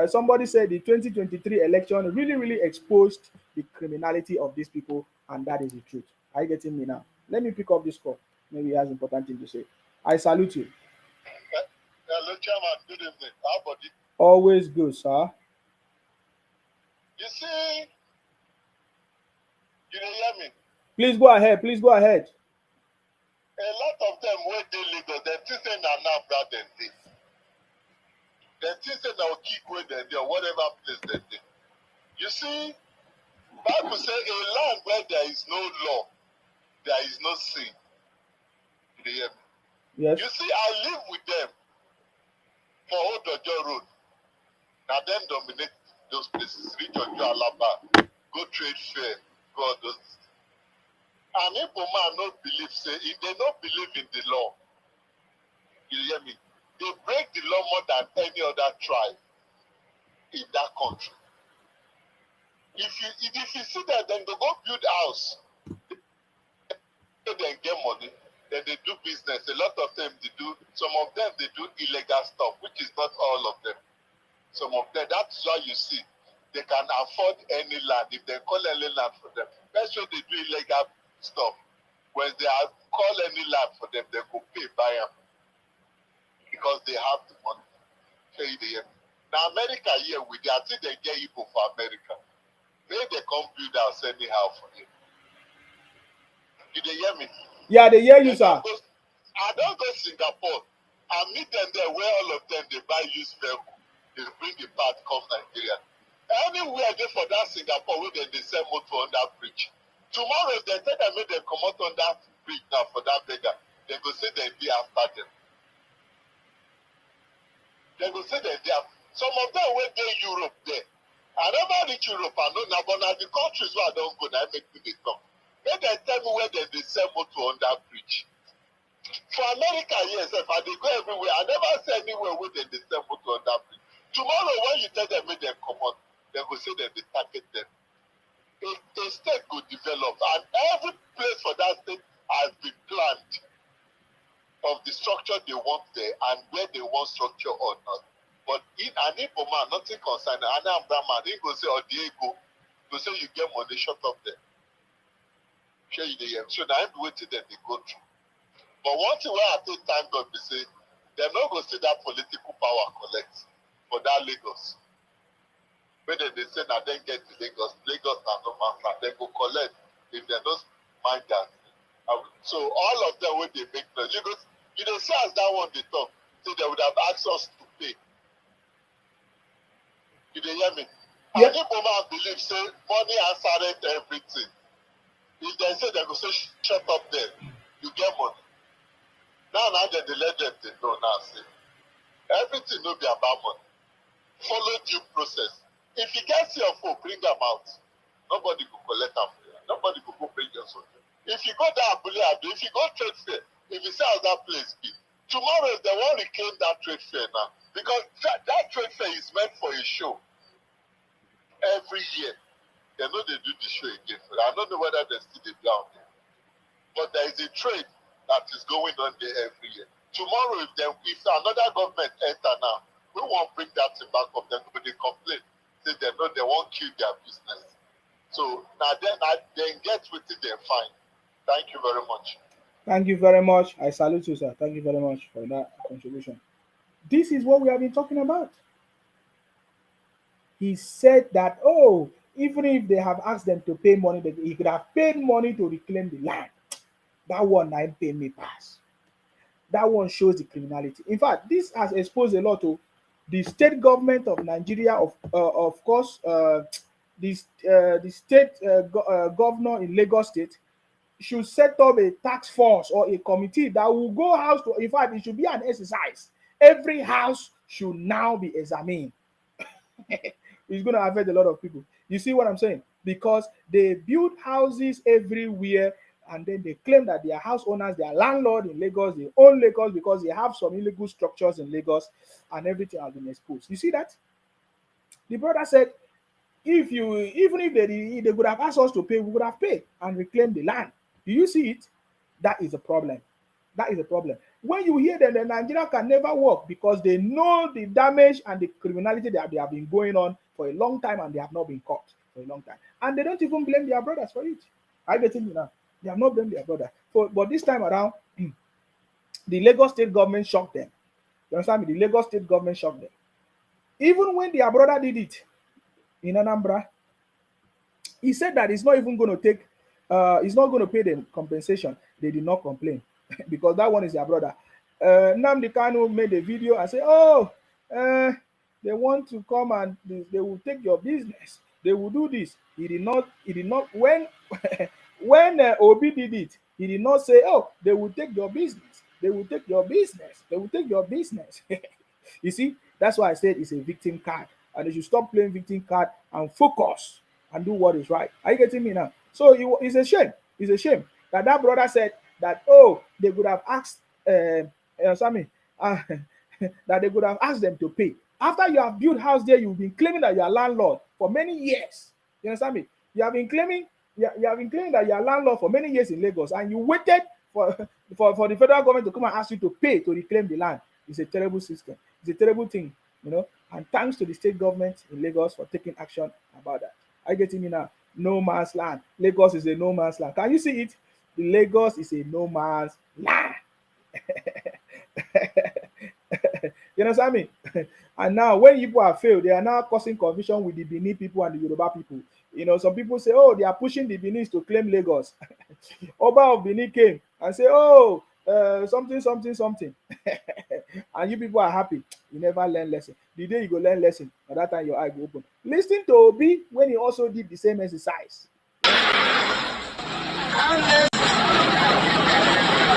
Somebody said the 2023 election really exposed the criminality of these people, and that is the truth. Are you getting me now? Let me pick up this call. Maybe he has important thing to say. I salute you. Hello, Chairman. Good evening. How about you? Always good, sir. You see, you hear me? Please go ahead. Please go ahead. A lot of them where they live, they think they are now brother than this. They think they will keep where they do, whatever place they do. You see, Bible says a land where there is no law, there is no sin. You hear me? Yes. You see, I live with them for Old Ojo Road. Now them dominate those places. Reach Ojo Alaba, go trade fair, go all those. And if a man not believe, say, if they don't believe in the law, you hear me? They break the law more than any other tribe in that country. If you see that, then they go build house, then get money, then they do business. A lot of them they do. Some of them they do illegal stuff, which is not all of them. Some of them. That's why you see they can afford any land if they call any land for them. That's why they do illegal stuff. When they call any land for them, they go pay buy them. because they have the money. Now America here with I think they get people for America. Maybe they come build house anyhow for you. Did they hear me? Yeah, they hear you, sir. I don't go to Singapore. I meet them there where all of them they buy used vehicle. They bring the part come Nigeria. Anywhere they for that Singapore where they sell motor on that bridge. Tomorrow if they tell them they come out on that bridge now for that beggar, they go say they be after them. They go say they are. Some of them went to Europe there. I never reach Europe, I know now, but now the countries where I don't go, I make me they come. Then they tell me where they sell motor on that bridge. For America, yes, if I go everywhere, I never say anywhere where they sell motor on that bridge. Tomorrow, when you tell them where they come on, they go say that they target them. A state could develop, and every place for that state has been planned of the structure they want there and where they want structure or not. But in an Igbo man, nothing concerned. An Ambra man, he go say, oh, Diego, go say you get money shut up there. Share you the so now I'm waiting that they go through. But one thing where I take time God be say, they're not going to see that political power collect for that Lagos. When they say now they get to Lagos are no man's land, they go collect if they don't mind that. So all of them when they make noise, you know, see as that one they talk, so they would have asked us to pay. You dey hear me? Yeah. And if woman believe say money answered everything, if they say they go say shut up there, you get money. Now they let them they know now say everything no be about money. Follow due process. If you get your phone, bring them out. Nobody will collect them for you. Nobody will go bring your phone. If you go down if you go trade fair, if you see how that place be, tomorrow if they want to reclaim that trade fair now, because that trade fair is meant for a show. Every year, they know they do the show again. I don't know whether they still the ground there. But there is a trade that is going on there every year. Tomorrow, if another government enter now, we won't bring that thing back up. Then they complain. Say they know they won't kill their business. So now then get with it, they're fine. Thank you very much. Thank you very much. I salute you, sir. Thank you very much for that contribution. This is what we have been talking about. He said that, oh, even if they have asked them to pay money, he could have paid money to reclaim the land. That one, I pay me pass. That one shows the criminality. In fact, this has exposed a lot to the state government of Nigeria, of course, the state governor in Lagos State should set up a task force or a committee that will go house to, in fact, it should be an exercise. Every house should now be examined. It's going to affect a lot of people. You see what I'm saying? Because they build houses everywhere and then they claim that they are house owners, they are landlord in Lagos, they own Lagos because they have some illegal structures in Lagos and everything has been exposed. You see that? The brother said, even if they would have asked us to pay, we would have paid and reclaimed the land. Do you see it? That is a problem. That is a problem. When you hear that the Nigeria can never work because they know the damage and the criminality that they have been going on for a long time and they have not been caught for a long time. And they don't even blame their brothers for it. I get it now. They have not blamed their brother. But this time around, the Lagos state government shocked them. You understand me? The Lagos state government shocked them. Even when their brother did it in Anambra, he said that he's not even going to take, he's not going to pay them compensation. They did not complain because that one is their brother. Nnamdi Kanu made a video and said, oh, they want to come and they will take your business. They will do this. He did not, when Obi did it, he did not say, oh, they will take your business. They will take your business. They will take your business. You see, that's why I said it's a victim card. And they should stop playing victim card and focus and do what is right. Are you getting me now? So it's a shame. It's a shame that brother said that, oh, they would have asked, that they would have asked them to pay. After you have built house there, you've been claiming that you are landlord for many years. You understand me? You have been claiming that you are landlord for many years in Lagos, and you waited for the federal government to come and ask you to pay to reclaim the land. It's a terrible system. It's a terrible thing, you know. And thanks to the state government in Lagos for taking action about that. Are you getting me now? No man's land. Lagos is a no man's land. Can you see it? The Lagos is a no man's land. You understand me? And now when Igbo have failed, they are now causing confusion with the Benin people and the Yoruba people. You know, some people say, oh, they are pushing the Benin to claim Lagos. Oba of Benin came and say, oh, something. And you people are happy. You never learn lesson. The day you go learn lesson, at that time your eye go open. Listen to Obi when he also did the same exercise. And this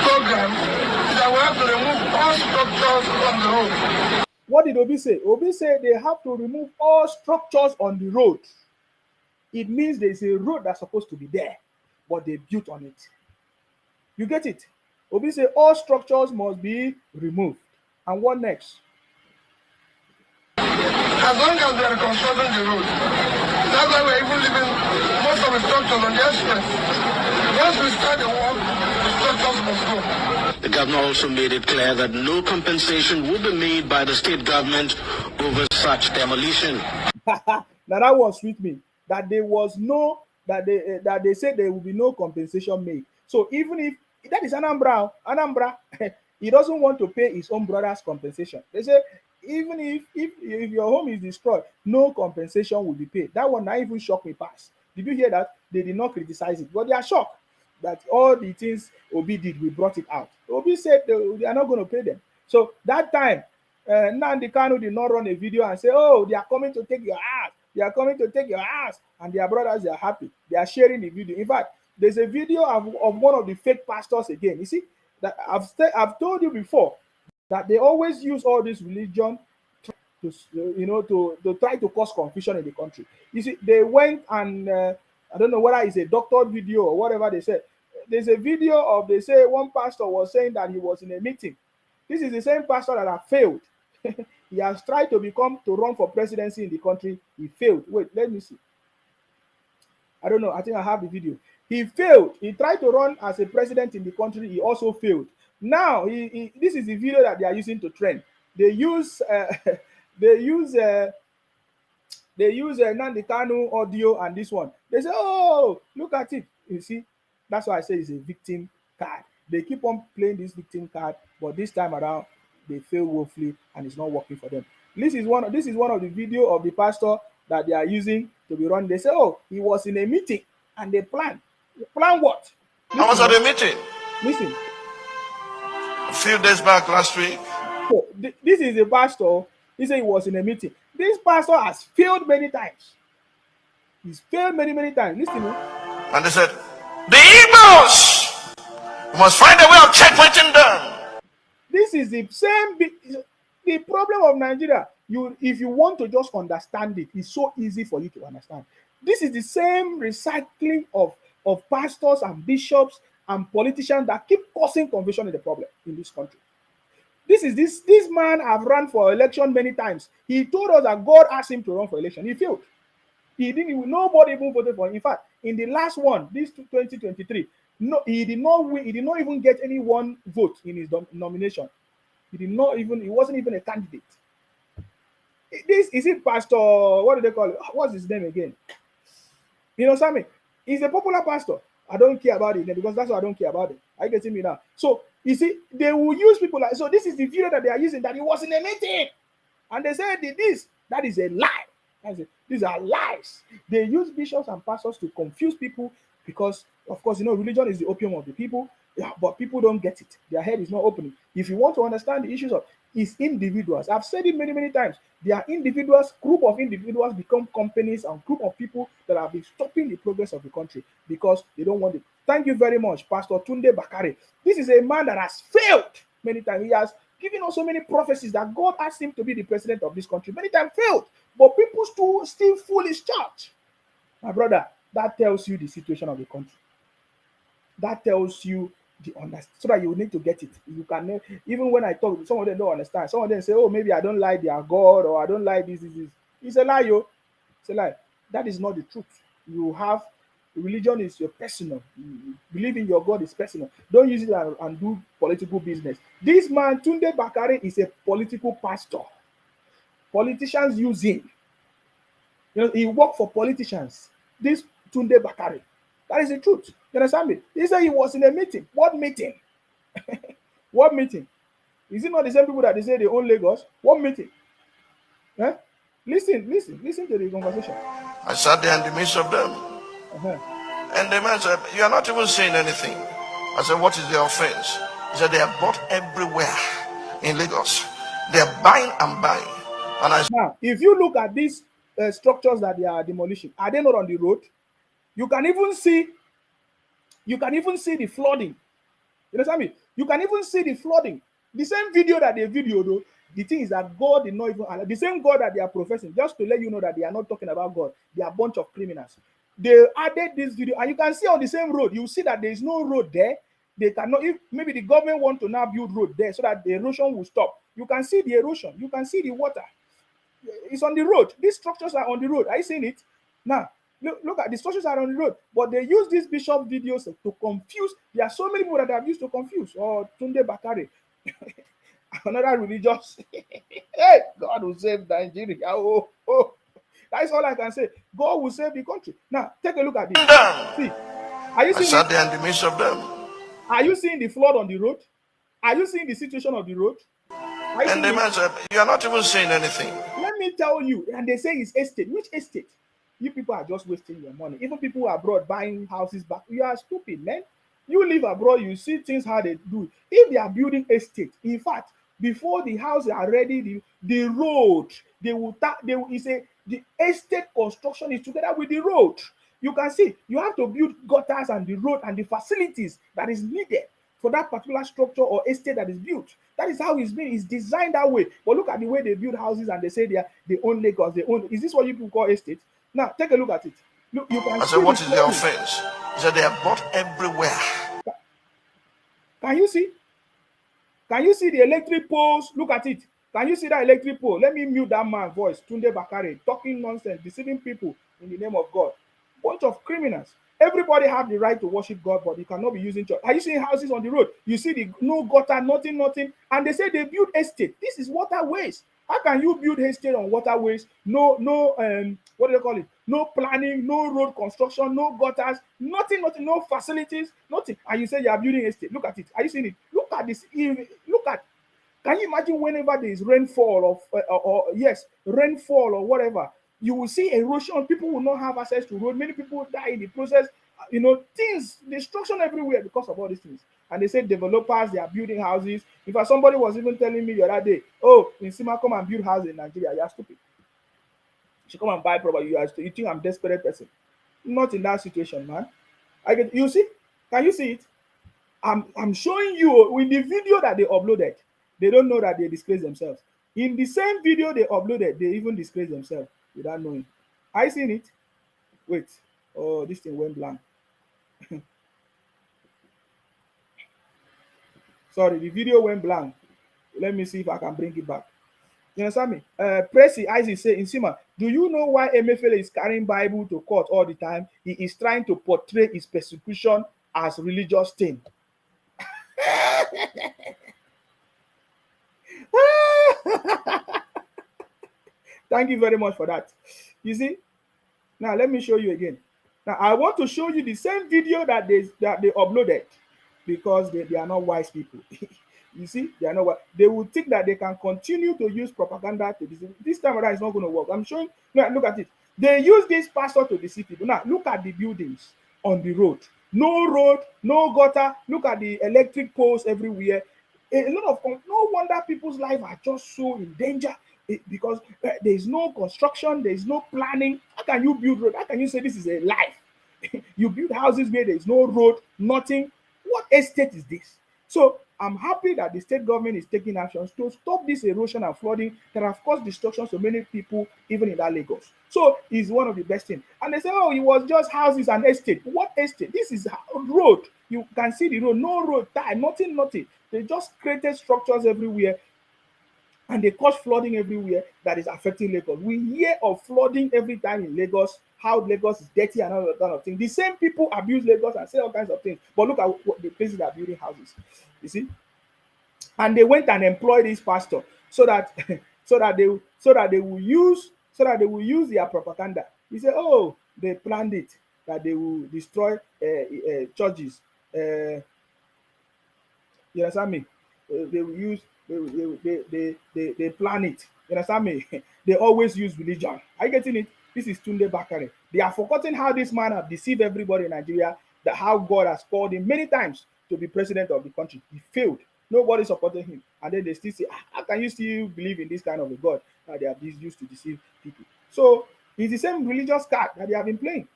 program is that we have to remove all structures from the road. What did Obi say? Obi said they have to remove all structures on the road. It means there's a road that's supposed to be there, but they built on it. You get it? Obi said all structures must be removed. And what next? As long as we are constructing the road, that's why we're even leaving most of the structures on the express. Once we start the work, the structures must go. The governor also made it clear that no compensation will be made by the state government over such demolition. Now that was with me. That there was no, that they said there will be no compensation made. So even if that is Anambra, he doesn't want to pay his own brother's compensation. They say even if your home is destroyed, no compensation will be paid. That one not even shocked me past. Did you hear that? They did not criticize it, but they are shocked that all the things Obi did, we brought it out. Obi said they are not going to pay them. So that time, Nnamdi Kanu did not run a video and say, oh, they are coming to take your ass. They are coming to take your ass. And their brothers, they are happy. They are sharing the video. In fact, there's a video of one of the fake pastors again. You see, that I've told you before that they always use all this religion to try to cause confusion in the country. You see, they went and I don't know whether it's a doctored video or whatever they said. There's a video of, they say one pastor was saying that he was in a meeting. This is the same pastor that has failed. He has tried to run for presidency in the country. He failed. Wait, let me see. I don't know. I think I have the video. He failed. He tried to run as a president in the country. He also failed. Now, this is the video that they are using to trend. They use Nnamdi Kanu audio and this one. They say, oh, look at it. You see, that's why I say it's a victim card. They keep on playing this victim card, but this time around, they fail woefully and it's not working for them. This is one of the video of the pastor that they are using to be run. They say, oh, he was in a meeting and they plan. Plan what? I was at a meeting. Listen. A few days back last week. So, this is a pastor. He said he was in a meeting. This pastor has failed many times. He's failed many, many times. Listen. And they said, the Igbos must find a way of checkpointing them. This is the same. The problem of Nigeria, if you want to just understand it, it's so easy for you to understand. This is the same recycling of pastors and bishops and politicians that keep causing confusion in the problem in this country. This man have run for election many times. He told us that God asked him to run for election. He failed. Nobody even voted for him. In fact, in the last one, this 2023, no, he did not win. He did not even get any one vote in his nomination. He wasn't even a candidate. This is it, Pastor. What do they call it? What's his name again? You know, Sammy. He's a popular pastor. I don't care about it because that's why I don't care about it. Are you getting me now? So you see, they will use people like so. This is the video that they are using that he was in a meeting, and they said this. That is a lie. These are lies. They use bishops and pastors to confuse people because, of course, religion is the opium of the people. Yeah, but people don't get it. Their head is not opening. If you want to understand the issues of it's individuals, I've said it many, many times. There are individuals, group of individuals become companies and group of people that have been stopping the progress of the country because they don't want it. Thank you very much, Pastor Tunde Bakare. This is a man that has failed many times. He has given us so many prophecies that God asked him to be the president of this country. Many times failed, but people still fool his church. My brother, that tells you the situation of the country. That tells you the understand, so that you need to get it. You can, even when I talk, some of them don't understand. Some of them say, "Oh, maybe I don't like their God or I don't like this." It's a lie, yo. It's a lie. That is not the truth. You have religion is your personal. Believe in your God is personal. Don't use it and do political business. This man Tunde Bakare is a political pastor. Politicians use him. He worked for politicians. This Tunde Bakare. That is the truth. You understand me? He said he was in a meeting. What meeting? What meeting? Is it not the same people that they say they own Lagos? One meeting. Eh? Listen to the conversation. I sat there in the midst of them. And the man said, you are not even saying anything. I said, what is the offense? He said, they are bought everywhere in Lagos. They are buying and buying. And I said, now, if you look at these structures that they are demolishing, are they not on the road? You can even see the flooding. You understand me? You can even see the flooding. The same video that they video, though, the thing is that God did not even allow, the same God that they are professing, just to let you know that they are not talking about God. They are a bunch of criminals. They added this video, and you can see on the same road, you see that there is no road there. They cannot, if maybe the government want to now build road there so that the erosion will stop. You can see the erosion, you can see the water. It's on the road. These structures are on the road. Are you seeing it? Now, look at the structures are on the road, but they use these bishop videos to confuse. There are so many people that have used to confuse. Or Tunde Bakare, another religious. Hey, God will save Nigeria. Oh. That's all I can say. God will save the country. Now, take a look at this. See, are you seeing? I sat there in the midst of them. Are you seeing the flood on the road? Are you seeing the situation on the road? And the man said, you are not even saying anything. Let me tell you, and they say it's estate. Which estate? You people are just wasting your money. Even people abroad buying houses back, you are stupid, man. You live abroad, you see things how they do. If they are building estate, in fact, before the houses are ready, the road, the estate construction is together with the road. You can see, you have to build gutters and the road and the facilities that is needed for that particular structure or estate that is built. That is how it's been. It's designed that way. But look at the way they build houses and they say they own Lagos. They own. Is this what you people call estate? Now take a look at it. Look, you can. I said, what is the offense? He said, they are bought everywhere. Can you see? Can you see the electric poles? Look at it. Can you see that electric pole? Let me mute that man's voice. Tunde Bakare talking nonsense, deceiving people in the name of God. Bunch of criminals. Everybody have the right to worship God, but you cannot be using church. Are you seeing houses on the road? You see the no gutter, nothing, and they say they build estate. This is waterways. How can you build estate on waterways? No, what do they call it? No planning, no road construction, no gutters, nothing, no facilities, nothing. And you say you are building estate. Look at it. Are you seeing it? Look at this. Look at. Can you imagine whenever there is rainfall rainfall or whatever? You will see erosion. People will not have access to road. Many people die in the process. Things, destruction everywhere because of all these things. And they say developers, they are building houses. In fact, somebody was even telling me the other day, oh, Nsima, come and build houses in Nigeria. You are stupid. You should come and buy property. You think I'm a desperate person. Not in that situation, man. You see? Can you see it? I'm showing you in the video that they uploaded. They don't know that they disgrace themselves. In the same video they uploaded, they even disgrace themselves without knowing. I seen it. Wait. Oh, this thing went blank. Sorry, the video went blank. Let me see if I can bring it back. You understand me? Pressy Isaac say, Nsima, do you know why Emefiele is carrying Bible to court all the time? He is trying to portray his persecution as religious thing. Thank you very much for that. You see? Now let me show you again. Now I want to show you the same video that they uploaded, because they are not wise people. You see, they are not wise. They will think that they can continue to use propaganda to deceive. This time around, it's not going to work. I'm showing. Now look at it. They use this pastor to deceive people. Now look at the buildings on the road. No road, no gutter. Look at the electric poles everywhere. No wonder people's lives are just so in danger, because there is no construction, there is no planning. How can you build road? How can you say this is a life? You build houses where there is no road, nothing. What estate is this? So I'm happy that the state government is taking actions to stop this erosion and flooding that have caused destruction to many people, even in that Lagos. So it's one of the best things. And they say, oh, it was just houses and estate. What estate? This is road. You can see the road, no road, nothing. They just created structures everywhere, and they cause flooding everywhere that is affecting Lagos. We hear of flooding every time in Lagos, how Lagos is dirty and all that kind of thing. The same people abuse Lagos and say all kinds of things. But look at what the places that are building houses. You see? And they went and employed this pastor so that they will use their propaganda. He said, oh, they planned it, that they will destroy churches. You understand me? They will use They plan it. You understand me? They always use religion. Are you getting it? This is Tunde Bakare. They are forgotten how this man have deceived everybody in Nigeria, that how God has called him many times to be president of the country. He failed. Nobody supported him. And then they still say, how can you still believe in this kind of a God? They are used to deceive people. So it's the same religious card that they have been playing.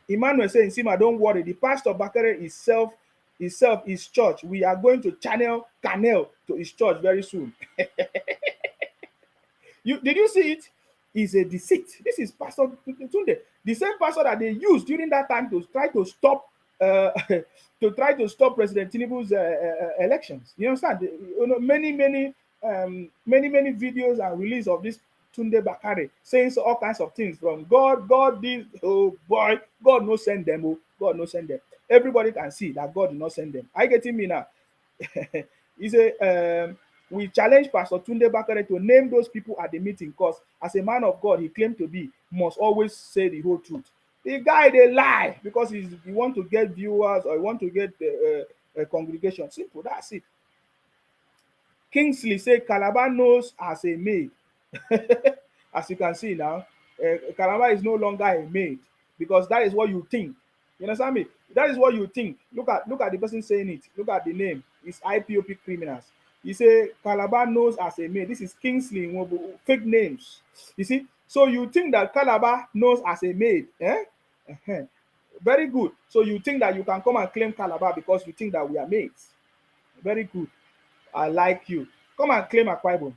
Emmanuel saying, Sima, don't worry. The pastor Bakare his church. We are going to channel Canel to his church very soon. Did you see it? It's a deceit. This is Pastor Tunde, the same pastor that they used during that time to try to stop President Tinubu's elections. You understand? You know, many videos and release of this Tunde Bakare saying all kinds of things from God this, oh boy, God no send them, oh, God no send them. Everybody can see that God did not send them. Are you getting me now? He said, we challenge Pastor Tunde Bakare to name those people at the meeting, because as a man of God, he claimed to be, must always say the whole truth. The guy, they lie because he want to get viewers or he want to get a congregation. Simple, that's it. Kingsley said Calabar knows as a maid. As you can see now, Calabar is no longer a maid, because that is what you think. You understand me? That is what you think. Look at the person saying it. Look at the name. It's IPOP criminals. You say Calabar knows as a maid. This is Kingsley, fake names. You see? So you think that Calabar knows as a maid. Eh? Very good. So you think that you can come and claim Calabar because you think that we are mates. Very good. I like you. Come and claim Akwa Ibom.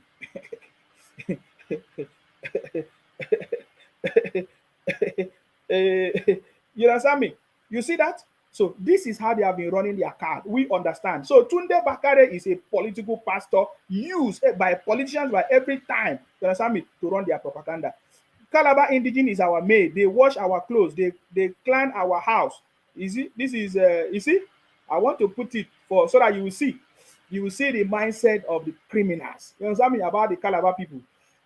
You understand me? You see that? So this is how they have been running their card. We understand. So Tunde Bakare is a political pastor used by politicians by every time, you understand me, to run their propaganda. Calabar Indigene is our maid. They wash our clothes. They clean our house. You see, this is you see, I want to put it for so that you will see the mindset of the criminals. You understand me about the Calabar people.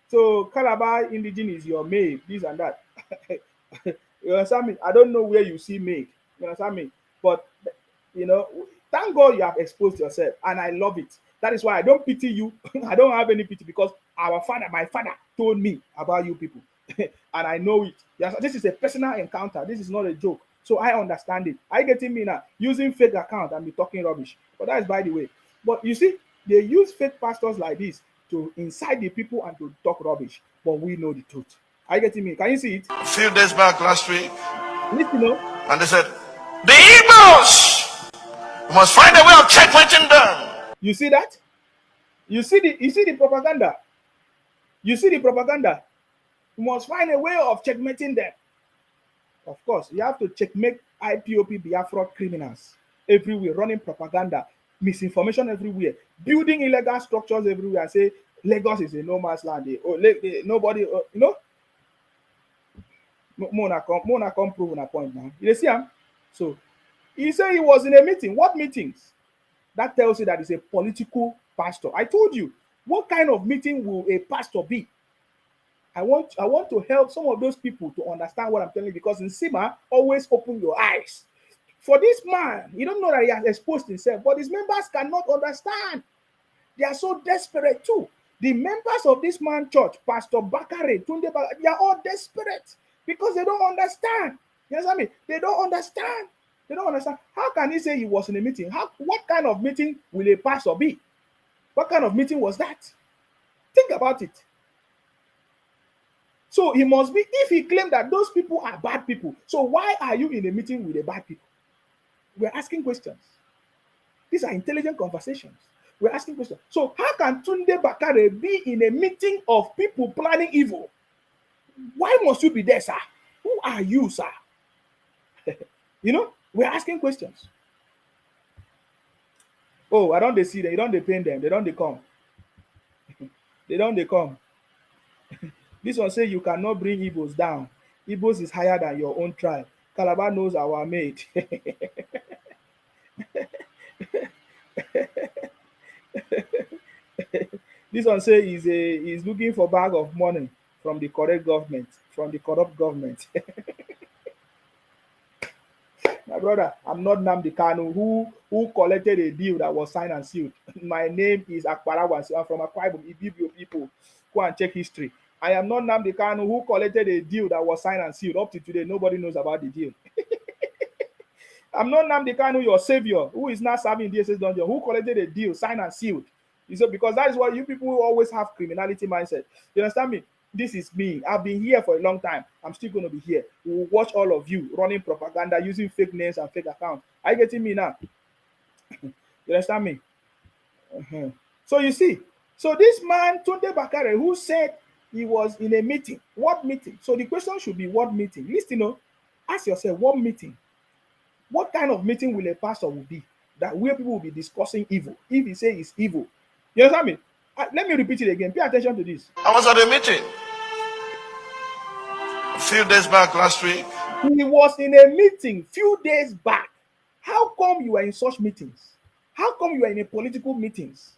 So Calabar Indigene is your maid, this and that. You understand me? I don't know where you see maid. You understand me? But you know, thank God you have exposed yourself, and I love it. That is why I don't pity you. I don't have any pity, because my father told me about you people. And I know it. Yes, this is a personal encounter. This is not a joke. So I understand it. Are you getting me now? Using fake account and be talking rubbish. But that is by the way. But you see, they use fake pastors like this to incite the people and to talk rubbish. But we know the truth. Are you getting me? Can you see it? A few days back last week, Listen, no? and they said, the Igbos must find a way of checkmating them. You see that? You see the propaganda. You see the propaganda. You must find a way of checkmating them. Of course, you have to checkmate IPOP Biafra criminals everywhere, running propaganda, misinformation everywhere, building illegal structures everywhere. Say Lagos is a no man's land. Nobody, you know. Mona come prove a point now. You see him? So he said he was in a meeting. What meetings? That tells you that he's a political pastor. I told you, what kind of meeting will a pastor be? I want to help some of those people to understand what I'm telling you, because in Sima, always open your eyes. For this man, you don't know that he has exposed himself, but his members cannot understand. They are so desperate too. The members of this man church, Pastor Bakare, Tunde Bakare, they are all desperate because they don't understand. You understand me? They don't understand. They don't understand. How can he say he was in a meeting? What kind of meeting will a pastor be? What kind of meeting was that? Think about it. So he must be, if he claimed that those people are bad people, so why are you in a meeting with the bad people? We're asking questions. These are intelligent conversations. We're asking questions. So how can Tunde Bakare be in a meeting of people planning evil? Why must you be there, sir? Who are you, sir? You know, we're asking questions. Oh, I don't they see them. You don't they paint them. They don't they come. They don't they come. This one say you cannot bring Igbos down. Igbos is higher than your own tribe. Calabar knows our mate. This one say he's looking for bag of money from the corrupt government. My brother, I'm not Nnamdi Kanu who collected a deal that was signed and sealed. My name is Akbarawa. I'm from Akwa Ibom, Ibibio people. Go and check history. I am not Nnamdi Kanu who collected a deal that was signed and sealed. Up to today, nobody knows about the deal. I'm not Nnamdi Kanu, your savior, who is now serving in DSS dungeon, who collected a deal, signed and sealed. You see, because that is what you people always have criminality mindset. You understand me? This is me. I've been here for a long time. I'm still going to be here. We will watch all of you running propaganda using fake names and fake accounts. Are you getting me now? You understand me? So you see, so this man, Tunde Bakare, who said he was in a meeting. What meeting? So the question should be what meeting? Listen, ask yourself, what meeting? What kind of meeting will a pastor will be? That where people will be discussing evil. If he say it's evil. You understand me? Let me repeat it again. Pay attention to this. I was at a meeting a few days back last week. He was in a meeting few days back. How come you are in such meetings? How come you are in a political meetings?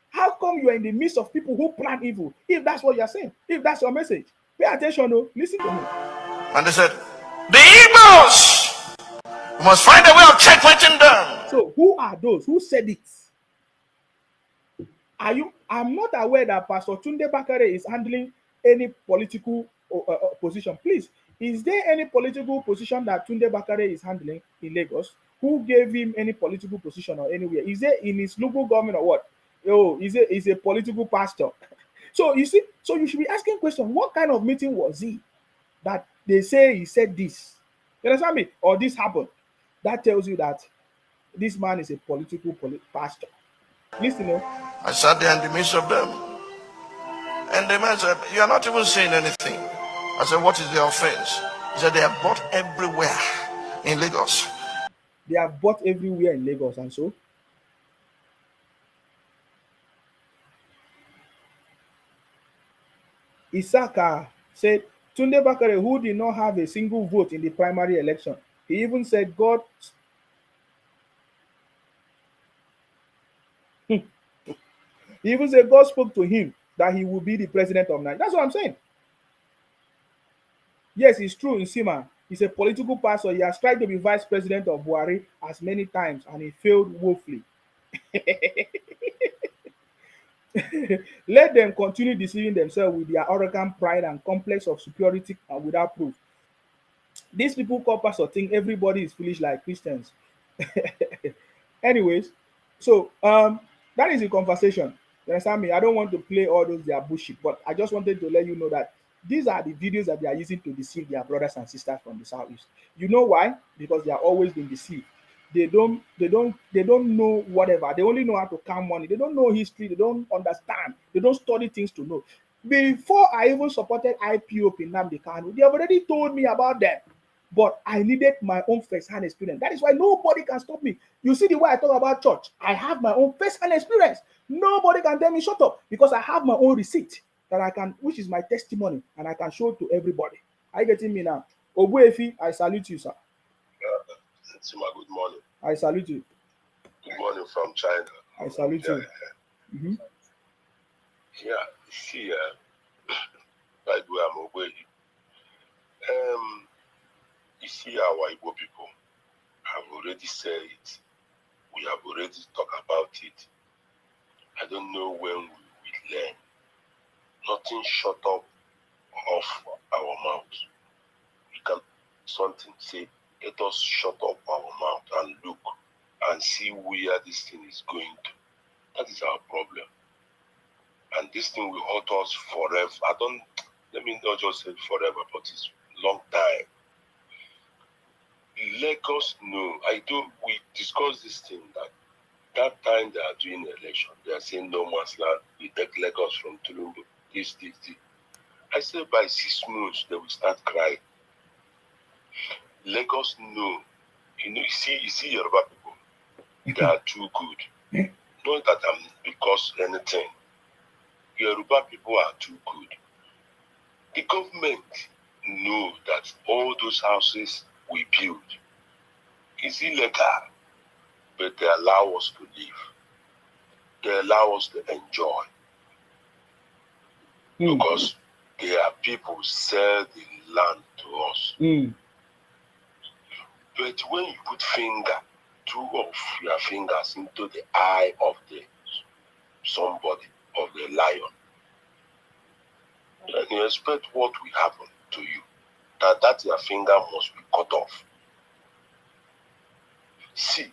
How come you are in the midst of people who plan evil? If that's what you're saying, if that's your message, pay attention, listen to me. And they said, the Igbos must find a way of checkmating them. So who are those? Who said it? I'm not aware that Pastor Tunde Bakare is handling any political position. Please, is there any political position that Tunde Bakare is handling in Lagos? Who gave him any political position or anywhere? Is it in his local government or what? Is a political pastor? So you see, so you should be asking questions. What kind of meeting was he that they say he said this? You understand me? Or this happened? That tells you that this man is a political pastor. Listen, I sat there in the midst of them, and the man said, "You are not even saying anything." I said, "What is the offense?" He said, "They are bought everywhere in Lagos." They are bought everywhere in Lagos, and so Isaka said, Tunde Bakare, who did not have a single vote in the primary election, he even said God. He even said God spoke to him that he would be the president of Nigeria. That's what I'm saying. Yes, it's true in Sima. He's a political pastor. He has tried to be vice president of Buhari as many times, and he failed woefully. Let them continue deceiving themselves with their arrogant pride and complex of superiority and without proof. These people call pastor think everybody is foolish like Christians. Anyways, so that is the conversation. You understand me? I don't want to play all those their bullshit, but I just wanted to let you know that these are the videos that they are using to deceive their brothers and sisters from the southeast. You know why? Because they are always being deceived. They don't know whatever. They only know how to count money. They don't know history. They don't understand. They don't study things to know. Before I even supported IPOP in Nnamdi Kanu, they have already told me about them. But I needed my own first-hand experience. That is why nobody can stop me. You see the way I talk about church. I have my own first-hand experience. Nobody can tell me shut up because I have my own receipt that I can, which is my testimony, and I can show it to everybody. Are you getting me now? Obuefi, I salute you, sir. Good morning. I salute you. Good morning from China. I salute you. Mm-hmm. Yeah, see, by the way, I'm Obuefi. You see, our Igbo people have already said it. We have already talked about it. I don't know when we will learn. Nothing shut up of our mouth. We can something say, let us shut up our mouth and look and see where this thing is going to. That is our problem. And this thing will haunt us forever. Let me not just say forever, but it's long time. Lagos, no, we discussed this thing that time they are doing election, they are saying no man's land, we take Lagos from Tulumbu, this. I said by 6 months, they will start crying. Lagos, no. You see Yoruba people, they are too good. Not that I'm because anything. Yoruba people are too good. The government know that all those houses we build is illegal, but they allow us to live. They allow us to enjoy. Because their people sell the land to us. But when you put two of your fingers into the eye of somebody, of the lion, then you expect what will happen to you. That your finger must be cut off. See,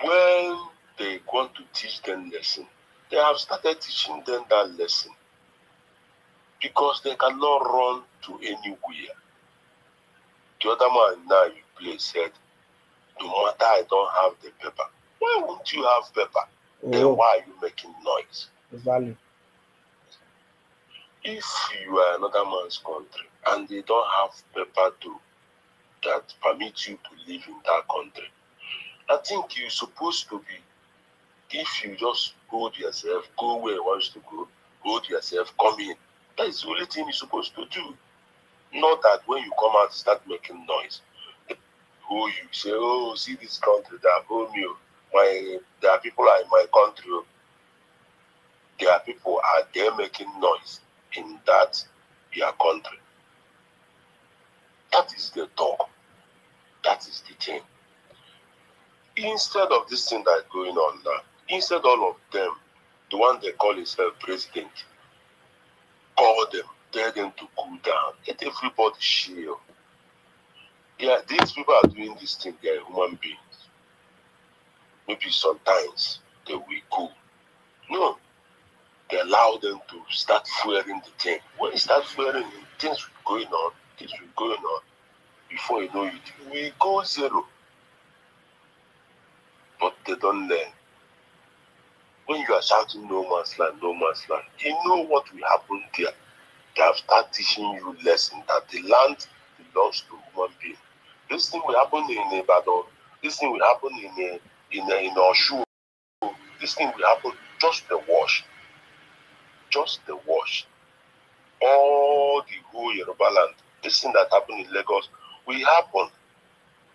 when they want to teach them lesson, they have started teaching them that lesson because they cannot run to anywhere. The other man now you play said, no matter I don't have the paper, why won't you have paper? Then why are you making noise? Value. If you are another man's country and they don't have paper that permit you to live in that country, I think you're supposed to be, if you just hold yourself, go where you want to go, hold yourself, come in. That is the only thing you're supposed to do. Not that when you come out, start making noise. Who you say, oh, see this country, that hold me. There are people in my country. There are people out there making noise in that your country. That is the talk. That is the thing. Instead of this thing that is going on now, instead all of them, the one they call himself president, call them, tell them to cool down, let everybody chill. Yeah, these people are doing this thing, they are human beings. Maybe sometimes they will cool. No, they allow them to start fueling the thing. When you start fueling, things will going on, before you know it, we go zero. But they don't learn. When you are shouting no man's land, you know what will happen there. They have started teaching you lesson that the land belongs to human beings. This thing will happen in Ibadan. This thing will happen in Oshu. This thing will happen. Just the wash. All the whole Yoruba land. This thing that happened in Lagos will happen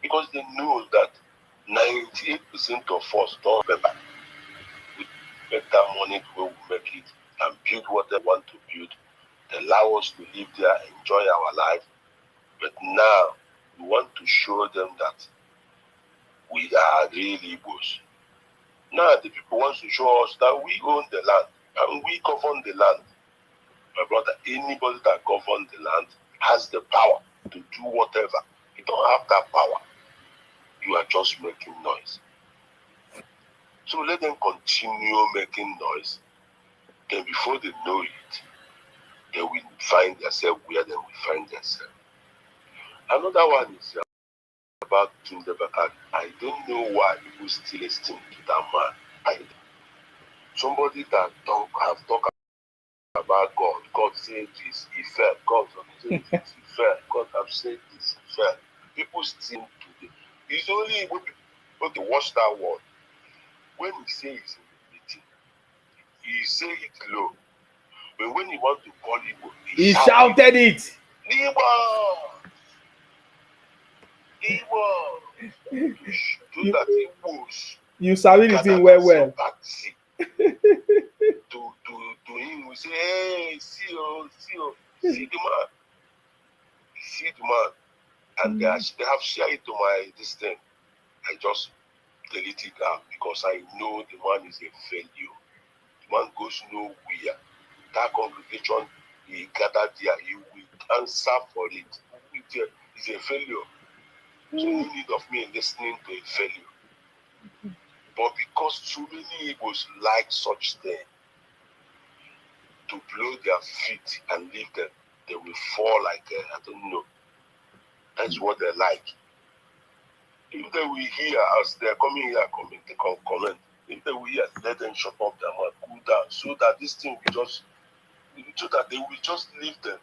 because they know that 98% of us don't remember. We make that money the way we make it and build what they want to build. They allow us to live there, enjoy our life. But now we want to show them that we are real Igbos. Now the people want to show us that we own the land and we govern the land. My brother, anybody that governs the land has the power to do whatever. You don't have that power. You are just making noise. So let them continue making noise. Then before they know it, they will find themselves where they will find themselves. Another one is about Tunde Bakari. I don't know why people still listen to that man. Somebody that have talked about God. God said this, he fell. God said this, he fell. God have said this, he fell. People still today. It's only when people watch that word. When he says in the meeting, he say it low. But when he want to call Igbo, he shouted it. Igbo! Igbo! Do that Igbos. You sabi the thing well. To him, we say, hey, see the man. And they have shared it to my this thing. I just delete it out because I know the man is a failure. The man goes nowhere. That congregation he gathered there, he will answer for it. He's a failure. So no need of me listening to a failure. But because too many Igbos like such thing, to blow their feet and leave them, they will fall like, I don't know. That's what they like. If they will hear as they're coming here, comment. If they will hear, let them shut up their mouth, cool down, so that this thing will so that they will just leave them.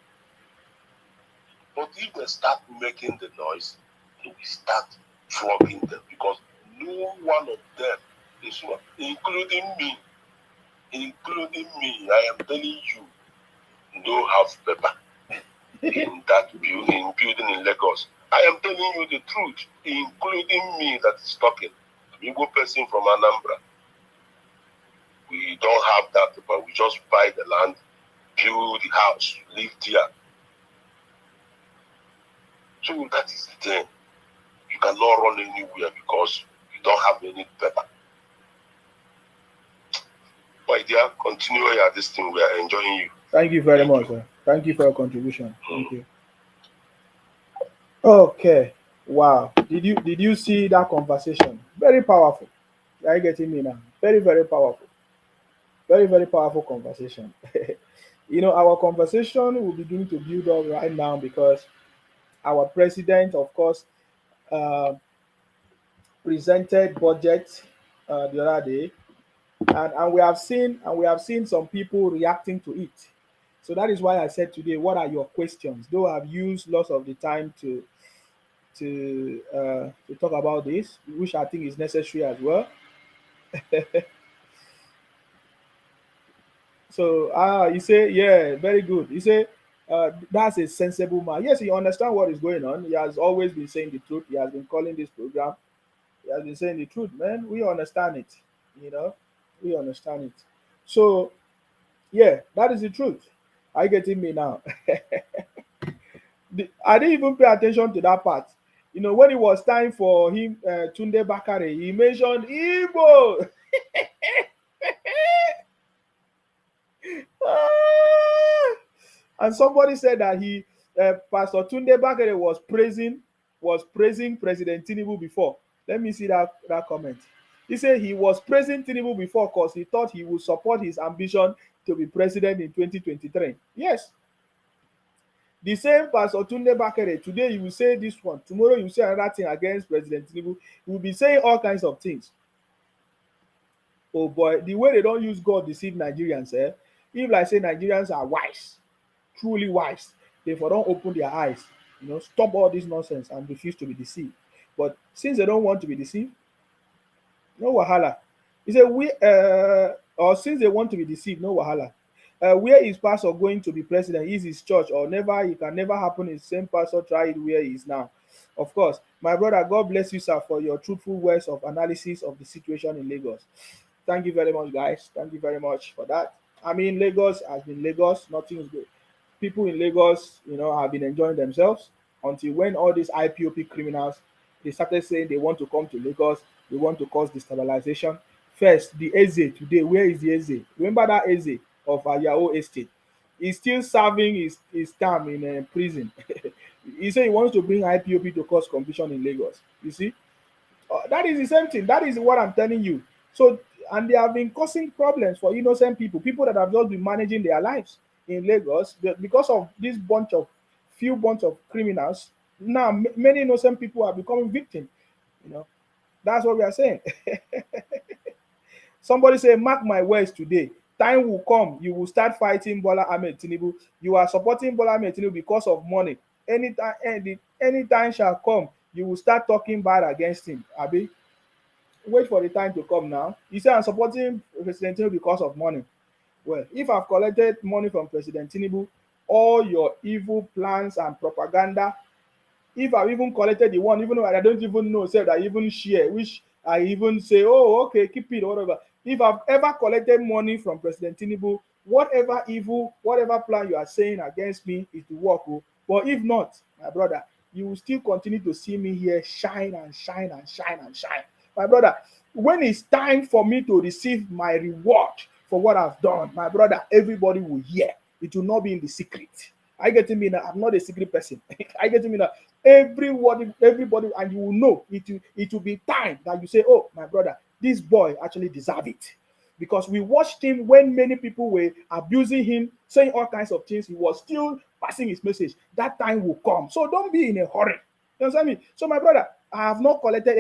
But if they start making the noise, they will start flogging them because no one of them is one, including me, I am telling you, no half paper in that building in Lagos. I am telling you the truth, including me that is talking. I'm a Igbo person from Anambra. We don't have that paper. We just buy the land, build the house, live there. So that is the thing. you cannot run anywhere because you don't have any paper. My dear, continue at this thing. We are enjoying you. Thank you very much, sir. Thank you for your contribution. Thank you. Okay. Wow. Did you see that conversation? Very powerful. Are you getting me now? Very, very powerful. Very, very powerful conversation. You know, our conversation will begin to build up right now because our president, of course, presented budget the other day, and we have seen some people reacting to it. So that is why I said today, what are your questions? Though I've used lots of the time to talk about this, which I think is necessary as well. So you say, yeah, very good. You say that's a sensible man. Yes, he understands what is going on. He has always been saying the truth. He has been calling this program. He has been saying the truth, man. We understand it. You know, we understand it. So yeah, that is the truth. Are you getting me now? I didn't even pay attention to that part. You know, when it was time for him, Tunde Bakare, he mentioned Igbo. And somebody said that Pastor Tunde Bakare was praising President Tinubu before. Let me see that comment. He said he was praising Tinubu before because he thought he would support his ambition to be president in 2023. Yes. The same Pastor Tunde Bakare, today you will say this one, tomorrow you will say another thing against President Tinubu. He will be saying all kinds of things. Oh boy, the way they don't use God deceive Nigerians, if like say Nigerians are wise, truly wise, therefore don't open their eyes, you know, stop all this nonsense and refuse to be deceived. But since they don't want to be deceived, no wahala. He said or since they want to be deceived, no wahala. Where is pastor going to be president? Is his church or never? It can never happen. His same pastor tried where he is now. Of course, my brother, God bless you, sir, for your truthful words of analysis of the situation in Lagos. Thank you very much, guys. Thank you very much for that. I mean, Lagos has been Lagos. Nothing is good. People in Lagos, you know, have been enjoying themselves until when all these IPOP criminals, they started saying they want to come to Lagos. They want to cause destabilization. First, the Eze today. Where is the Eze? Remember that Eze of Ayao Estate? He's still serving his term in prison. He said he wants to bring IPOP to cause confusion in Lagos. You see, that is the same thing. That is what I'm telling you. So, and they have been causing problems for innocent people that have just been managing their lives in Lagos because of this few bunch of criminals. Now, many innocent people are becoming victims. You know, that's what we are saying. Somebody say, mark my words today. Time will come, you will start fighting Bola Ahmed Tinubu. You are supporting Bola Ahmed Tinubu because of money. Anytime shall come, you will start talking bad against him. Abi, wait for the time to come now. You say I'm supporting President Tinubu because of money. Well, if I've collected money from President Tinubu, all your evil plans and propaganda, if I've even collected the one, even though I don't even know, say that I even share, which I even say, oh, okay, keep it, whatever. If I've ever collected money from President Tinubu, whatever evil, whatever plan you are saying against me is to work. But if not, my brother, you will still continue to see me here shine and shine and shine and shine. My brother, when it's time for me to receive my reward for what I've done, my brother, everybody will hear. It will not be in the secret. I get to me now. I'm not a secret person. I get to me now. Everybody, and you will know it will be time that you say, oh, my brother, this boy actually deserves it. Because we watched him when many people were abusing him, saying all kinds of things. He was still passing his message. That time will come. So don't be in a hurry. You understand me? So, my brother, I have not collected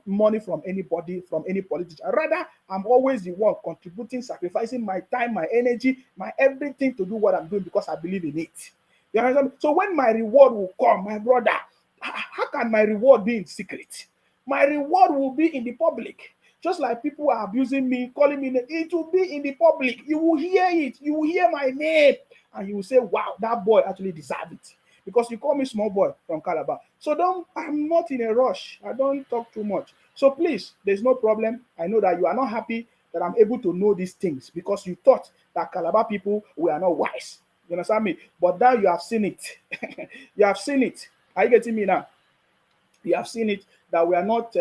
money from anybody, from any politician. Rather, I'm always the one contributing, sacrificing my time, my energy, my everything to do what I'm doing because I believe in it. You understand me? So when my reward will come, my brother, how can my reward be in secret? My reward will be in the public. Just like people are abusing me, calling me, it will be in the public. You will hear it. You will hear my name. And you will say, wow, that boy actually deserves it. Because you call me small boy from Calabar. So I'm not in a rush. I don't talk too much. So please, there's no problem. I know that you are not happy that I'm able to know these things because you thought that Calabar people were not wise. You understand me? But now you have seen it. You have seen it. Are you getting me now? We have seen it that we are not,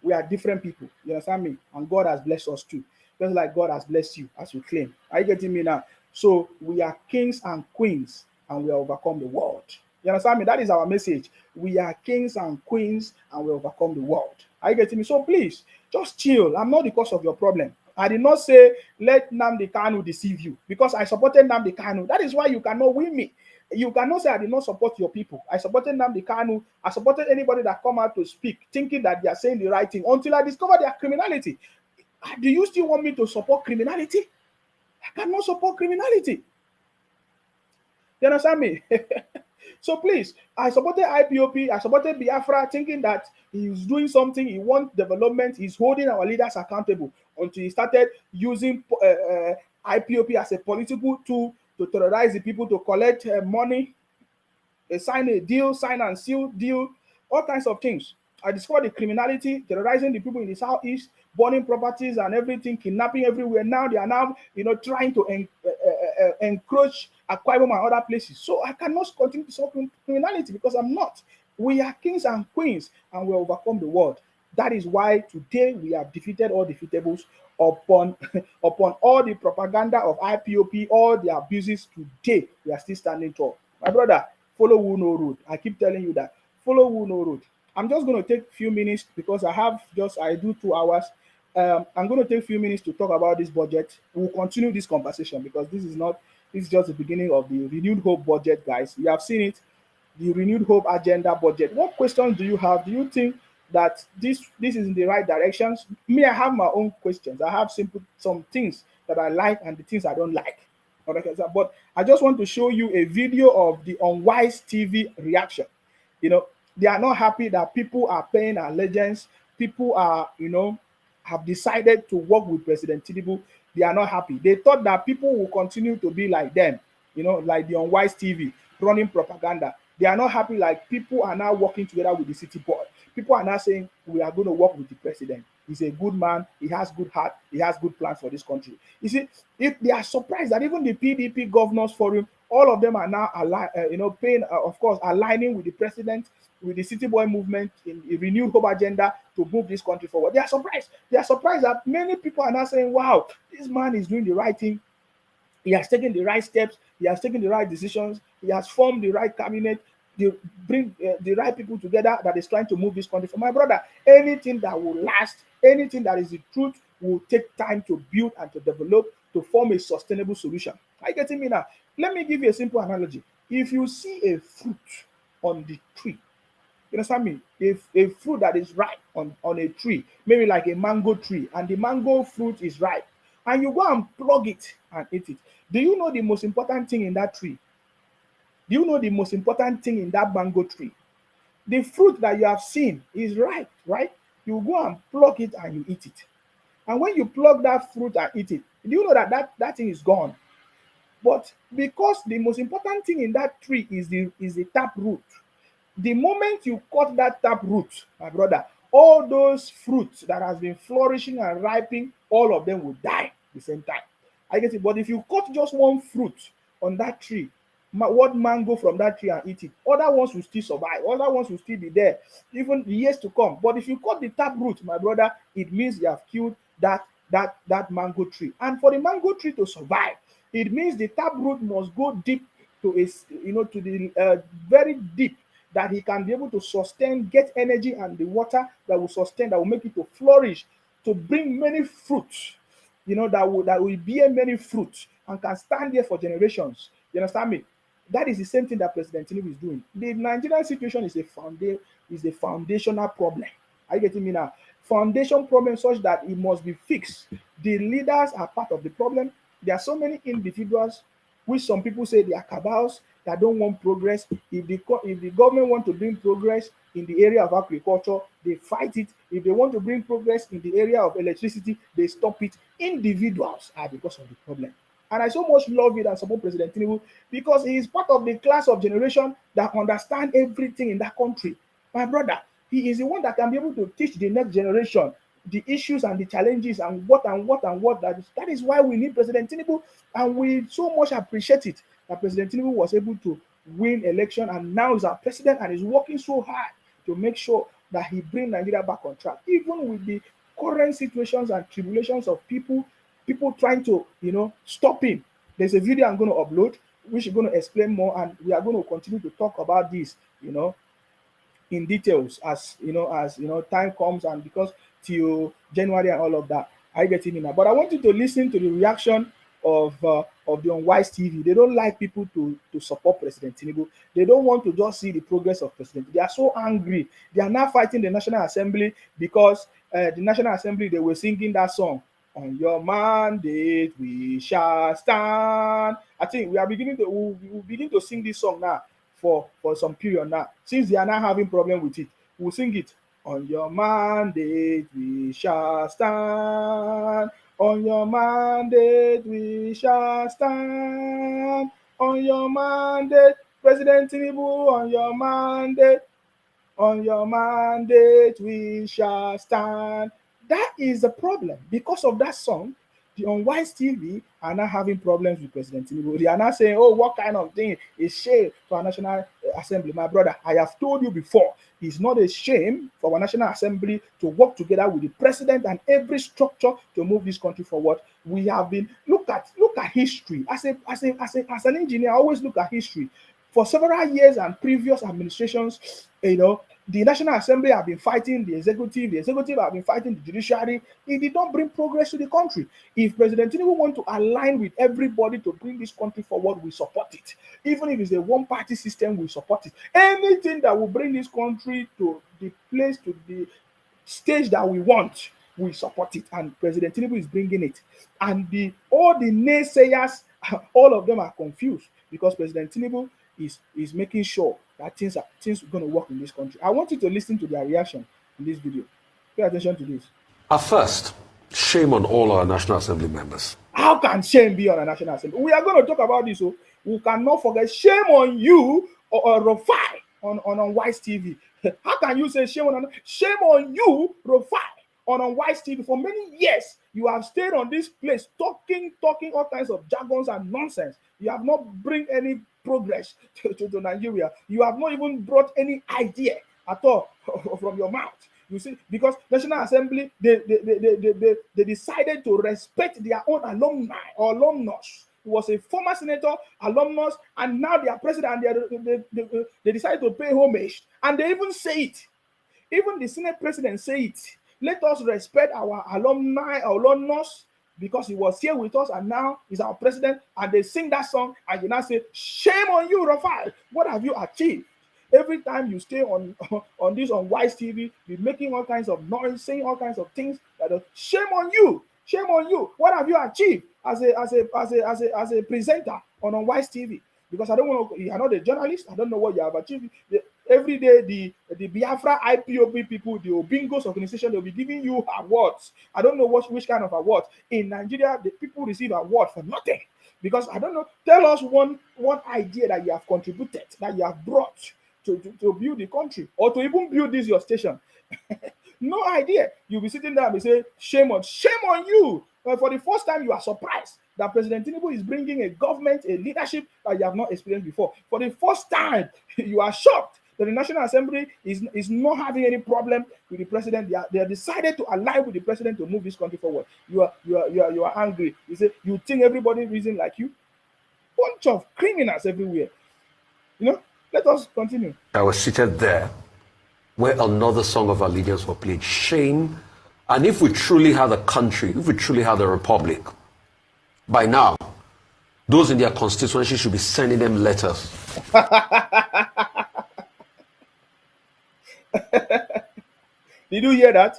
we are different people. You understand me? And God has blessed us too. Just like God has blessed you, as you claim. Are you getting me now? So we are kings and queens, and we overcome the world. You understand me? That is our message. We are kings and queens, and we overcome the world. Are you getting me? So please, just chill. I'm not the cause of your problem. I did not say let Nnamdi Kanu deceive you, because I supported Nnamdi Kanu. That is why you cannot win me. You cannot say I did not support your people. I supported Nnamdi Kanu. I supported anybody that come out to speak, thinking that they are saying the right thing, until I discover their criminality. Do you still want me to support criminality? I cannot support criminality. You understand me? So please, I supported IPOP, I supported Biafra, thinking that he's doing something, he wants development, he's holding our leaders accountable, until he started using IPOP as a political tool to terrorize the people, to collect money, sign a deal, sign and seal deal, all kinds of things. I discovered the criminality, terrorizing the people in the southeast, burning properties and everything, kidnapping everywhere. Now they are now, trying to encroach Akwa Ibom and other places. So I cannot continue to solve criminality, because I'm not. We are kings and queens, and we overcome the world. That is why today we have defeated all defeatables upon upon all the propaganda of IPOP, all the abuses. Today we are still standing tall. My brother, follow who no road. I keep telling you that. Follow who no road. I'm just going to take a few minutes, because I do 2 hours. I'm going to take a few minutes to talk about this budget. We'll continue this conversation, because this is just the beginning of the Renewed Hope budget, guys. You have seen it, the Renewed Hope agenda budget. What questions do you have? Do you think that this is in the right directions? Me, I have my own questions. I have some things that I like and the things I don't like. But I just want to show you a video of the Unwise TV reaction. They are not happy that people are paying allegiance. People are, have decided to work with President Tinubu. They are not happy. They thought that people will continue to be like them, like the Unwise TV, running propaganda. They are not happy, like people are now working together with the city board. People are now saying, we are going to work with the president. He's a good man. He has good heart. He has good plans for this country. You see, if they are surprised that even the PDP Governors Forum, all of them are now, of course, aligning with the president, with the City Boy movement in a Renewed Hope agenda to move this country forward. They are surprised. They are surprised that many people are now saying, wow, this man is doing the right thing. He has taken the right steps. He has taken the right decisions. He has formed the right cabinet. They bring the right people together that is trying to move this country. For my brother, anything that will last, anything that is the truth, will take time to build and to develop to form a sustainable solution. Are you getting me now? Let me give you a simple analogy. If you see a fruit on the tree, you understand me? If a fruit that is ripe on a tree, maybe like a mango tree, and the mango fruit is ripe, and you go and plug it and eat it, do you know the most important thing in that tree? Do you know the most important thing in that mango tree? The fruit that you have seen is ripe, right? You go and pluck it and you eat it. And when you pluck that fruit and eat it, do you know that thing is gone? But because the most important thing in that tree is the tap root, the moment you cut that tap root, my brother, all those fruits that has been flourishing and ripening, all of them will die at the same time. I get it. But if you cut just one fruit on that tree, one mango from that tree and eat it, other ones will still survive, other ones will still be there, even years to come. But if you cut the tap root, my brother, it means you have killed that mango tree. And for the mango tree to survive, it means the tap root must go deep to the very deep, that he can be able to sustain, get energy and the water that will sustain, that will make it to flourish, to bring many fruits, that will bear many fruits and can stand there for generations. You understand me? That is the same thing that President Tinubu is doing. The Nigerian situation is a foundational problem. Are you getting me now? Foundation problem such that it must be fixed. The leaders are part of the problem. There are so many individuals, which some people say they are cabals, that don't want progress. If the government want to bring progress in the area of agriculture, they fight it. If they want to bring progress in the area of electricity, they stop it. Individuals are because of the problem. And I so much love it and support President Tinubu, because he is part of the class of generation that understand everything in that country. My brother, he is the one that can be able to teach the next generation the issues and the challenges and what. That is why we need President Tinubu, and we so much appreciate it that President Tinubu was able to win election and now is our president and is working so hard. to make sure that he bring Nigeria back on track, even with the current situations and tribulations of people trying to, stop him. There's a video I'm going to upload, which is going to explain more, and we are going to continue to talk about this, in details as time comes, and because till January and all of that. I get it now. But I want you to listen to the reaction of the Unwise TV. They don't like people to support President Tinubu. They don't want to just see the progress of President. They are so angry. They are now fighting the National Assembly because the National Assembly, they were singing that song, "On your mandate we shall stand." I think we are beginning to we'll begin to sing this song now for some period now. Since they are not having problem with it, we'll sing it. On your mandate we shall stand. On your mandate we shall stand. On your mandate, President Tinubu, on your mandate. On your mandate we shall stand. That is the problem. Because of that song, the Unwise TV are now having problems with President Tinubu. They are now saying, "Oh, what kind of thing is shame for our National Assembly?" My brother, I have told you before, it's not a shame for our National Assembly to work together with the president and every structure to move this country forward. We have been look at history. As an engineer, I always look at history. For several years and previous administrations, the National Assembly have been fighting the executive have been fighting the judiciary. It did not bring progress to the country. If President Tinubu want to align with everybody to bring this country forward, we support it. Even if it's a one-party system, we support it. Anything that will bring this country to the place, to the stage that we want, we support it. And President Tinubu is bringing it. And all the naysayers, all of them are confused because President Tinubu is making sure that things are going to work in this country. I want you to listen to their reaction in this video. Pay attention to this. At first, shame on all our National Assembly members. How can shame be on a National Assembly? We are going to talk about this, so we cannot forget. Shame on you, or Rufai on Unwise TV. How can you say shame on you, Rufai, on Unwise TV? For many years, you have stayed on this place talking all kinds of jargons and nonsense. You have not bring any progress to Nigeria. You have not even brought any idea at all from your mouth. You see, because National Assembly, they decided to respect their own alumni or alumnus. He was a former senator, alumnus, and now they are president, and they decided to pay homage. And they even say it. Even the Senate president say it. Let us respect our alumni, alumnus, because he was here with us and now he's our president. And they sing that song, and you now say, shame on you, Rufai. What have you achieved? Every time you stay on this Unwise TV, you're making all kinds of noise, saying all kinds of things. Shame on you! Shame on you! What have you achieved as a presenter on Unwise TV? Because I don't want to. You are not a journalist. I don't know what you have achieved. Every day, the Biafra IPOB people, the Obingos organization, they'll be giving you awards. I don't know which kind of awards. In Nigeria, the people receive awards for nothing. Because I don't know. Tell us one idea that you have contributed, that you have brought to build the country, or to even build this your station. No idea. You'll be sitting there and be saying, shame on you. For the first time, you are surprised that President Tinubu is bringing a government, a leadership that you have not experienced before. For the first time, you are shocked that the National Assembly is not having any problem with the president. They have decided to align with the president to move this country forward. You are angry. You say, you think everybody reason like you? Bunch of criminals everywhere. Let us continue. I was seated there where another song of allegiance was played. Shame. And if we truly had a country, if we truly had a republic, by now, those in their constituency should be sending them letters. Did you hear that?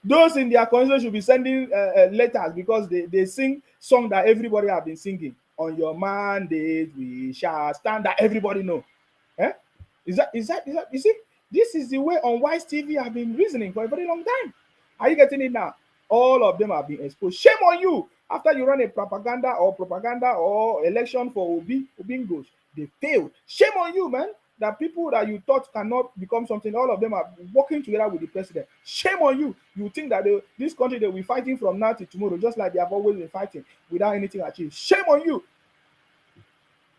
Those in their constituency should be sending letters because they sing song that everybody have been singing. On your mandate we shall stand, that everybody know. Is that you see, this is the way Unwise TV have been reasoning for a very long time. Are you getting it now? All of them have been exposed. Shame on you. After you run a propaganda or election for Obingos, they failed. Shame on you, man. That people that you thought cannot become something, all of them are working together with the president. Shame on you. You think that this country, they'll be fighting from now to tomorrow, just like they have always been fighting without anything achieved. Shame on you.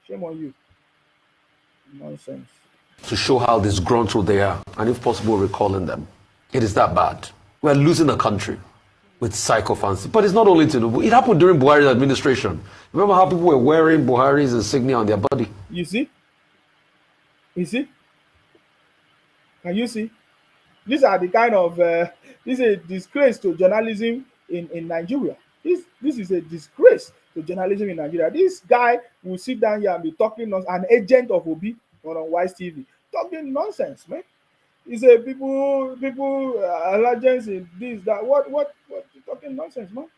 Shame on you. Nonsense. to show how disgruntled they are, and if possible, recalling them. It is that bad. We're losing a country with sycophancy. But it's not only Tinubu. It happened during Buhari's administration. Remember how people were wearing Buhari's insignia on their body? You see? You see? Can you see? These are the kind of, this is a disgrace to journalism in Nigeria. This is a disgrace to journalism in Nigeria. This guy will sit down here and be talking nonsense, an agent of Obi on Wise TV, talking nonsense, man. He said people allegiance in this, that, what you talking nonsense, man.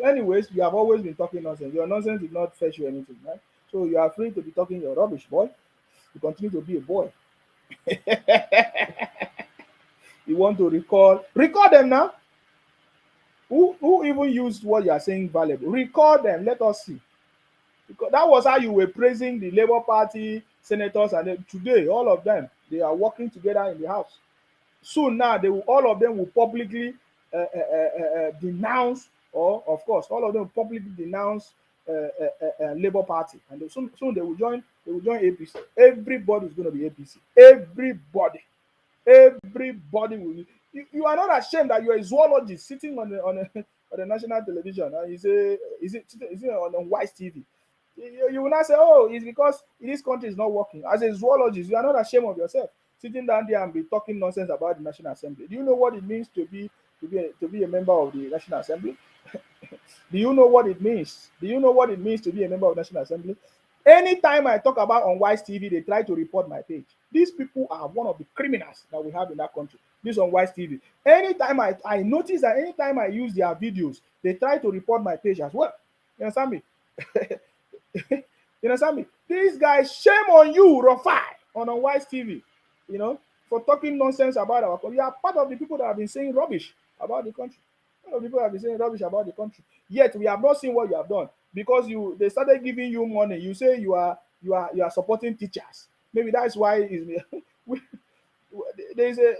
Anyways, you have always been talking nonsense. Your nonsense did not fetch you anything, right? So you are free to be talking your rubbish, boy. You continue to be a boy. You want to record them now. Who even used what you are saying valuable? Record them. Let us see. Because that was how you were praising the Labour Party senators, and today all of them, they are working together in the house. Soon now, all of them will publicly denounce, or of course, all of them will publicly denounce Labour Party, and soon they will join. They will join APC. Everybody is going to be APC. Everybody will. You are not ashamed that you are a zoologist sitting on the national television, and you say, is it on Wise TV? You will not say, oh, it's because this country is not working. As a zoologist, you are not ashamed of yourself, sitting down there and be talking nonsense about the National Assembly. Do you know what it means to be a member of the National Assembly? Do you know what it means? Do you know what it means to be a member of the National Assembly? Anytime I talk about on Wise TV, they try to report my page. These people are one of the criminals that we have in that country. This on Wise TV. Anytime I notice that anytime I use their videos, they try to report my page as well. You understand me? You understand me? These guys, shame on you, Rufai, on Wise TV, for talking nonsense about our country. You are part of the people that have been saying rubbish about the country. A lot of people have been saying rubbish about the country. Yet we have not seen what you have done, because they started giving you money. You say you are supporting teachers. Maybe that's why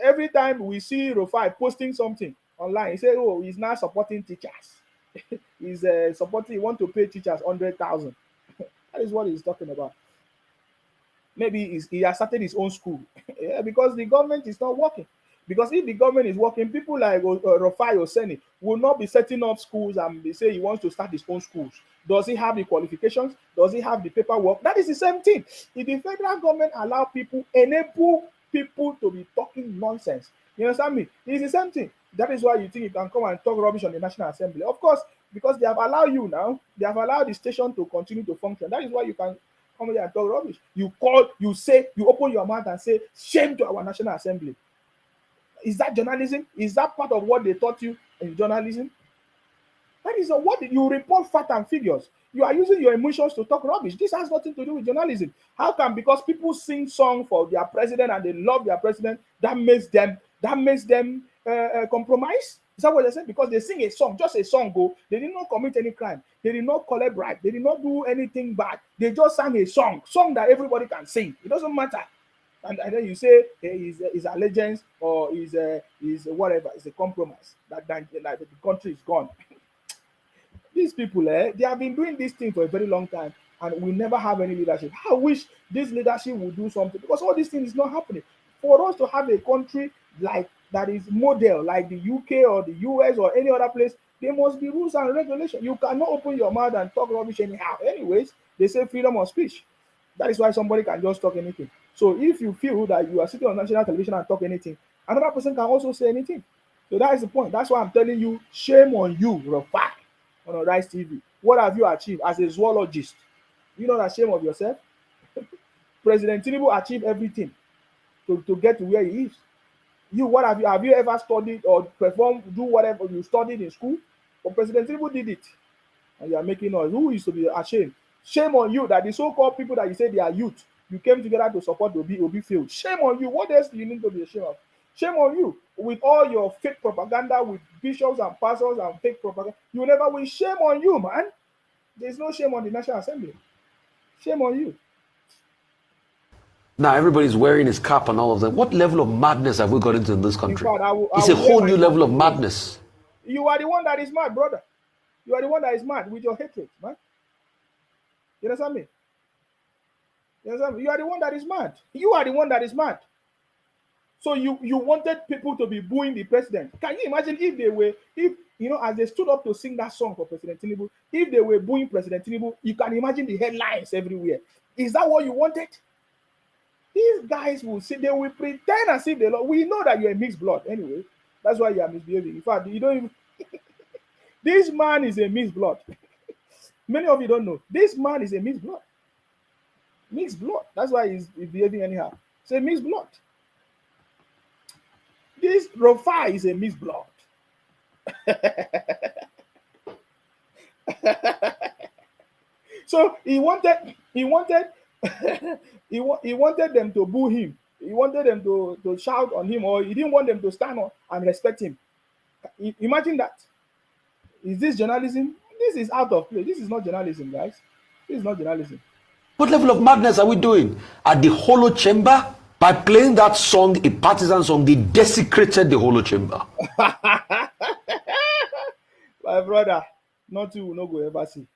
every time we see Rufai posting something online, he say, oh, he's now supporting teachers. He's supporting. He want to pay teachers 100,000. That is what he's talking about. Maybe he has started his own school. Yeah, because the government is not working. Because if the government is working, people like Rufai Oseni will not be setting up schools and they say he wants to start his own schools. Does he have the qualifications? Does he have the paperwork? That is the same thing. If the federal government enable people to be talking nonsense, you understand me? It's the same thing. That is why you think you can come and talk rubbish on the National Assembly. Of course, because they have allowed you now, they have allowed the station to continue to function. That is why you can come here and talk rubbish. You open your mouth and say, shame to our National Assembly. Is that journalism? Is that part of what they taught you in journalism? That is what you report facts and figures. You are using your emotions to talk rubbish. This has nothing to do with journalism. How come? Because people sing songs for their president and they love their president, that makes them compromise? Is that what they say? Because they sing a song, just a song, they did not commit any crime. They did not collect bribe. They did not do anything bad. They just sang a song that everybody can sing. It doesn't matter. And then you say his allegiance or his whatever is a compromise. That the country is gone. These people, they have been doing this thing for a very long time, and we never have any leadership. I wish this leadership would do something, because all these things is not happening. For us to have a country like that is model, like the UK or the US or any other place, there must be rules and regulations. You cannot open your mouth and talk rubbish anyhow. Anyways, they say freedom of speech. That is why somebody can just talk anything. So if you feel that you are sitting on national television and talk anything, another person can also say anything. So that is the point. That's why I'm telling you, shame on you, Rufai, on Rise TV. What have you achieved as a zoologist? You not ashamed of yourself? President Tinubu achieved everything to get to where he is. What have you ever studied or performed, do whatever you studied in school? But President Tinubu did it. And you are making noise. Who is to be ashamed? Shame on you that the so-called people that you say they are youth, you came together to support Obi field. Shame on you. What else do you need to be ashamed of? Shame on you. With all your fake propaganda, with bishops and pastors and fake propaganda, you will never win. Shame on you, man. There's no shame on the National Assembly. Shame on you. Now everybody's wearing his cap and all of that. What level of madness have we got into in this country? In fact, it's a whole new level of madness. You are the one that is mad, brother. You are the one that is mad with your hatred, man. You understand me? You understand me? You are the one that is mad. You are the one that is mad. So you wanted people to be booing the president. Can you imagine if they were, if you know, as they stood up to sing that song for President Tinubu, if they were booing President Tinubu, you can imagine the headlines everywhere. Is that what you wanted? These guys will say, they will pretend as if they love. We know that you're a mixed blood anyway. That's why you are misbehaving. In fact, you don't even. This man is a mixed blood. Many of you don't know. This man is a mixed blood. Mixed blood. That's why he's behaving anyhow. It's a mixed blood. This Rufai is a mixed blood. So he wanted he wanted them to boo him. He wanted them to shout on him, or he didn't want them to stand up and respect him. Imagine that. Is this journalism? This is out of place. This is not journalism, guys. This is not journalism. What level of madness are we doing? At the Hollow Chamber? By playing that song, a partisan song, they desecrated the Hollow Chamber. My brother, nothing will not go ever see.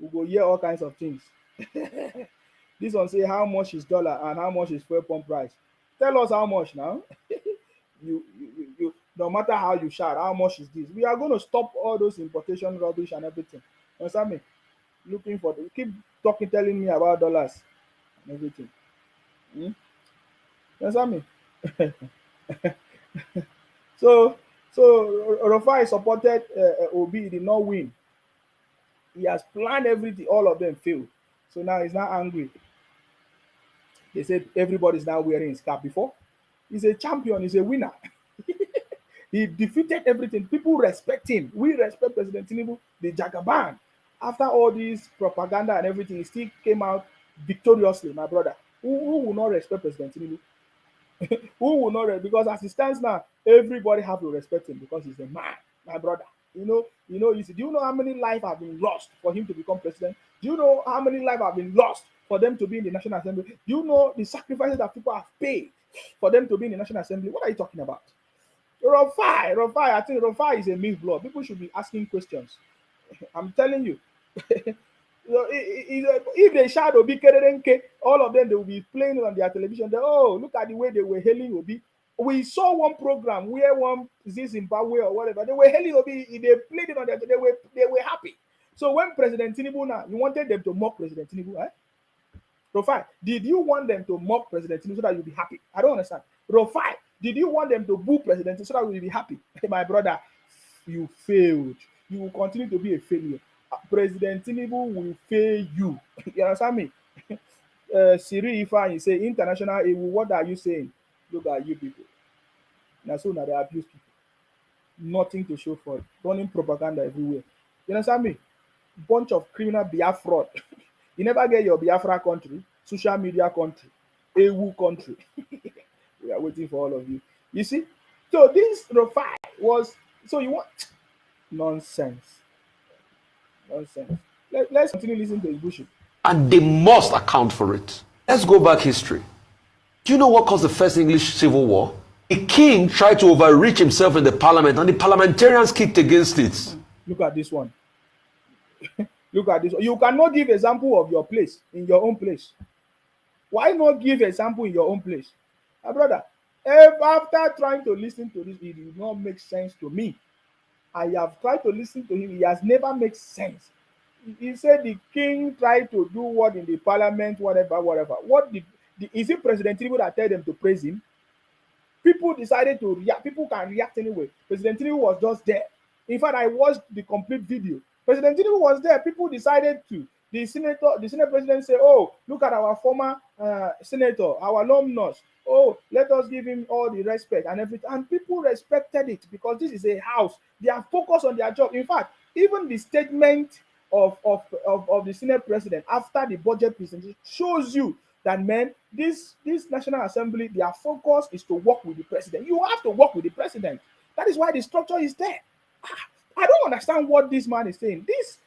We go hear all kinds of things. This one say how much is dollar and how much is fuel pump price. Tell us how much now. you no matter how you shout, how much is this? We are going to stop all those importation rubbish and everything. You understand me? Looking for keep talking, telling me about dollars and everything. You understand me? So Rufai supported Obi, he did not win. He has planned everything, all of them failed. So now he's not angry. They said everybody's now wearing his cap. Before, he's a champion, he's a winner. He defeated everything. People respect him. We respect President Tinubu, the Jagaban. After all this propaganda and everything, he still came out victoriously, my brother. Who will not respect President Tinubu? Who will not? Because as it stands now, everybody have to respect him because he's a man, my brother. Do you know how many lives have been lost for him to become president? Do you know how many lives have been lost for them to be in the National Assembly? Do you know the sacrifices that people have paid for them to be in the National Assembly? What are you talking about? Rufai, I think Rufai is a mixed blood. People should be asking questions. I'm telling you. If they shout Obi Kerenke, all of them, they will be playing on their television. Look at the way they were hailing Obi. We saw one program where one Zimbabwe or whatever, they were hailing Obi. They played it on their, they were happy. So when President Tinubu now, you wanted them to mock President Tinubu, eh? Rufai, did you want them to mock President Tinubu so that you'll be happy? I don't understand. Rufai, did you want them to boo President Tinubu so that you'll be happy? Hey, my brother, you failed. You will continue to be a failure. President Tinubu will fail you. You understand me? Siri Ifeanyi say international EU. What are you saying? Look at you people. Now so now they abuse people. Nothing to show for it. Running propaganda everywhere. You understand me? Bunch of criminal Biafra. You never get your Biafra country, social media country, EU country. We are waiting for all of you. You see? So this Rufai was, so you want nonsense. Let's continue listening to Ibushi. And they must account for it. Let's go back history. Do you know what caused the first English Civil War? A king tried to overreach himself in the parliament and the parliamentarians kicked against it. Look at this one. Look at this one. You cannot give example of your place in your own place. Why not give example in your own place? My brother, after trying to listen to this, it did not make sense to me. I have tried to listen to him. He has never made sense. He said the king tried to do what in the parliament, whatever. What is it President Tinubu that tell them to praise him? People decided to react. People can react anyway. President Tinubu was just there. In fact, I watched the complete video. President Tinubu was there. People decided to. The Senate president said, "Oh, look at our former senator, our alumnus. Oh, let us give him all the respect and everything." And people respected it because this is a house. They are focused on their job. In fact, even the statement of the Senate president after the budget presentation shows you that, man, this National Assembly, their focus is to work with the president. You have to work with the president. That is why the structure is there. I don't understand what this man is saying. This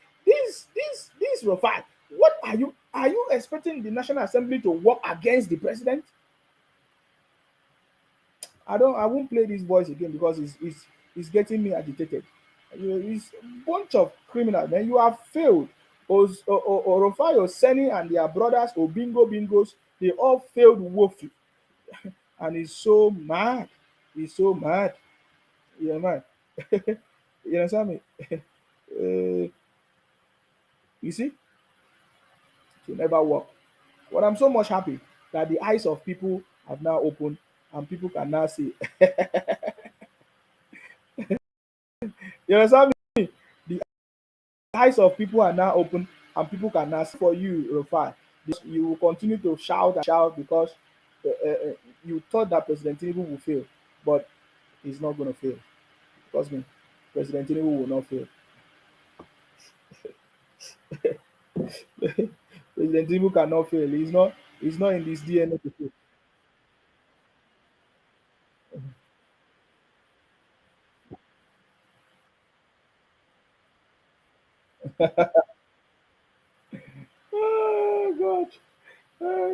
Rufai, what are you expecting the National Assembly to work against the president? I won't play this voice again because it's getting me agitated. It's a bunch of criminals, man. You have failed. Rufai Oseni and their brothers, Obingo Bingos, they all failed woefully. And he's so mad. He's so mad. Yeah, man. You understand me? You see? It will never work. But I'm so much happy that the eyes of people have now opened and people can now see. You understand me? The eyes of people are now open and people can now see for you, Rufai. You will continue to shout and shout because you thought that President Tinubu will fail, but he's not going to fail. Trust me, President Tinubu will not fail. President Tinubu cannot fail. He's not in this DNA to fail. Oh God.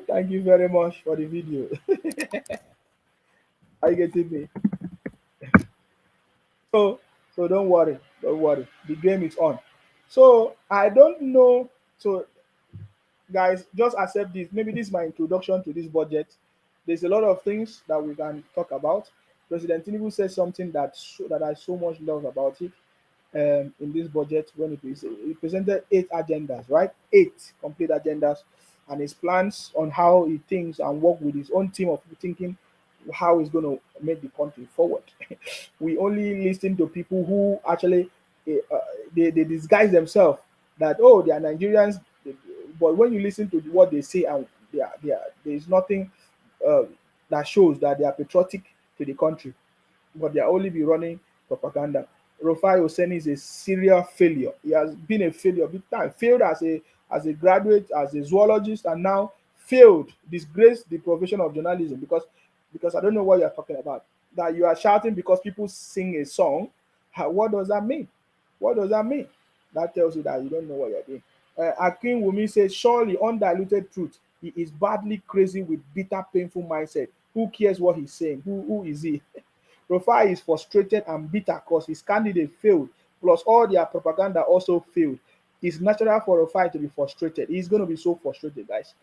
Thank you very much for the video. Are you getting me? So don't worry. The game is on. So I don't know. So guys, just accept this. Maybe this is my introduction to this budget. There's a lot of things that we can talk about. President Tinubu said something that I so much love about it. In this budget, when he presented 8 agendas, right? 8 complete agendas, and his plans on how he thinks and work with his own team of thinking how he's going to make the country forward. We only listen to people who actually they disguise themselves that they are Nigerians, but when you listen to what they say and there is nothing that shows that they are patriotic to the country, but they are only be running propaganda. Rufai Oseni is a serial failure. He has been a failure big time. Failed as a graduate, as a zoologist, and now failed, disgraced the profession of journalism because I don't know what you're talking about. That you are shouting because people sing a song. What does that mean? What does that mean? That tells you that you don't know what you're doing. Akin Wumi says, surely undiluted truth. He is badly crazy with bitter, painful mindset. Who cares what he's saying? Who is he? Rufai is frustrated and bitter because his candidate failed, plus all their propaganda also failed. It's natural for Rufai to be frustrated. He's going to be so frustrated, guys.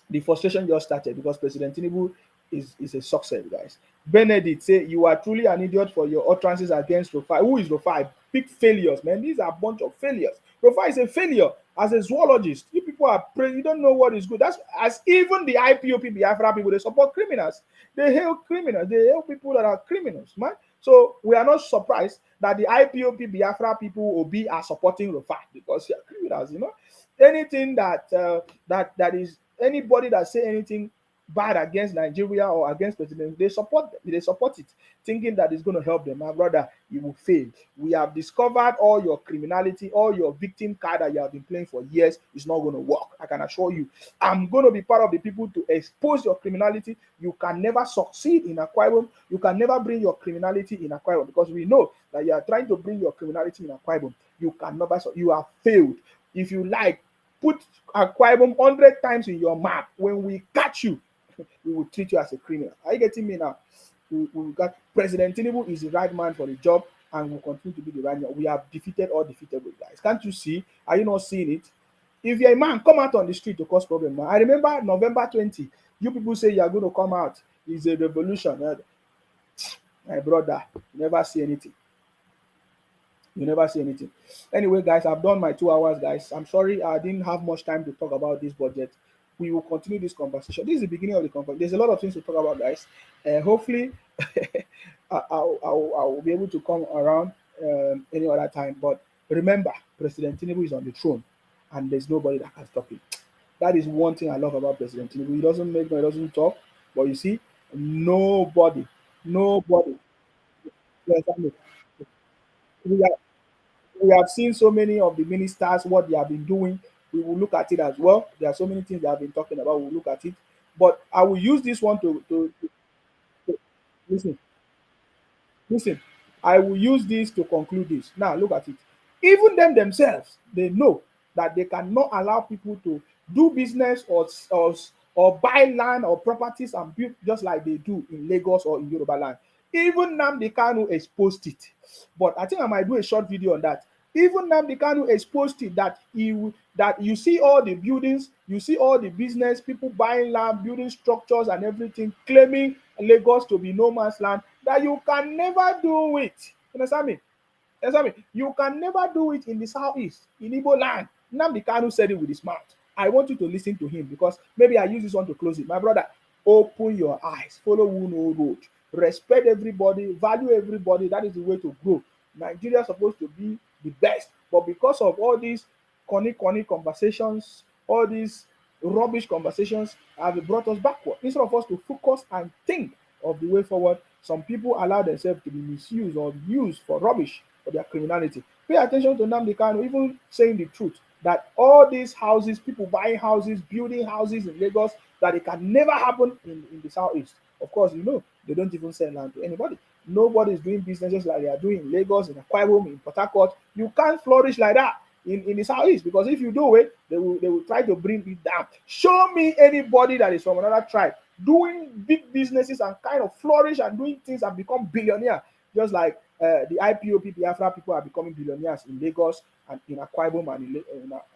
The frustration just started because President Tinubu is a success, guys. Benedict say, you are truly an idiot for your utterances against Rufai. Who is Rufai? Big failures, man. These are a bunch of failures. Rufai is a failure as a zoologist. You people are you don't know what is good. That's as even the IPOP Biafra people, they support criminals. They hail criminals. They hail people that are criminals, man. So we are not surprised that the IPOP Biafra people Obi are supporting Rufai because they are criminals. You know, anything that is anybody that say anything bad against Nigeria or against president, they support it, thinking that it's going to help them. My brother, you will fail. We have discovered all your criminality, all your victim card that you have been playing for years is not going to work. I can assure you. I'm going to be part of the people to expose your criminality. You can never succeed in Akwa Ibom. You can never bring your criminality in Akwa Ibom because we know that you are trying to bring your criminality in Akwa Ibom. You can never. You have failed. If you like, put Akwa Ibom 100 times in your map. When we catch you, we will treat you as a criminal. Are you getting me now? We got President Tinubu is the right man for the job and will continue to be the right man. We have defeated all defeatable guys. Can't you see? Are you not seeing it? If you're a man, come out on the street to cause problem. I remember November 20. You people say you are going to come out. It's a revolution. My brother, you never see anything. You never see anything. Anyway, guys, I've done my 2 hours, guys. I'm sorry I didn't have much time to talk about this budget. We will continue this conversation. This is the beginning of the conversation. There's a lot of things to talk about, guys. Hopefully, I will be able to come around any other time. But remember, President Tinubu is on the throne, and there's nobody that can stop him. That is one thing I love about President Tinubu. He doesn't make noise, he doesn't talk. But you see, nobody. Yes, I mean, we have seen so many of the ministers, what they have been doing. We will look at it as well. There are so many things they have been talking about. We'll look at it. But I will use this one to listen. Listen, I will use this to conclude this. Now, look at it. Even them themselves, they know that they cannot allow people to do business or buy land or properties and build just like they do in Lagos or in Yoruba land. Even Nnamdi Kanu exposed it. But I think I might do a short video on that. Even Nnamdi Kanu exposed it that that you see all the buildings, you see all the business, people buying land, building structures and everything, claiming Lagos to be no man's land, that you can never do it. You understand me? You can never do it in the southeast, in Igbo land. Nnamdi Kanu said it with his mouth. I want you to listen to him because maybe I use this one to close it. My brother, open your eyes, follow who know road, respect everybody, value everybody. That is the way to grow. Nigeria is supposed to be the best, but because of all these corny conversations, all these rubbish conversations have brought us backward. Instead of us to focus and think of the way forward, some people allow themselves to be misused or used for rubbish, for their criminality. Pay attention to Nnamdi Kanu, even saying the truth that all these houses, people buying houses, building houses in Lagos, that it can never happen in the southeast. Of course, you know, they don't even sell land to anybody. Nobody is doing businesses like they are doing in Lagos, in Akwa Ibom, in Port Harcourt. You can't flourish like that in the southeast, because if you do it, they will try to bring it down. Show me anybody that is from another tribe doing big businesses and kind of flourish and doing things and become billionaire, just like the IPOP Biafra people are becoming billionaires in Lagos and in Akwa Ibom and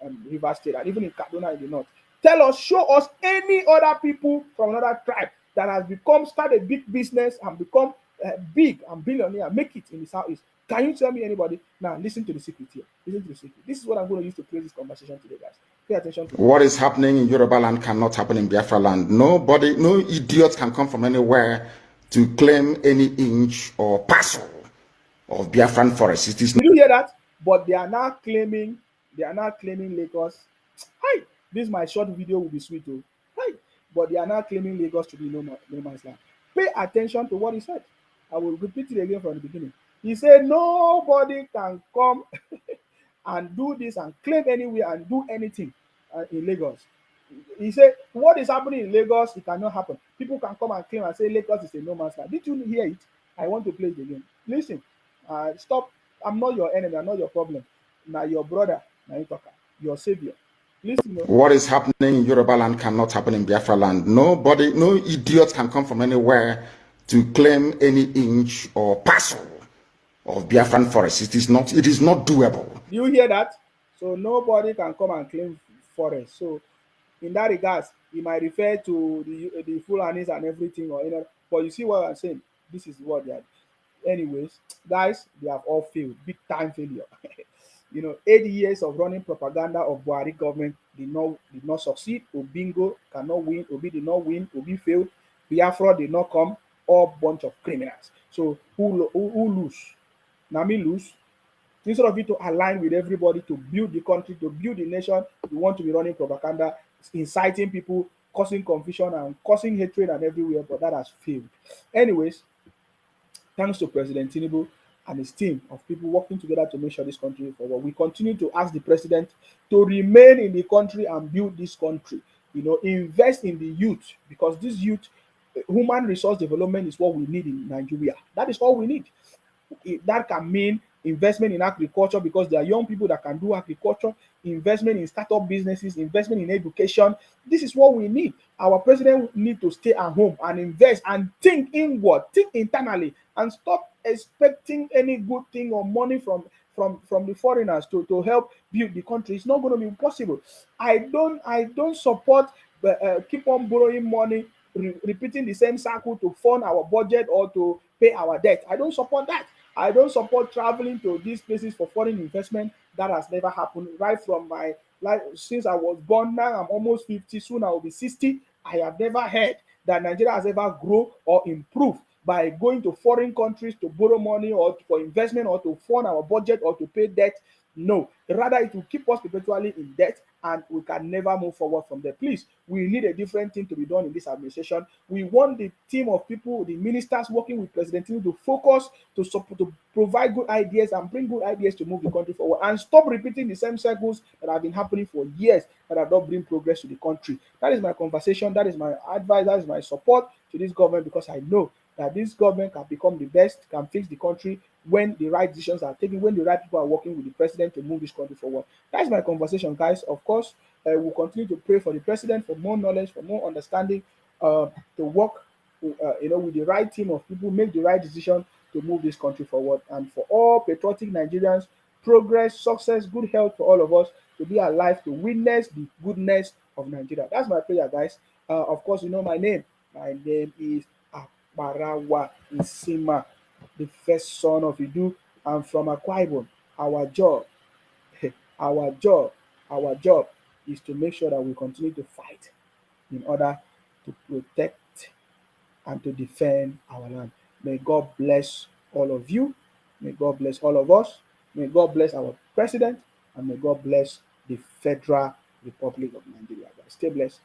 in Rivers State and even in Kaduna in the north. Tell us, show us any other people from another tribe that has started big business and become big and billionaire, make it in the southeast. Can you tell me anybody? Now listen to the secret here. Listen to the secret. This is what I'm going to use to close this conversation today, guys. Pay attention to what is happening in Yoruba land cannot happen in Biafra land. Nobody, no idiot can come from anywhere to claim any inch or parcel of Biafran forest. It is. Did you hear that? But they are now claiming Lagos. Hi, this my short video will be sweet too. Hi, but they are now claiming Lagos to be no man's land. Pay attention to what he said. I will repeat it again from the beginning. He said nobody can come and do this and claim anywhere and do anything in Lagos. He said what is happening in Lagos, it cannot happen. People can come and claim and say Lagos is a no man's land. Did you hear it? I want to play it again. Listen. Stop. I'm not your enemy. I'm not your problem. Now your brother, your savior. Listen. What is happening in Yoruba land cannot happen in Biafra land. Nobody, no idiot can come from anywhere to claim any inch or parcel of Biafran forest. It is not doable. Do you hear that? So nobody can come and claim forest. So in that regards, he might refer to the Fulanis and everything, but you see what I'm saying? This is what they are. Anyways, guys, they have all failed. Big time failure. 8 years of running propaganda of Buhari government did not succeed. Obingo cannot win. Obi did not win. Obi failed. Biafra did not come. All bunch of criminals. So who lose? Nami lose. Instead of you to align with everybody to build the country, to build the nation, you want to be running propaganda, inciting people, causing confusion and causing hatred and everywhere, but that has failed. Anyways, thanks to President Tinubu and his team of people working together to make sure this country forward. We continue to ask the president to remain in the country and build this country. Invest in the youth, because this youth, human resource development is what we need in Nigeria. That is all we need. That can mean investment in agriculture, because there are young people that can do agriculture, investment in startup businesses, investment in education. This is what we need. Our president needs to stay at home and invest and think inward, think internally, and stop expecting any good thing or money from the foreigners to help build the country. It's not going to be possible. I don't support keep on borrowing money, repeating the same cycle to fund our budget or to pay our debt. I don't support that. I don't support traveling to these places for foreign investment. That has never happened. Right from my life, since I was born, now I'm almost 50, soon I will be 60. I have never heard that Nigeria has ever grown or improved by going to foreign countries to borrow money or for investment or to fund our budget or to pay debt. No, rather it will keep us perpetually in debt and we can never move forward from there. Please, we need a different thing to be done in this administration. We want the team of people, the ministers working with President Tinubu to focus, to support, to provide good ideas and bring good ideas to move the country forward and stop repeating the same cycles that have been happening for years that have not bring progress to the country. That is my conversation. That is my advice. That is my support to this government, because I know that this government can become the best, can fix the country when the right decisions are taken, when the right people are working with the president to move this country forward. That's my conversation, guys. Of course, we'll continue to pray for the president for more knowledge, for more understanding, to work, with the right team of people, make the right decision to move this country forward. And for all patriotic Nigerians progress, success, good health for all of us to be alive to witness the goodness of Nigeria. That's my prayer, guys. Of course, you know my name. My name is Akbarawa Nsima, the first son of Idu. I'm from Akwa Ibom. Our job, our job, our job is to make sure that we continue to fight in order to protect and to defend our land. May God bless all of you. May God bless all of us. May God bless our president. And may God bless the Federal Republic of Nigeria. Stay blessed.